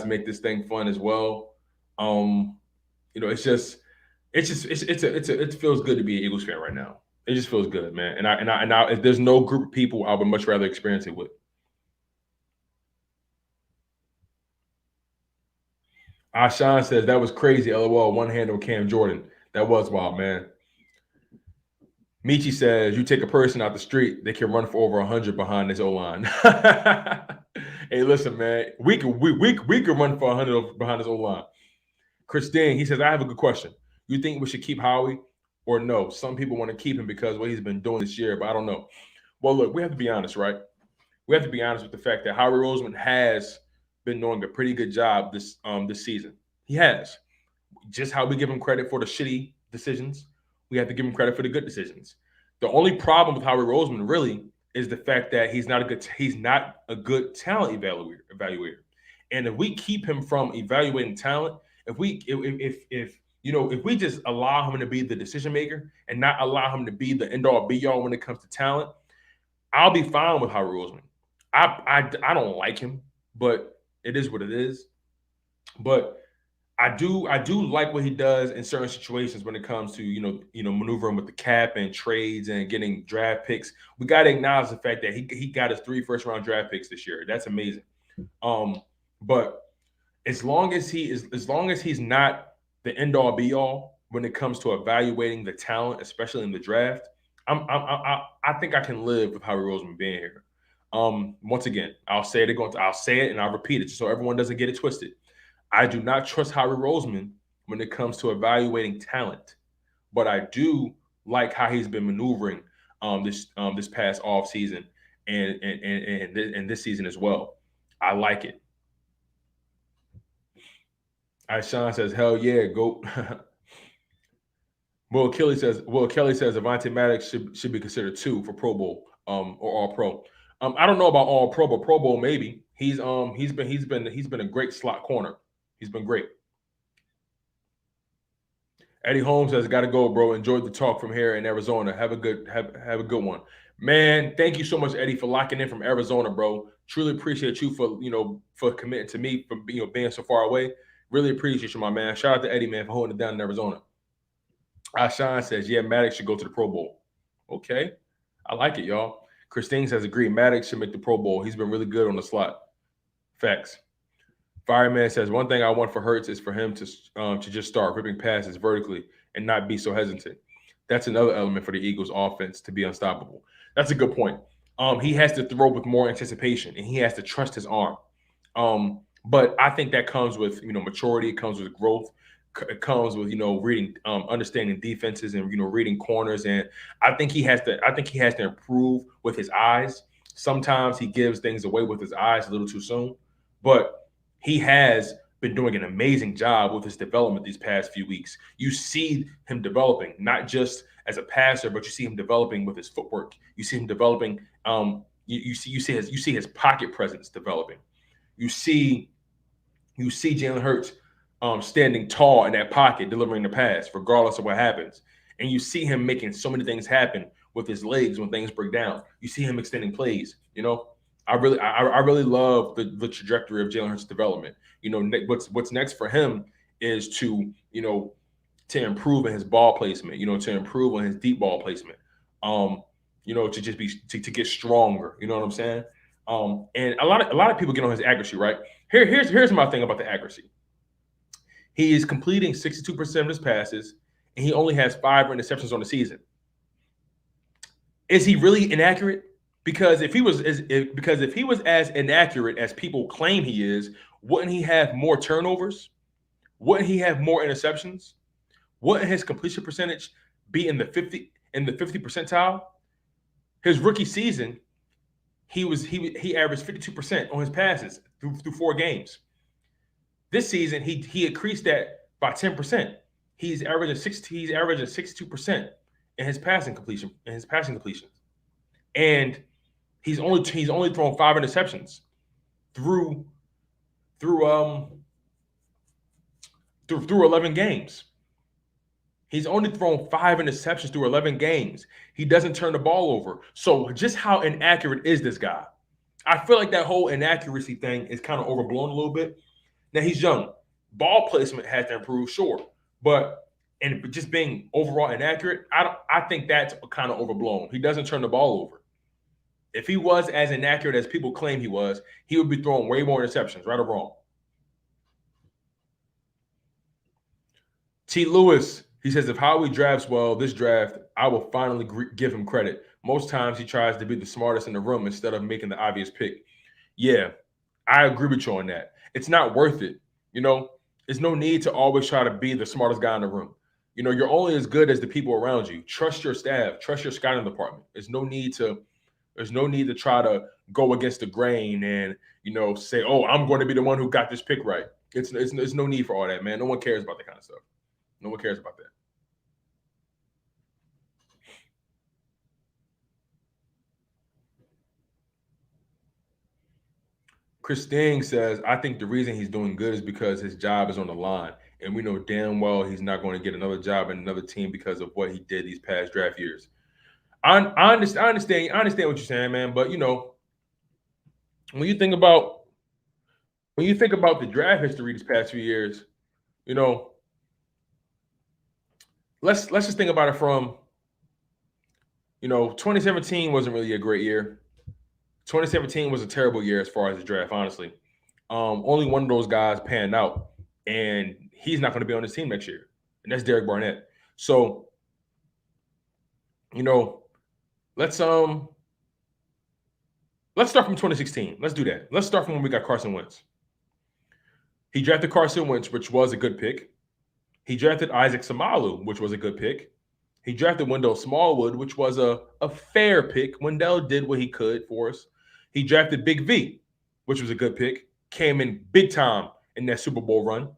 make this thing fun as well. It feels good to be an Eagles fan right now. It just feels good, man. And if there's no group of people I would much rather experience it with. Sean says that was crazy. LOL. One hand on Cam Jordan. That was wild, man. Michi says you take a person out the street, they can run for over 100 behind this O line. Hey, listen, man, we could run for 100 behind this O line. Christine, he says I have a good question. You think we should keep Howie or no? Some people want to keep him because what he's been doing this year, but I don't know. Well, look, we have to be honest, right? We have to be honest with the fact that Howie Roseman has been doing a pretty good job this season. He has. Just how we give him credit for the shitty decisions, we have to give him credit for the good decisions. The only problem with Howie Roseman really is the fact that he's not a good talent evaluator. And if we keep him from evaluating talent, if we just allow him to be the decision maker and not allow him to be the end all be all when it comes to talent, I'll be fine with Howie Roseman. I don't like him, but it is what it is. But I do like what he does in certain situations when it comes to maneuvering with the cap and trades and getting draft picks. We got to acknowledge the fact that he got his 3 first-round draft picks this year. That's amazing. But as long as he's not the end all be all when it comes to evaluating the talent, especially in the draft, I think I can live with Howie Roseman being here. Once again, I'll say it and I'll repeat it just so everyone doesn't get it twisted. I do not trust Howie Roseman when it comes to evaluating talent, but I do like how he's been maneuvering this past off season and this season as well. I like it. Sean says, "Hell yeah, go." Will Kelly says Avonte Maddox should be considered 2 for Pro Bowl or All Pro. I don't know about All Pro, but Pro Bowl maybe. He's been a great slot corner. He's been great. Eddie Holmes says, "Got to go, bro. Enjoyed the talk from here in Arizona. Have a good one, man. Thank you so much, Eddie, for locking in from Arizona, bro. Truly appreciate you for committing to me for being so far away. Really appreciate you, my man. Shout out to Eddie, man, for holding it down in Arizona." Sean says, "Yeah, Maddox should go to the Pro Bowl." Okay, I like it, y'all. Christine says, "Agree. Maddox should make the Pro Bowl. He's been really good on the slot." Facts. Fireman says, "One thing I want for Hurts is for him to just start ripping passes vertically and not be so hesitant. That's another element for the Eagles' offense to be unstoppable." That's a good point. He has to throw with more anticipation and he has to trust his arm. But I think that comes with maturity. It comes with growth. It comes with reading, understanding defenses and reading corners. And I think he has to improve with his eyes. Sometimes he gives things away with his eyes a little too soon, but he has been doing an amazing job with his development these past few weeks. You see him developing, not just as a passer, but you see him developing with his footwork. You see him developing. You see his pocket presence developing. You see Jalen Hurts standing tall in that pocket, delivering the pass, regardless of what happens. And you see him making so many things happen with his legs when things break down. You see him extending plays. I really love the trajectory of Jalen Hurts' development. What's next for him is to improve in his ball placement. To improve on his deep ball placement. To get stronger. You know what I'm saying? And a lot of people get on his accuracy, right? Here's my thing about the accuracy. He is completing 62% of his passes, and he only has 5 interceptions on the season. Is he really inaccurate? Because if he was as inaccurate as people claim he is, wouldn't he have more turnovers? Wouldn't he have more interceptions? Wouldn't his completion percentage be in the 50 percentile? His rookie season, he averaged 52% on his passes through 4 games. This season, he increased that by 10%. He's averaging 62% in his passing completions. And he's only thrown 5 interceptions through 11 games. He's only thrown 5 interceptions through 11 games. He doesn't turn the ball over. So just how inaccurate is this guy? I feel like that whole inaccuracy thing is kind of overblown a little bit. Now, he's young. Ball placement has to improve, sure. But just being overall inaccurate, I think that's kind of overblown. He doesn't turn the ball over. If he was as inaccurate as people claim he would be throwing way more interceptions, right or wrong. T. Lewis, he says, if Howie drafts well this draft, I will finally give him credit. Most times he tries to be the smartest in the room instead of making the obvious pick. Yeah, I agree with you on that. It's not worth it. You know, there's no need to always try to be the smartest guy in the room. You know, you're only as good as the people around you. Trust your staff, trust your scouting department. There's no need to try to go against the grain and, say, oh, I'm going to be the one who got this pick right. It's no need for all that, man. No one cares about that kind of stuff. No one cares about that. Christine says, I think the reason he's doing good is because his job is on the line. And we know damn well he's not going to get another job in another team because of what he did these past draft years. I understand what you're saying, man. But when you think about the draft history these past few years, you know, let's just think about it from 2017 wasn't really a great year. 2017 was a terrible year as far as the draft, honestly. Only one of those guys panned out, and he's not going to be on this team next year, and that's Derek Barnett. So, let's start from 2016. Let's do that. Let's start from when we got Carson Wentz. He drafted Carson Wentz, which was a good pick. He drafted Isaac Samalu, which was a good pick. He drafted Wendell Smallwood, which was a fair pick. Wendell did what he could for us. He drafted Big V, which was a good pick. Came in big time in that Super Bowl run.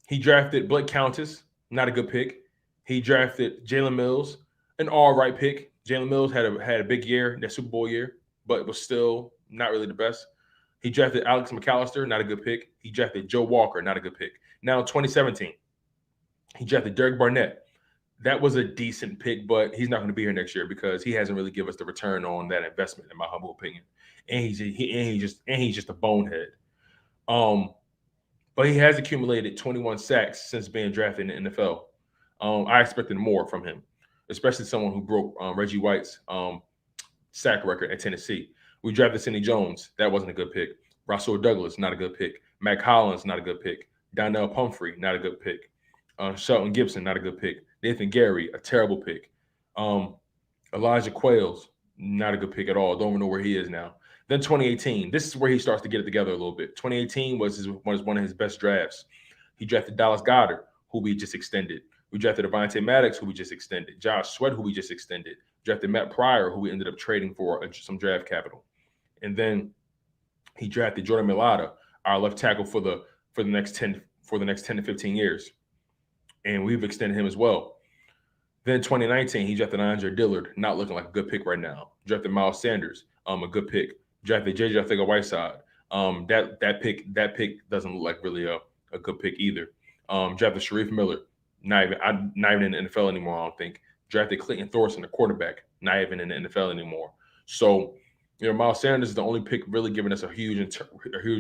He drafted Blake Countess, not a good pick. He drafted Jalen Mills, an all right pick. Jalen Mills had a big year, that Super Bowl year, but was still not really the best. He drafted Alex McAllister, not a good pick. He drafted Joe Walker, not a good pick. Now, 2017, he drafted Derek Barnett. That was a decent pick, but he's not going to be here next year because he hasn't really given us the return on that investment, in my humble opinion. And he's just a bonehead. But he has accumulated 21 sacks since being drafted in the NFL. I expected more from him, especially someone who broke Reggie White's sack record at Tennessee. We drafted Sidney Jones. That wasn't a good pick. Rasul Douglas, not a good pick. Mac Hollins, not a good pick. Donnell Pumphrey, not a good pick. Shelton Gibson, not a good pick. Nathan Gary, a terrible pick. Elijah Quails, not a good pick at all. Don't even know where he is now. Then 2018, this is where he starts to get it together a little bit. 2018 was one of his best drafts. He drafted Dallas Goedert, who we just extended. We drafted Avonte Maddox, who we just extended. Josh Sweat, who we just extended. Drafted Matt Pryor, who we ended up trading for some draft capital. And then he drafted Jordan Mailata, our left tackle for the next 10 to 15 years. And we've extended him as well. Then 2019, he drafted Andre Dillard, not looking like a good pick right now. Drafted Miles Sanders, a good pick. Drafted JJ Arcega-Whiteside. That pick doesn't look like really a good pick either. Drafted Sharif Miller, not even in the NFL anymore, I don't think. Drafted Clayton Thorson, the quarterback, not even in the NFL anymore. So, Miles Sanders is the only pick really giving us a huge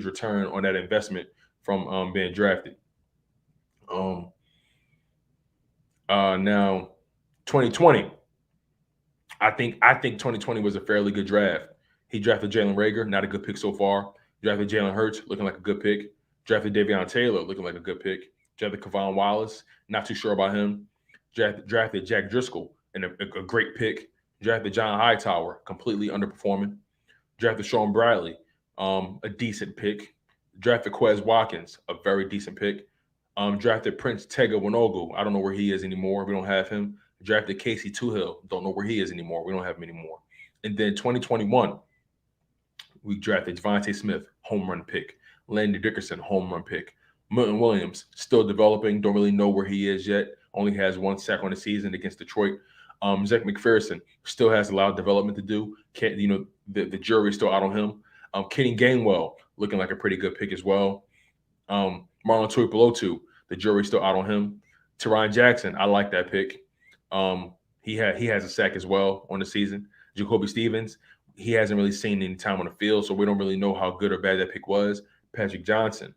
return on that investment from being drafted. Now 2020, I think 2020 was a fairly good draft. He drafted Jalen Reagor, not a good pick so far. Drafted Jalen Hurts, looking like a good pick. Drafted Davion Taylor, looking like a good pick. Drafted Kevon Wallace, not too sure about him. Drafted Jack Driscoll, and a great pick. Drafted John Hightower, completely underperforming. Drafted Sean Bradley, a decent pick. Drafted Quez Watkins, a very decent pick. Drafted Prince Tega Winogu. I don't know where he is anymore. We don't have him. Drafted Casey Toohill. Don't know where he is anymore. We don't have him anymore. And then 2021, we drafted Devontae Smith, home run pick. Landon Dickerson, home run pick. Milton Williams, still developing. Don't really know where he is yet. Only has 1 sack on the season against Detroit. Zach McPherson still has a lot of development to do. The jury's still out on him. Kenny Gainwell, looking like a pretty good pick as well. Marlon Tuipulotu, the jury's still out on him. Teron Jackson, I like that pick. He has a sack as well on the season. Jacoby Stevens, he hasn't really seen any time on the field, so we don't really know how good or bad that pick was. Patrick Johnson,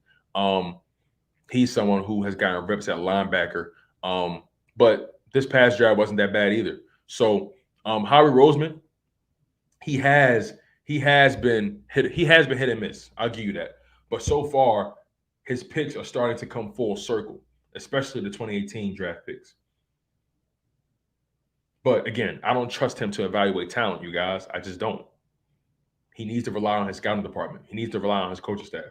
he's someone who has gotten reps at linebacker, but this past draft wasn't that bad either. So Howie Roseman, he has been hit and miss. I'll give you that. But so far, his picks are starting to come full circle. especially the 2018 draft picks. But again, I don't trust him to evaluate talent, you guys. I just don't. He needs to rely on his scouting department. He needs to rely on his coaching staff.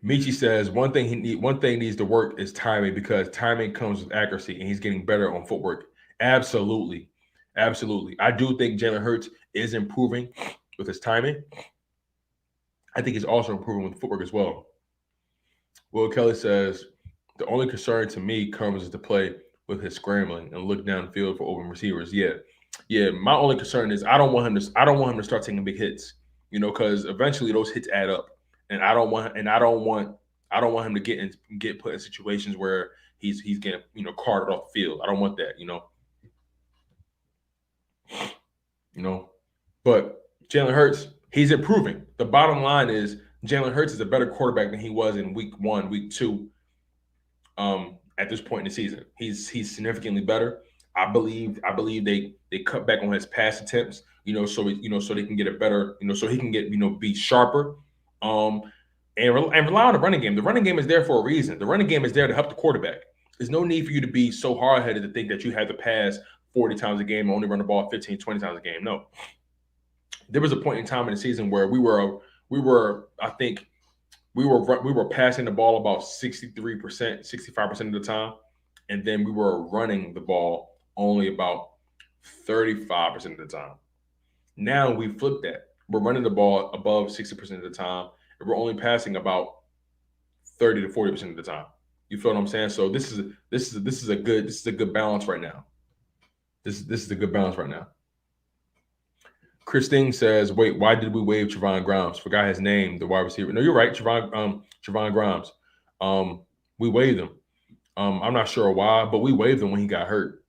Michi says one thing needs to work is timing, because timing comes with accuracy, and he's getting better on footwork. Absolutely. Absolutely. I do think Jalen Hurts is improving with his timing. I think he's also improving with footwork as well. Will Kelly says the only concern to me comes to play with his scrambling and look downfield for open receivers. Yeah. My only concern is I don't want him to start taking big hits, because eventually those hits add up, and I don't want him to get put in situations where he's getting carted off the field. I don't want that. But Jalen Hurts, he's improving. The bottom line is Jalen Hurts is a better quarterback than he was in week 1, week 2. At this point in the season, he's significantly better. I believe they cut back on his pass attempts, so they can get a better, so he can get be sharper, and rely on the running game. The running game is there for a reason. The running game is there to help the quarterback. There's no need for you to be so hard headed to think that you have to pass 40 times a game and only run the ball 15, 20 times a game. No. There was a point in time in the season where we were passing the ball about 63%, 65% of the time, and then we were running the ball only about 35% of the time. Now we flipped that. We're running the ball above 60% of the time, and we're only passing about 30 to 40% of the time. You feel what I'm saying? So this is a good balance right now. This is a good balance right now. Christine says, "Wait, why did we waive Trevon Grimes? Forgot his name, the wide receiver." No, you're right, Trevon Grimes. We waived him. I'm not sure why, but we waived him when he got hurt.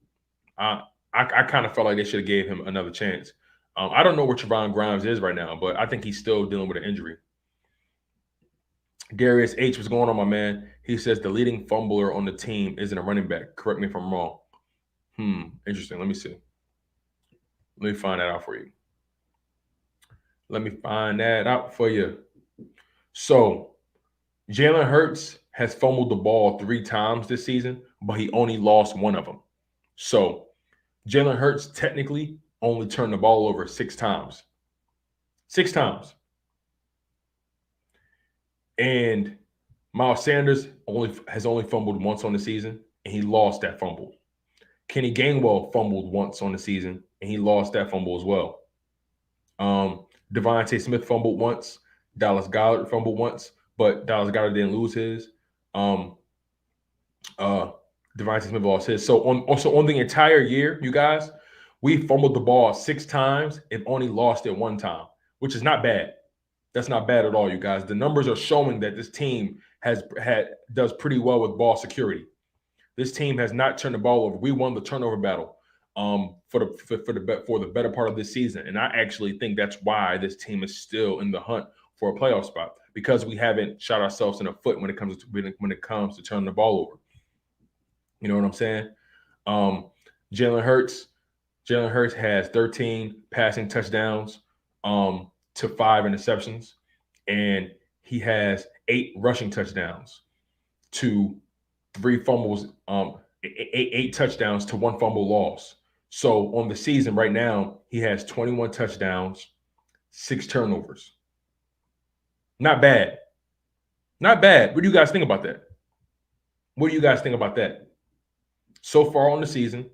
I kind of felt like they should have gave him another chance. I don't know where Trevon Grimes is right now, but I think he's still dealing with an injury. Darius H, what's going on, my man? He says the leading fumbler on the team isn't a running back. Correct me if I'm wrong. Interesting. Let me see. Let me find that out for you. So Jalen Hurts has fumbled the ball 3 times this season, but he only lost 1 of them. So Jalen Hurts technically only turned the ball over 6 times. 6 times. And Miles Sanders has only fumbled once on the season, and he lost that fumble. Kenny Gainwell fumbled once on the season, and he lost that fumble as well. Devontae Smith fumbled once. Dallas Goedert fumbled once, but Dallas Goedert didn't lose his. Devontae Smith lost his. So on the entire year, you guys, we fumbled the ball 6 times and only lost it 1 time, which is not bad. That's not bad at all, you guys. The numbers are showing that this team does pretty well with ball security. This team has not turned the ball over. We won the turnover battle for the better part of this season, and I actually think that's why this team is still in the hunt for a playoff spot, because we haven't shot ourselves in the foot when it comes to turning the ball over. You know what I'm saying? Jalen Hurts has 13 passing touchdowns to 5 interceptions, and he has 8 rushing touchdowns to 3 fumbles, 8 touchdowns to 1 fumble loss. So on the season right now, he has 21 touchdowns, 6 turnovers. Not bad. Not bad. What do you guys think about that? What do you guys think about that? So far on the season,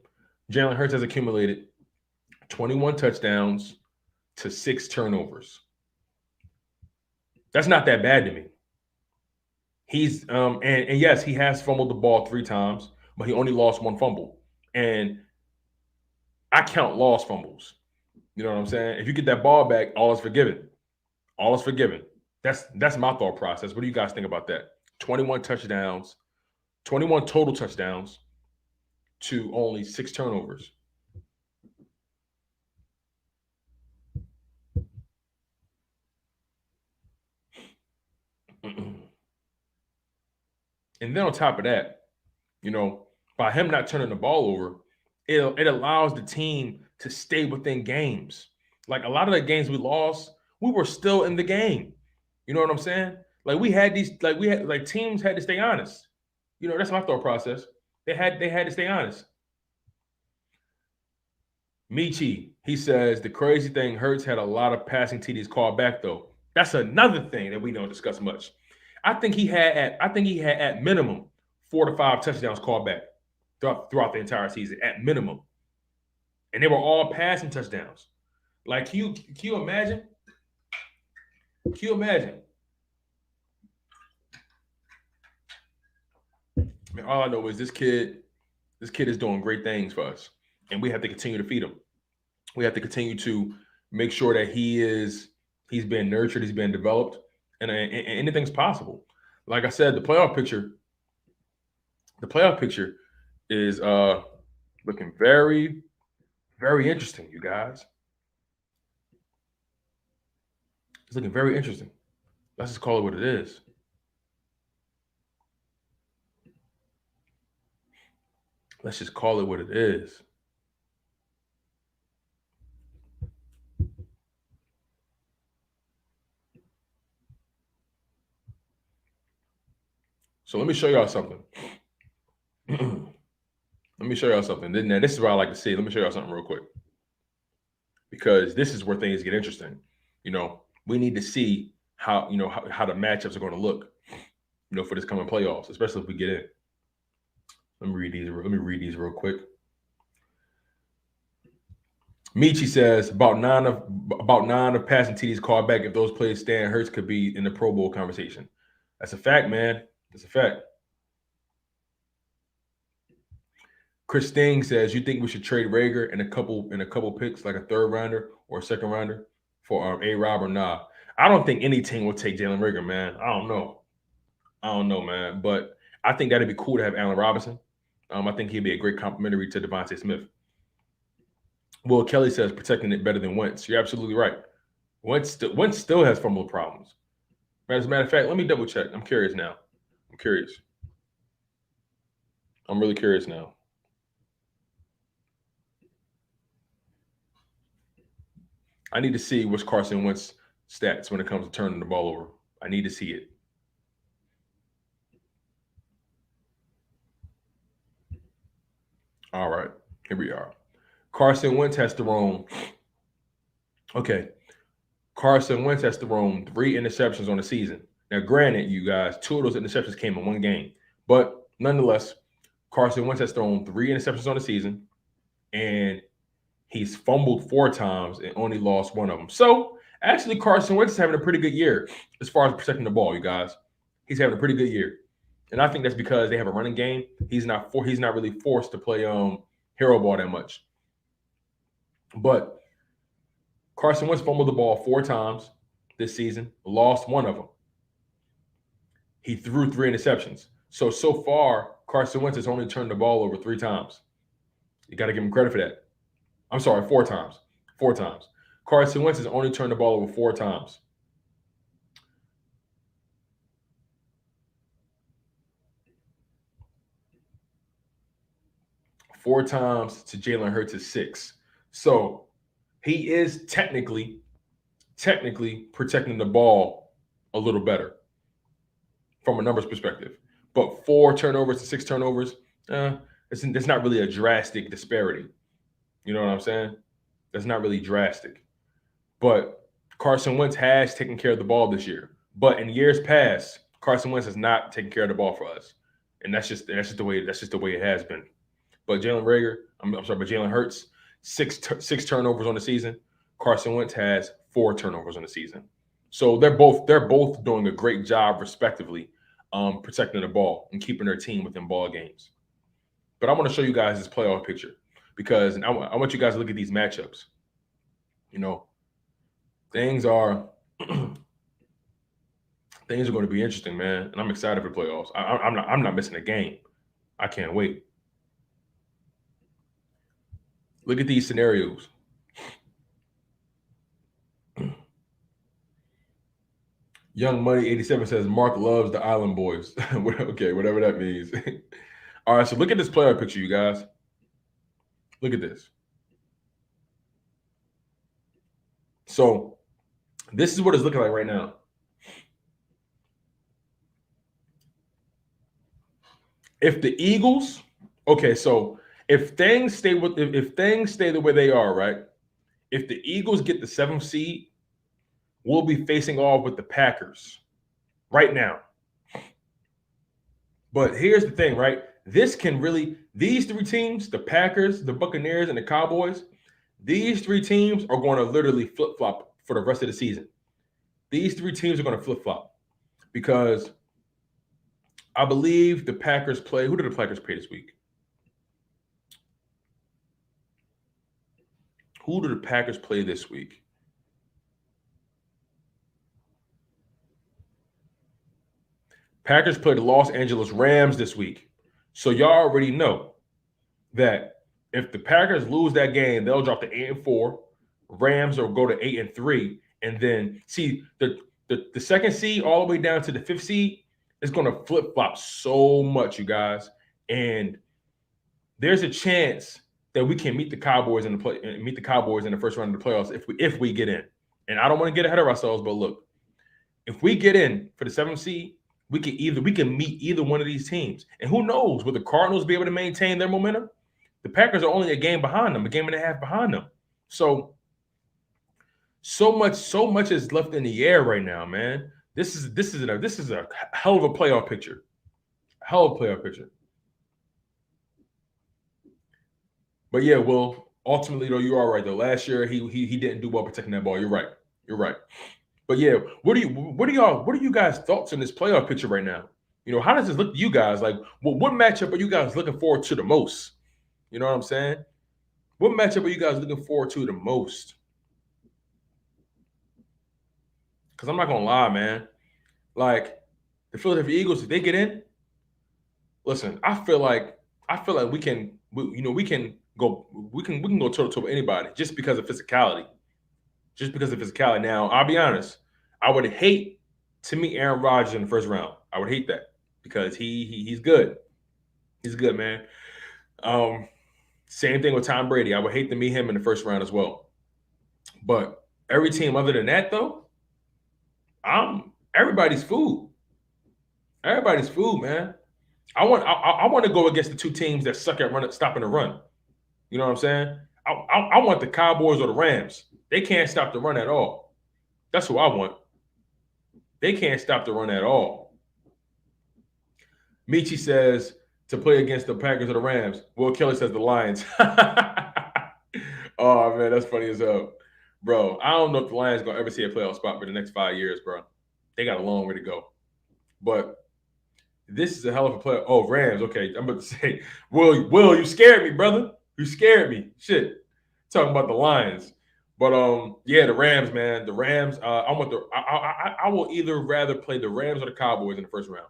Jalen Hurts has accumulated 21 touchdowns to 6 turnovers. That's not that bad to me. He's and yes, he has fumbled the ball 3 times, but he only lost 1 fumble. And I count lost fumbles. You know what I'm saying? If you get that ball back, all is forgiven. All is forgiven. That's my thought process. What do you guys think about that? 21 touchdowns, 21 total touchdowns to only 6 turnovers. And then on top of that, by him not turning the ball over, it allows the team to stay within games. Like a lot of the games we lost, we were still in the game. You know what I'm saying? Like teams had to stay honest. You know, that's my thought process. They had to stay honest. Michi, he says the crazy thing, Hurts had a lot of passing TDs called back though. That's another thing that we don't discuss much. I think he had at minimum 4 to 5 touchdowns called back throughout the entire season at minimum, and they were all passing touchdowns. Like, can you imagine? Can you imagine? I mean, all I know is this kid is doing great things for us, and we have to continue to feed him. We have to continue to make sure that he's been nurtured, he's been developed, and anything's possible. Like I said, the playoff picture is looking very, very interesting, you guys. It's looking very interesting. Let's just call it what it is. Let's just call it what it is. So let me show y'all something. Let me show y'all something. Now, this is what I like to see. Let me show y'all something real quick. Because this is where things get interesting. You know, we need to see how the matchups are going to look, for this coming playoffs, especially if we get in. Let me read these real quick. Michi says about nine of passing TDs called back. If those plays stand, Hurts could be in the Pro Bowl conversation. That's a fact, man. That's a fact. Christine says, you think we should trade Reagor and a couple picks, like a third rounder or a second rounder for A-Rob or nah? I don't think any team will take Jalen Reagor, man. I don't know, man. But I think that'd be cool to have Allen Robinson. I think he'd be a great complementary to Devontae Smith. Will Kelly says protecting it better than Wentz. You're absolutely right. Wentz still has fumble problems. As a matter of fact, let me double check. I'm curious now. I'm really curious now. I need to see what's Carson Wentz's stats when it comes to turning the ball over. I need to see it. All right, here we are. Carson Wentz has thrown. Okay, Carson Wentz has thrown 3 interceptions on the season. Now, granted, you guys, 2 of those interceptions came in one game, but nonetheless, Carson Wentz has thrown 3 interceptions on the season, and he's fumbled 4 times and only lost 1 of them. So, actually, Carson Wentz is having a pretty good year as far as protecting the ball, you guys. He's having a pretty good year. And I think that's because they have a running game. He's not really forced to play hero ball that much. But Carson Wentz fumbled the ball 4 times this season, lost 1 of them. He threw 3 interceptions. So far, Carson Wentz has only turned the ball over 3 times. You got to give him credit for that. I'm sorry, 4 times. 4 times. Carson Wentz has only turned the ball over 4 times. Four times to Jalen Hurts' 6. So he is technically protecting the ball a little better from a numbers perspective. But 4 turnovers to 6 turnovers, it's not really a drastic disparity. You know what I'm saying? That's not really drastic. But Carson Wentz has taken care of the ball this year. But in years past, Carson Wentz has not taken care of the ball for us. And that's just the way it has been. But Jalen Hurts, 6 turnovers on the season. Carson Wentz has 4 turnovers on the season. So they're both doing a great job, respectively, protecting the ball and keeping their team within ball games. But I want to show you guys this playoff picture because I want you guys to look at these matchups. Things are going to be interesting, man, and I'm excited for playoffs. I'm not missing a game. I can't wait. Look at these scenarios. Young Money 87 says Mark loves the Island Boys. Okay, whatever that means. All right, so look at this playoff picture, you guys. Look at this. So This is what it's looking like right now. If the Eagles, okay, so if things stay if things stay the way they are, right? If the Eagles get the 7th seed, we'll be facing off with the Packers right now. But here's the thing, right? This can really, these three teams, the Packers, the Buccaneers, and the Cowboys, these three teams are going to literally flip flop for the rest of the season. These three teams are going to flip flop because I believe the Packers play. Who did the Packers play this week? Who did the Packers play this week? Packers play the Los Angeles Rams this week. So y'all already know that if the Packers lose that game, they'll drop to 8-4. Rams will go to 8-3. And then see the second seed all the way down to the 5th seed is going to flip flop so much, you guys. And there's a chance that we can meet the Cowboys in the first round of the playoffs if we get in. And I don't want to get ahead of ourselves, but look, if we get in for the 7th seed, we can meet either one of these teams. And who knows, will the Cardinals be able to maintain their momentum? The Packers are only a game behind them, a game and a half behind them. So much is left in the air right now, man. This is a hell of a playoff picture. Hell of a playoff picture. But yeah, well, ultimately though, you are right though. Last year he didn't do well protecting that ball. You're right. You're right. But yeah, what are you guys' thoughts on this playoff picture right now? You know, how does this look to you guys? Like, what matchup are you guys looking forward to the most? You know what I'm saying? What matchup are you guys looking forward to the most? Because I'm not gonna lie, man. Like the Philadelphia Eagles, if they get in, listen, I feel like we can go toe to toe with anybody just because of physicality. Just because of physicality. Now, I'll be honest. I would hate to meet Aaron Rodgers in the first round. I would hate that because he's good. He's good, man. Same thing with Tom Brady. I would hate to meet him in the first round as well. But every team other than that, though, I'm everybody's food. Everybody's food, man. I want to go against the two teams that suck at stopping the run. You know what I'm saying? I want the Cowboys or the Rams. They can't stop the run at all. That's who I want. They can't stop the run at all. Michi says to play against the Packers or the Rams. Will Kelly says the Lions. Oh, man, that's funny as hell. Bro, I don't know if the Lions going to ever see a playoff spot for the next 5 years, bro. They got a long way to go. But this is a hell of a play. Oh, Rams. Okay, I'm about to say, Will, you scared me, brother. You scared me. Shit. Talking about the Lions. But yeah, the Rams, man. The Rams. I will either rather play the Rams or the Cowboys in the first round.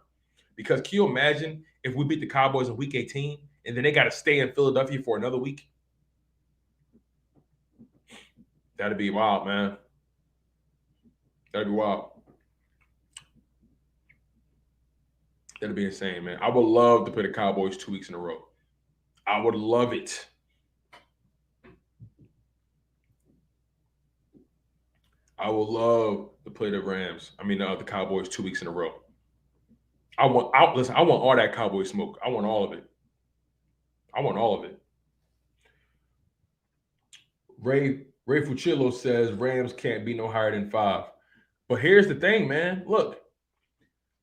Because can you imagine if we beat the Cowboys in week 18 and then they got to stay in Philadelphia for another week? That'd be wild, man. That'd be wild. That'd be insane, man. I would love to play the Cowboys 2 weeks in a row. I would love it. I would love to play the Rams. The Cowboys 2 weeks in a row. I want all that Cowboy smoke. I want all of it. I want all of it. Ray Fucillo says Rams can't be no higher than 5. But here's the thing, man. Look,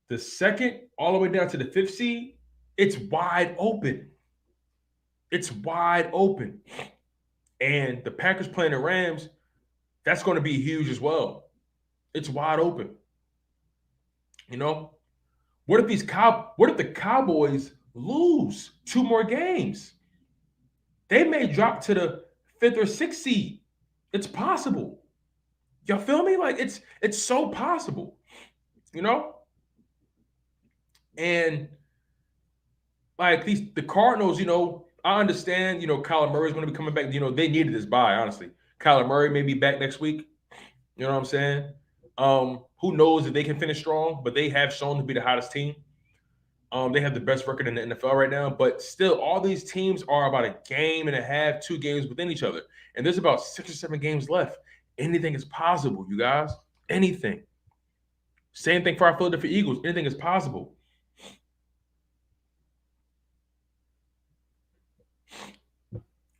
the second all the way down to the 5th seed, it's wide open. It's wide open. And the Packers playing the Rams, that's going to be huge as well. It's wide open. You know, what if the Cowboys lose 2 more games? They may drop to the 5th or 6th seed. It's possible. Y'all feel me? Like it's so possible. You know? And like the Cardinals, I understand, Kyler Murray is going to be coming back. They needed this bye, honestly. Kyler Murray may be back next week. You know what I'm saying? Who knows if they can finish strong, but they have shown to be the hottest team. They have the best record in the NFL right now, but still, all these teams are about a game and a half, 2 games within each other. And there's about 6 or 7 games left. Anything is possible, you guys. Anything. Same thing for our Philadelphia Eagles. Anything is possible.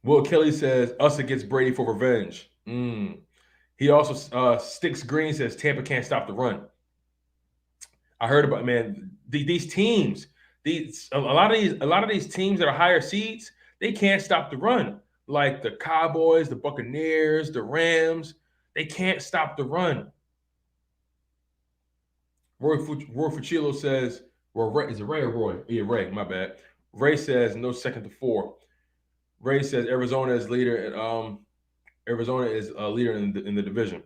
Will Kelly says, us against Brady for revenge. He also Sticks Green says Tampa can't stop the run. I heard about, man, these teams. A lot of these teams that are higher seeds, they can't stop the run. Like the Cowboys, the Buccaneers, the Rams, they can't stop the run. Roy Fucillo says, well, is it Ray or Roy? Yeah, Ray, my bad. Ray says no second to four. Ray says Arizona is leader, and Arizona is a leader in the division.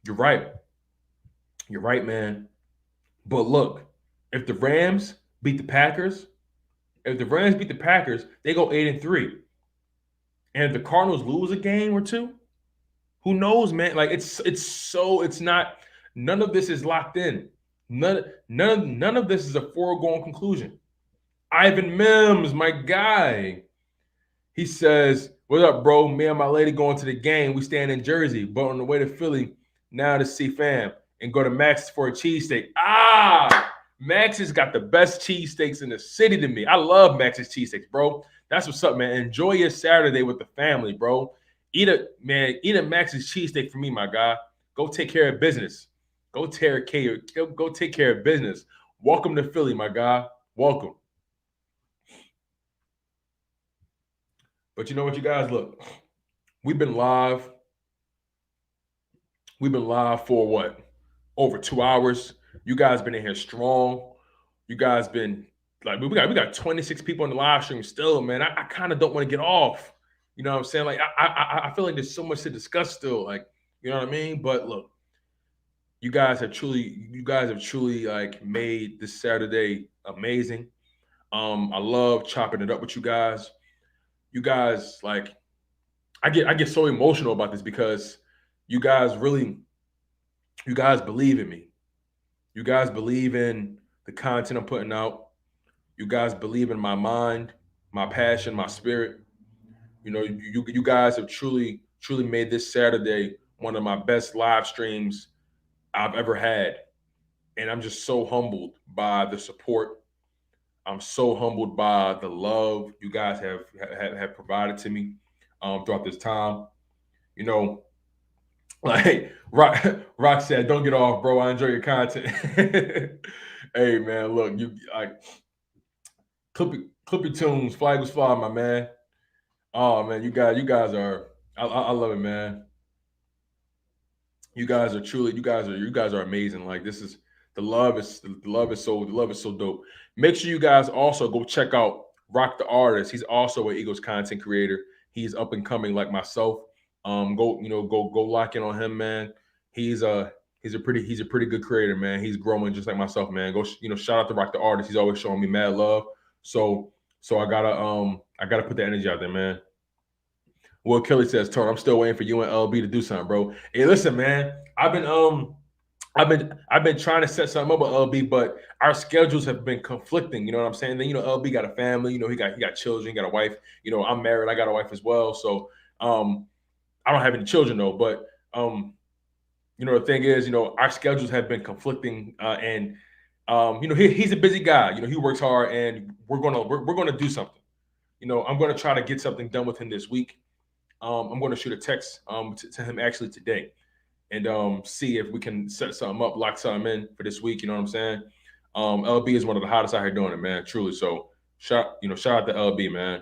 You're right. You're right, man. But look, if the Rams beat the Packers, they go 8-3. And if the Cardinals lose a game or two, who knows, man? Like it's not. None of this is locked in. None of this is a foregone conclusion. Ivan Mims, my guy, he says, "What up, bro? Me and my lady going to the game. We stand in Jersey, but on the way to Philly now to see fam and go to Max's for a cheesesteak." Max's got the best cheesesteaks in the city to me. I love Max's cheesesteaks, bro. That's what's up, man. Enjoy your Saturday with the family, bro. Eat a Max's cheesesteak for me, my guy. Go take care of business. Go take care of business. Welcome to Philly, my guy. Welcome. But you know what, you guys, look, we've been live. We've been live for what? Over 2 hours. You guys been in here strong. You guys been like, we got 26 people on the live stream still, man. I kind of don't want to get off. You know what I'm saying? Like I feel like there's so much to discuss still. Like, you know what I mean? But look, you guys have truly like made this Saturday amazing. I love chopping it up with you guys. You guys, like, I get so emotional about this because you guys believe in me. You guys believe in the content I'm putting out. You guys believe in my mind, my passion, my spirit. You know, you guys have truly made this Saturday one of my best live streams I've ever had. And I'm just so humbled by the support. I'm so humbled by the love you guys have provided to me throughout this time. You know, like Rock said, "Don't get off, bro. I enjoy your content." Hey, man, look, you like clippy tunes, flag was fly, my man. Oh man, you guys are. I love it, man. You guys are amazing. Like, this is the love is so dope. Make sure you guys also go check out Rock the Artist. He's also an Eagles content creator. He's up and coming like myself. Go lock in on him, man. He's a pretty good creator, man. He's growing just like myself, man. Go shout out to Rock the Artist. He's always showing me mad love. So I gotta put the energy out there, man. Will Kelly says, "Tone, I'm still waiting for you and LB to do something, bro." Hey, listen, man. I've been trying to set something up with LB, but our schedules have been conflicting. You know what I'm saying? Then LB got a family. He got children. He got a wife. I'm married. I got a wife as well. So I don't have any children though. But the thing is, our schedules have been conflicting, and he's a busy guy. He works hard, and we're gonna do something. I'm gonna try to get something done with him this week. I'm going to shoot a text to him actually today, and see if we can set something up, lock something in for this week. You know what I'm saying? LB is one of the hottest out here doing it, man. Truly. So shout out to LB, man.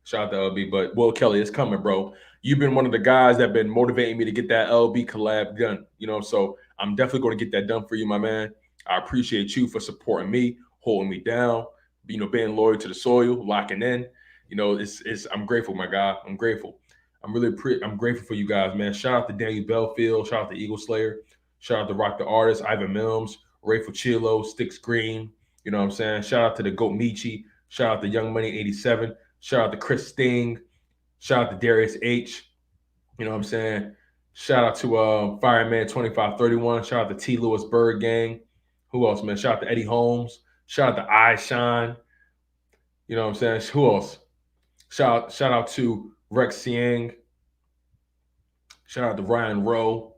Shout out to LB. But Will Kelly, it's coming, bro. You've been one of the guys that have been motivating me to get that LB collab done. So I'm definitely going to get that done for you, my man. I appreciate you for supporting me, holding me down, being loyal to the soil, locking in. I'm grateful, my guy. I'm grateful. I'm grateful for you guys, man. Shout out to Daniel Belfield. Shout out to Eagle Slayer. Shout out to Rock the Artist, Ivan Mills, Ray Fucillo, Sticks Green. You know what I'm saying? Shout out to the Goat Michi. Shout out to Young Money 87. Shout out to Chris Sting. Shout out to Darius H. You know what I'm saying? Shout out to Fireman 2531. Shout out to T. Lewis Bird Gang. Who else, man? Shout out to Eddie Holmes. Shout out to I Shine. You know what I'm saying? Who else? Shout out to Rex Siang. Shout out to Ryan Rowe.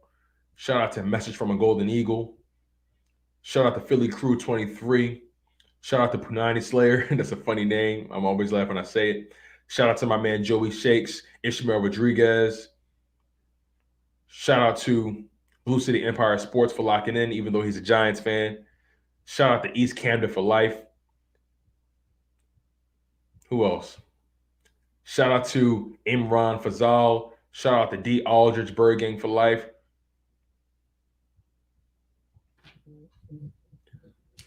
Shout out to Message from a Golden Eagle. Shout out to Philly Crew 23. Shout out to Punani Slayer. That's a funny name. I'm always laughing when I say it. Shout out to my man Joey Shakes, Ishmael Rodriguez. Shout out to Blue City Empire Sports for locking in, even though he's a Giants fan. Shout out to East Camden for life. Who else? Shout out to Imran Fazal. Shout out to D. Aldridge Bergang for life.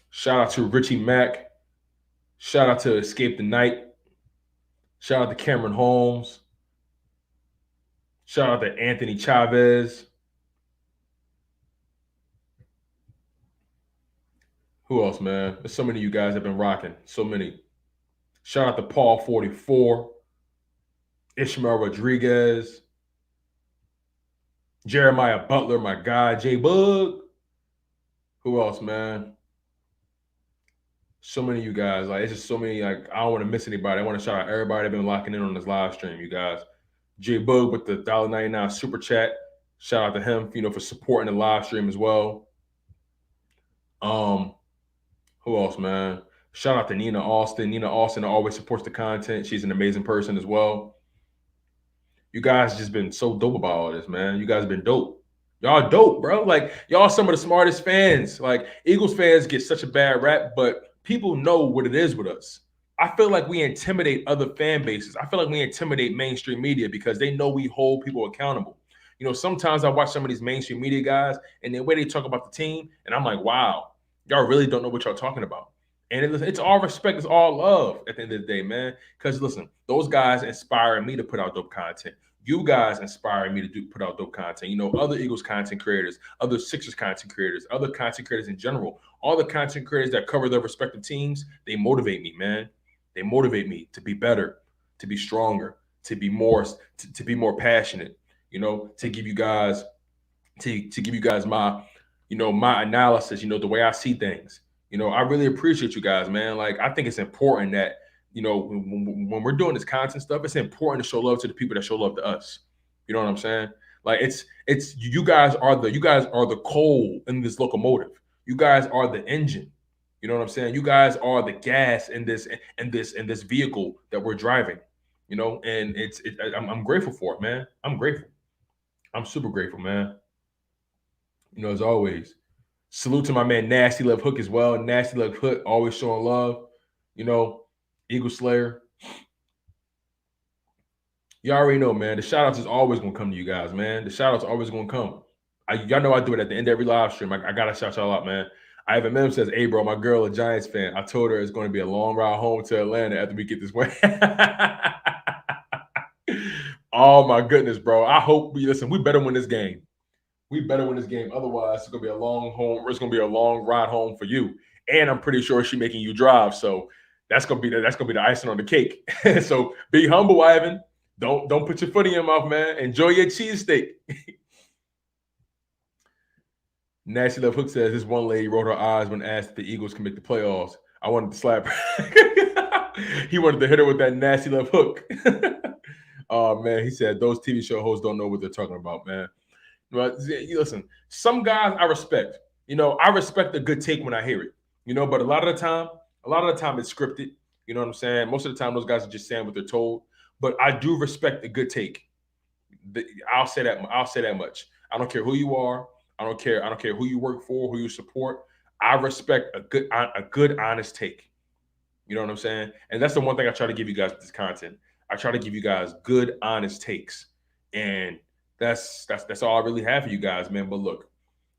Shout out to Richie Mack. Shout out to Escape the Night. Shout out to Cameron Holmes. Shout out to Anthony Chavez. Who else, man? There's so many of you guys have been rocking. So many. Shout out to Paul 44. Ishmael Rodriguez. Jeremiah Butler, my guy. J Bug. Who else, man? So many of you guys. Like, it's just so many. Like, I don't want to miss anybody. I want to shout out everybody that's been locking in on this live stream, you guys. J Bug with the $1.99 super chat. Shout out to him, for supporting the live stream as well. Who else, man? Shout out to Nina Austin. Nina Austin always supports the content. She's an amazing person as well. You guys just been so dope about all this, man. You guys been dope. Y'all dope, bro. Like, y'all some of the smartest fans. Like, Eagles fans get such a bad rap, but people know what it is with us. I feel like we intimidate other fan bases. I feel like we intimidate mainstream media because they know we hold people accountable. Sometimes I watch some of these mainstream media guys and the way they talk about the team, and I'm like, wow, y'all really don't know what y'all talking about. And it's all respect, it's all love at the end of the day, man. Because listen, those guys inspire me to put out dope content. You guys inspire me to put out dope content. Other Eagles content creators, other Sixers content creators, other content creators in general, all the content creators that cover their respective teams, they motivate me, man. They motivate me to be better, to be stronger, to be more passionate. To give you guys my my analysis. The way I see things. I really appreciate you guys, man. Like, I think it's important that when we're doing this content stuff, it's important to show love to the people that show love to us. You know what I'm saying? Like, it's you guys are the coal in this locomotive. You guys are the engine. You know what I'm saying? You guys are the gas in this vehicle that we're driving. And I'm grateful for it, man. I'm grateful. I'm super grateful, man. As always. Salute to my man Nasty Love Hook as well. Nasty Love Hook always showing love. Eagle Slayer. You already know, man. The shout outs is always gonna come to you guys, man. The shout outs are always gonna come. Y'all know I do it at the end of every live stream. I gotta shout y'all out, man. Ivan Mem says, "Hey, bro, my girl, a Giants fan. I told her it's going to be a long ride home to Atlanta after we get this win." Oh my goodness, bro. I hope we better win this game. We better win this game. Otherwise, it's gonna be a long home. It's gonna be a long ride home for you. And I'm pretty sure she's making you drive. So that's gonna be the icing on the cake. So be humble, Ivan. Don't put your foot in your mouth, man. Enjoy your cheesesteak. Nasty Love Hook says this one lady rolled her eyes when asked if the Eagles can make the playoffs. I wanted to slap her. He wanted to hit her with that Nasty Love Hook. Oh man, he said those TV show hosts don't know what they're talking about, man. But listen, some guys I respect. I respect a good take when I hear it. But a lot of the time it's scripted. You know what I'm saying? Most of the time those guys are just saying what they're told. But I do respect a good take. I'll say that much. I don't care who you are. I don't care who you work for, who you support. I respect a good honest take. You know what I'm saying? And that's the one thing I try to give you guys with this content. I try to give you guys good, honest takes. And that's all I really have for you guys, man. But look,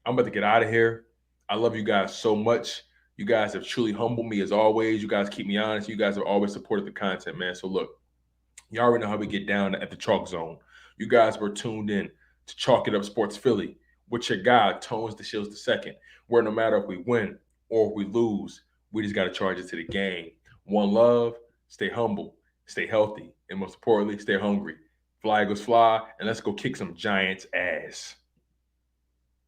I'm about to get out of here. I love you guys so much. You guys have truly humbled me as always. You guys keep me honest. You guys have always supported the content, man. So look, you already know how we get down at the Chalk Zone. You guys were tuned in to Chalk It Up Sports Philly with your guy, Tones the Shields II, where no matter if we win or if we lose, we just got to charge it to the game. One love, stay humble, stay healthy, and most importantly, stay hungry. Fly Eagles fly, and let's go kick some Giants ass.